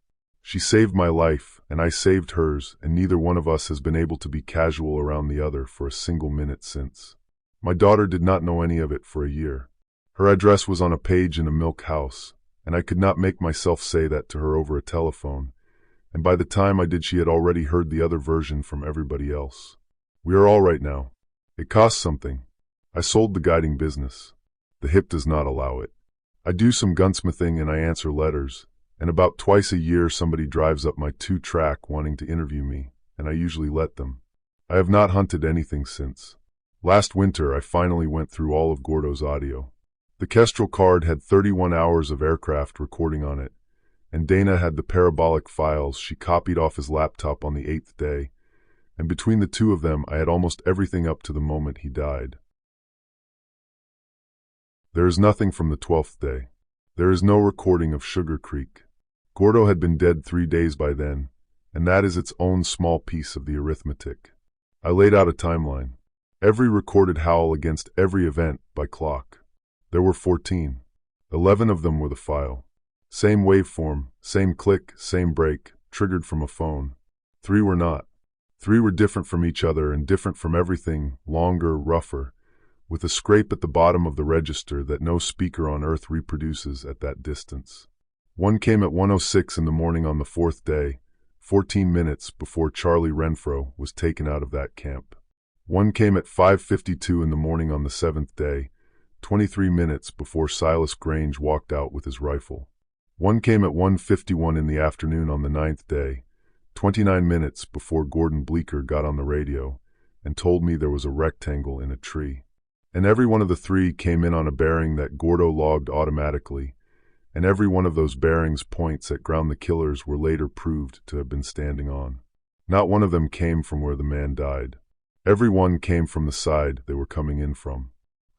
She saved my life, and I saved hers, and neither one of us has been able to be casual around the other for a single minute since. My daughter did not know any of it for a year. Her address was on a page in a milk house, and I could not make myself say that to her over a telephone, and by the time I did she had already heard the other version from everybody else. We are all right now. It costs something. I sold the guiding business. The hip does not allow it. I do some gunsmithing and I answer letters, and about twice a year somebody drives up my 2-track wanting to interview me, and I usually let them. I have not hunted anything since. Last winter I finally went through all of Gordo's audio. The Kestrel card had 31 hours of aircraft recording on it, and Dana had the parabolic files she copied off his laptop on the 8th day, and between the two of them I had almost everything up to the moment he died. There is nothing from the 12th day. There is no recording of Sugar Creek. Gordo had been dead 3 days by then, and that is its own small piece of the arithmetic. I laid out a timeline. Every recorded howl against every event by clock. There were 14. 11 of them were the file. Same waveform, same click, same break, triggered from a phone. 3 were not. 3 were different from each other and different from everything, longer, rougher, with a scrape at the bottom of the register that no speaker on earth reproduces at that distance. One came at 1:06 in the morning on the 4th day, 14 minutes before Charlie Renfro was taken out of that camp. One came at 5:52 in the morning on the 7th day, 23 minutes before Silas Grange walked out with his rifle. One came at 1:51 in the afternoon on the 9th day, 29 minutes before Gordon Bleecker got on the radio and told me there was a rectangle in a tree. And every one of the 3 came in on a bearing that Gordo logged automatically, and every one of those bearings points at ground the killers were later proved to have been standing on. Not one of them came from where the man died. Every one came from the side they were coming in from.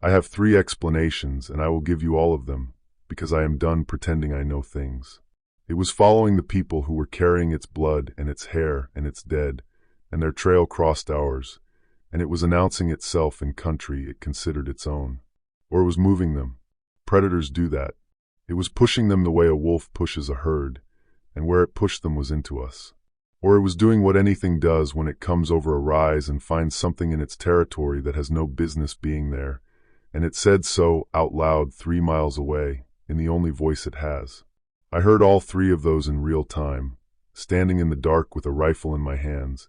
I have 3 explanations, and I will give you all of them, because I am done pretending I know things. It was following the people who were carrying its blood and its hair and its dead, and their trail crossed ours, and it was announcing itself in country it considered its own. Or it was moving them. Predators do that. It was pushing them the way a wolf pushes a herd, and where it pushed them was into us. Or it was doing what anything does when it comes over a rise and finds something in its territory that has no business being there, and it said so out loud 3 miles away, in the only voice it has. I heard all 3 of those in real time, standing in the dark with a rifle in my hands,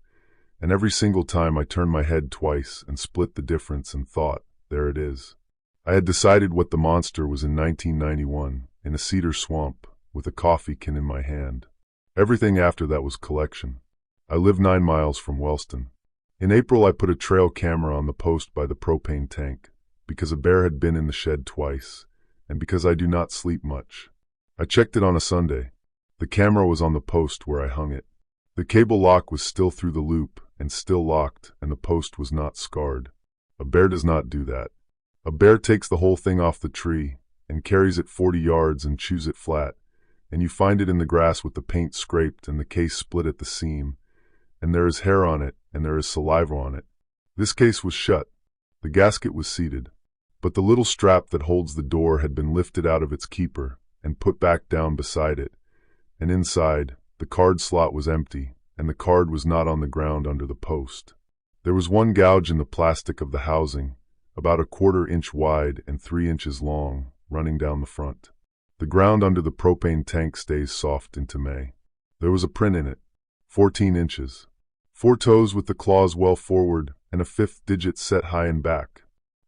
and every single time I turned my head twice and split the difference and thought, there it is. I had decided what the monster was in 1991, in a cedar swamp, with a coffee can in my hand. Everything after that was collection. I live 9 miles from Wellston. In April I put a trail camera on the post by the propane tank, because a bear had been in the shed twice, and because I do not sleep much. I checked it on a Sunday. The camera was on the post where I hung it. The cable lock was still through the loop, and still locked, and the post was not scarred. A bear does not do that. A bear takes the whole thing off the tree, and carries it 40 yards and chews it flat, and you find it in the grass with the paint scraped and the case split at the seam, and there is hair on it, and there is saliva on it. This case was shut. The gasket was seated, but the little strap that holds the door had been lifted out of its keeper and put back down beside it, and inside, the card slot was empty, and the card was not on the ground under the post. There was one gouge in the plastic of the housing, about a 1/4 inch wide and 3 inches long, running down the front. The ground under the propane tank stays soft into May. There was a print in it, 14 inches. 4 toes with the claws well forward, and a 5th digit set high and back.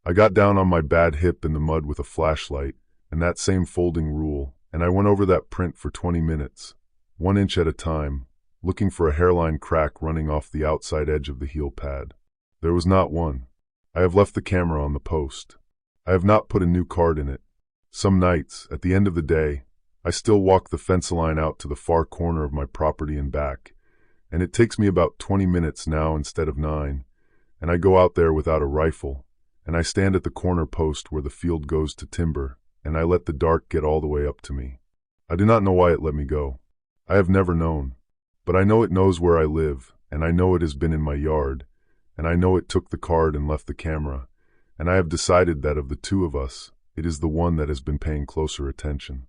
I got down on my bad hip in the mud with a flashlight, and that same folding rule, and I went over that print for 20 minutes, 1 inch at a time, looking for a hairline crack running off the outside edge of the heel pad. There was not one. I have left the camera on the post. I have not put a new card in it. Some nights, at the end of the day, I still walk the fence line out to the far corner of my property and back, and it takes me about 20 minutes now instead of 9, and I go out there without a rifle, and I stand at the corner post where the field goes to timber, and I let the dark get all the way up to me. I do not know why it let me go. I have never known. But I know it knows where I live, and I know it has been in my yard, and I know it took the card and left the camera, and I have decided that of the 2 of us, it is the one that has been paying closer attention.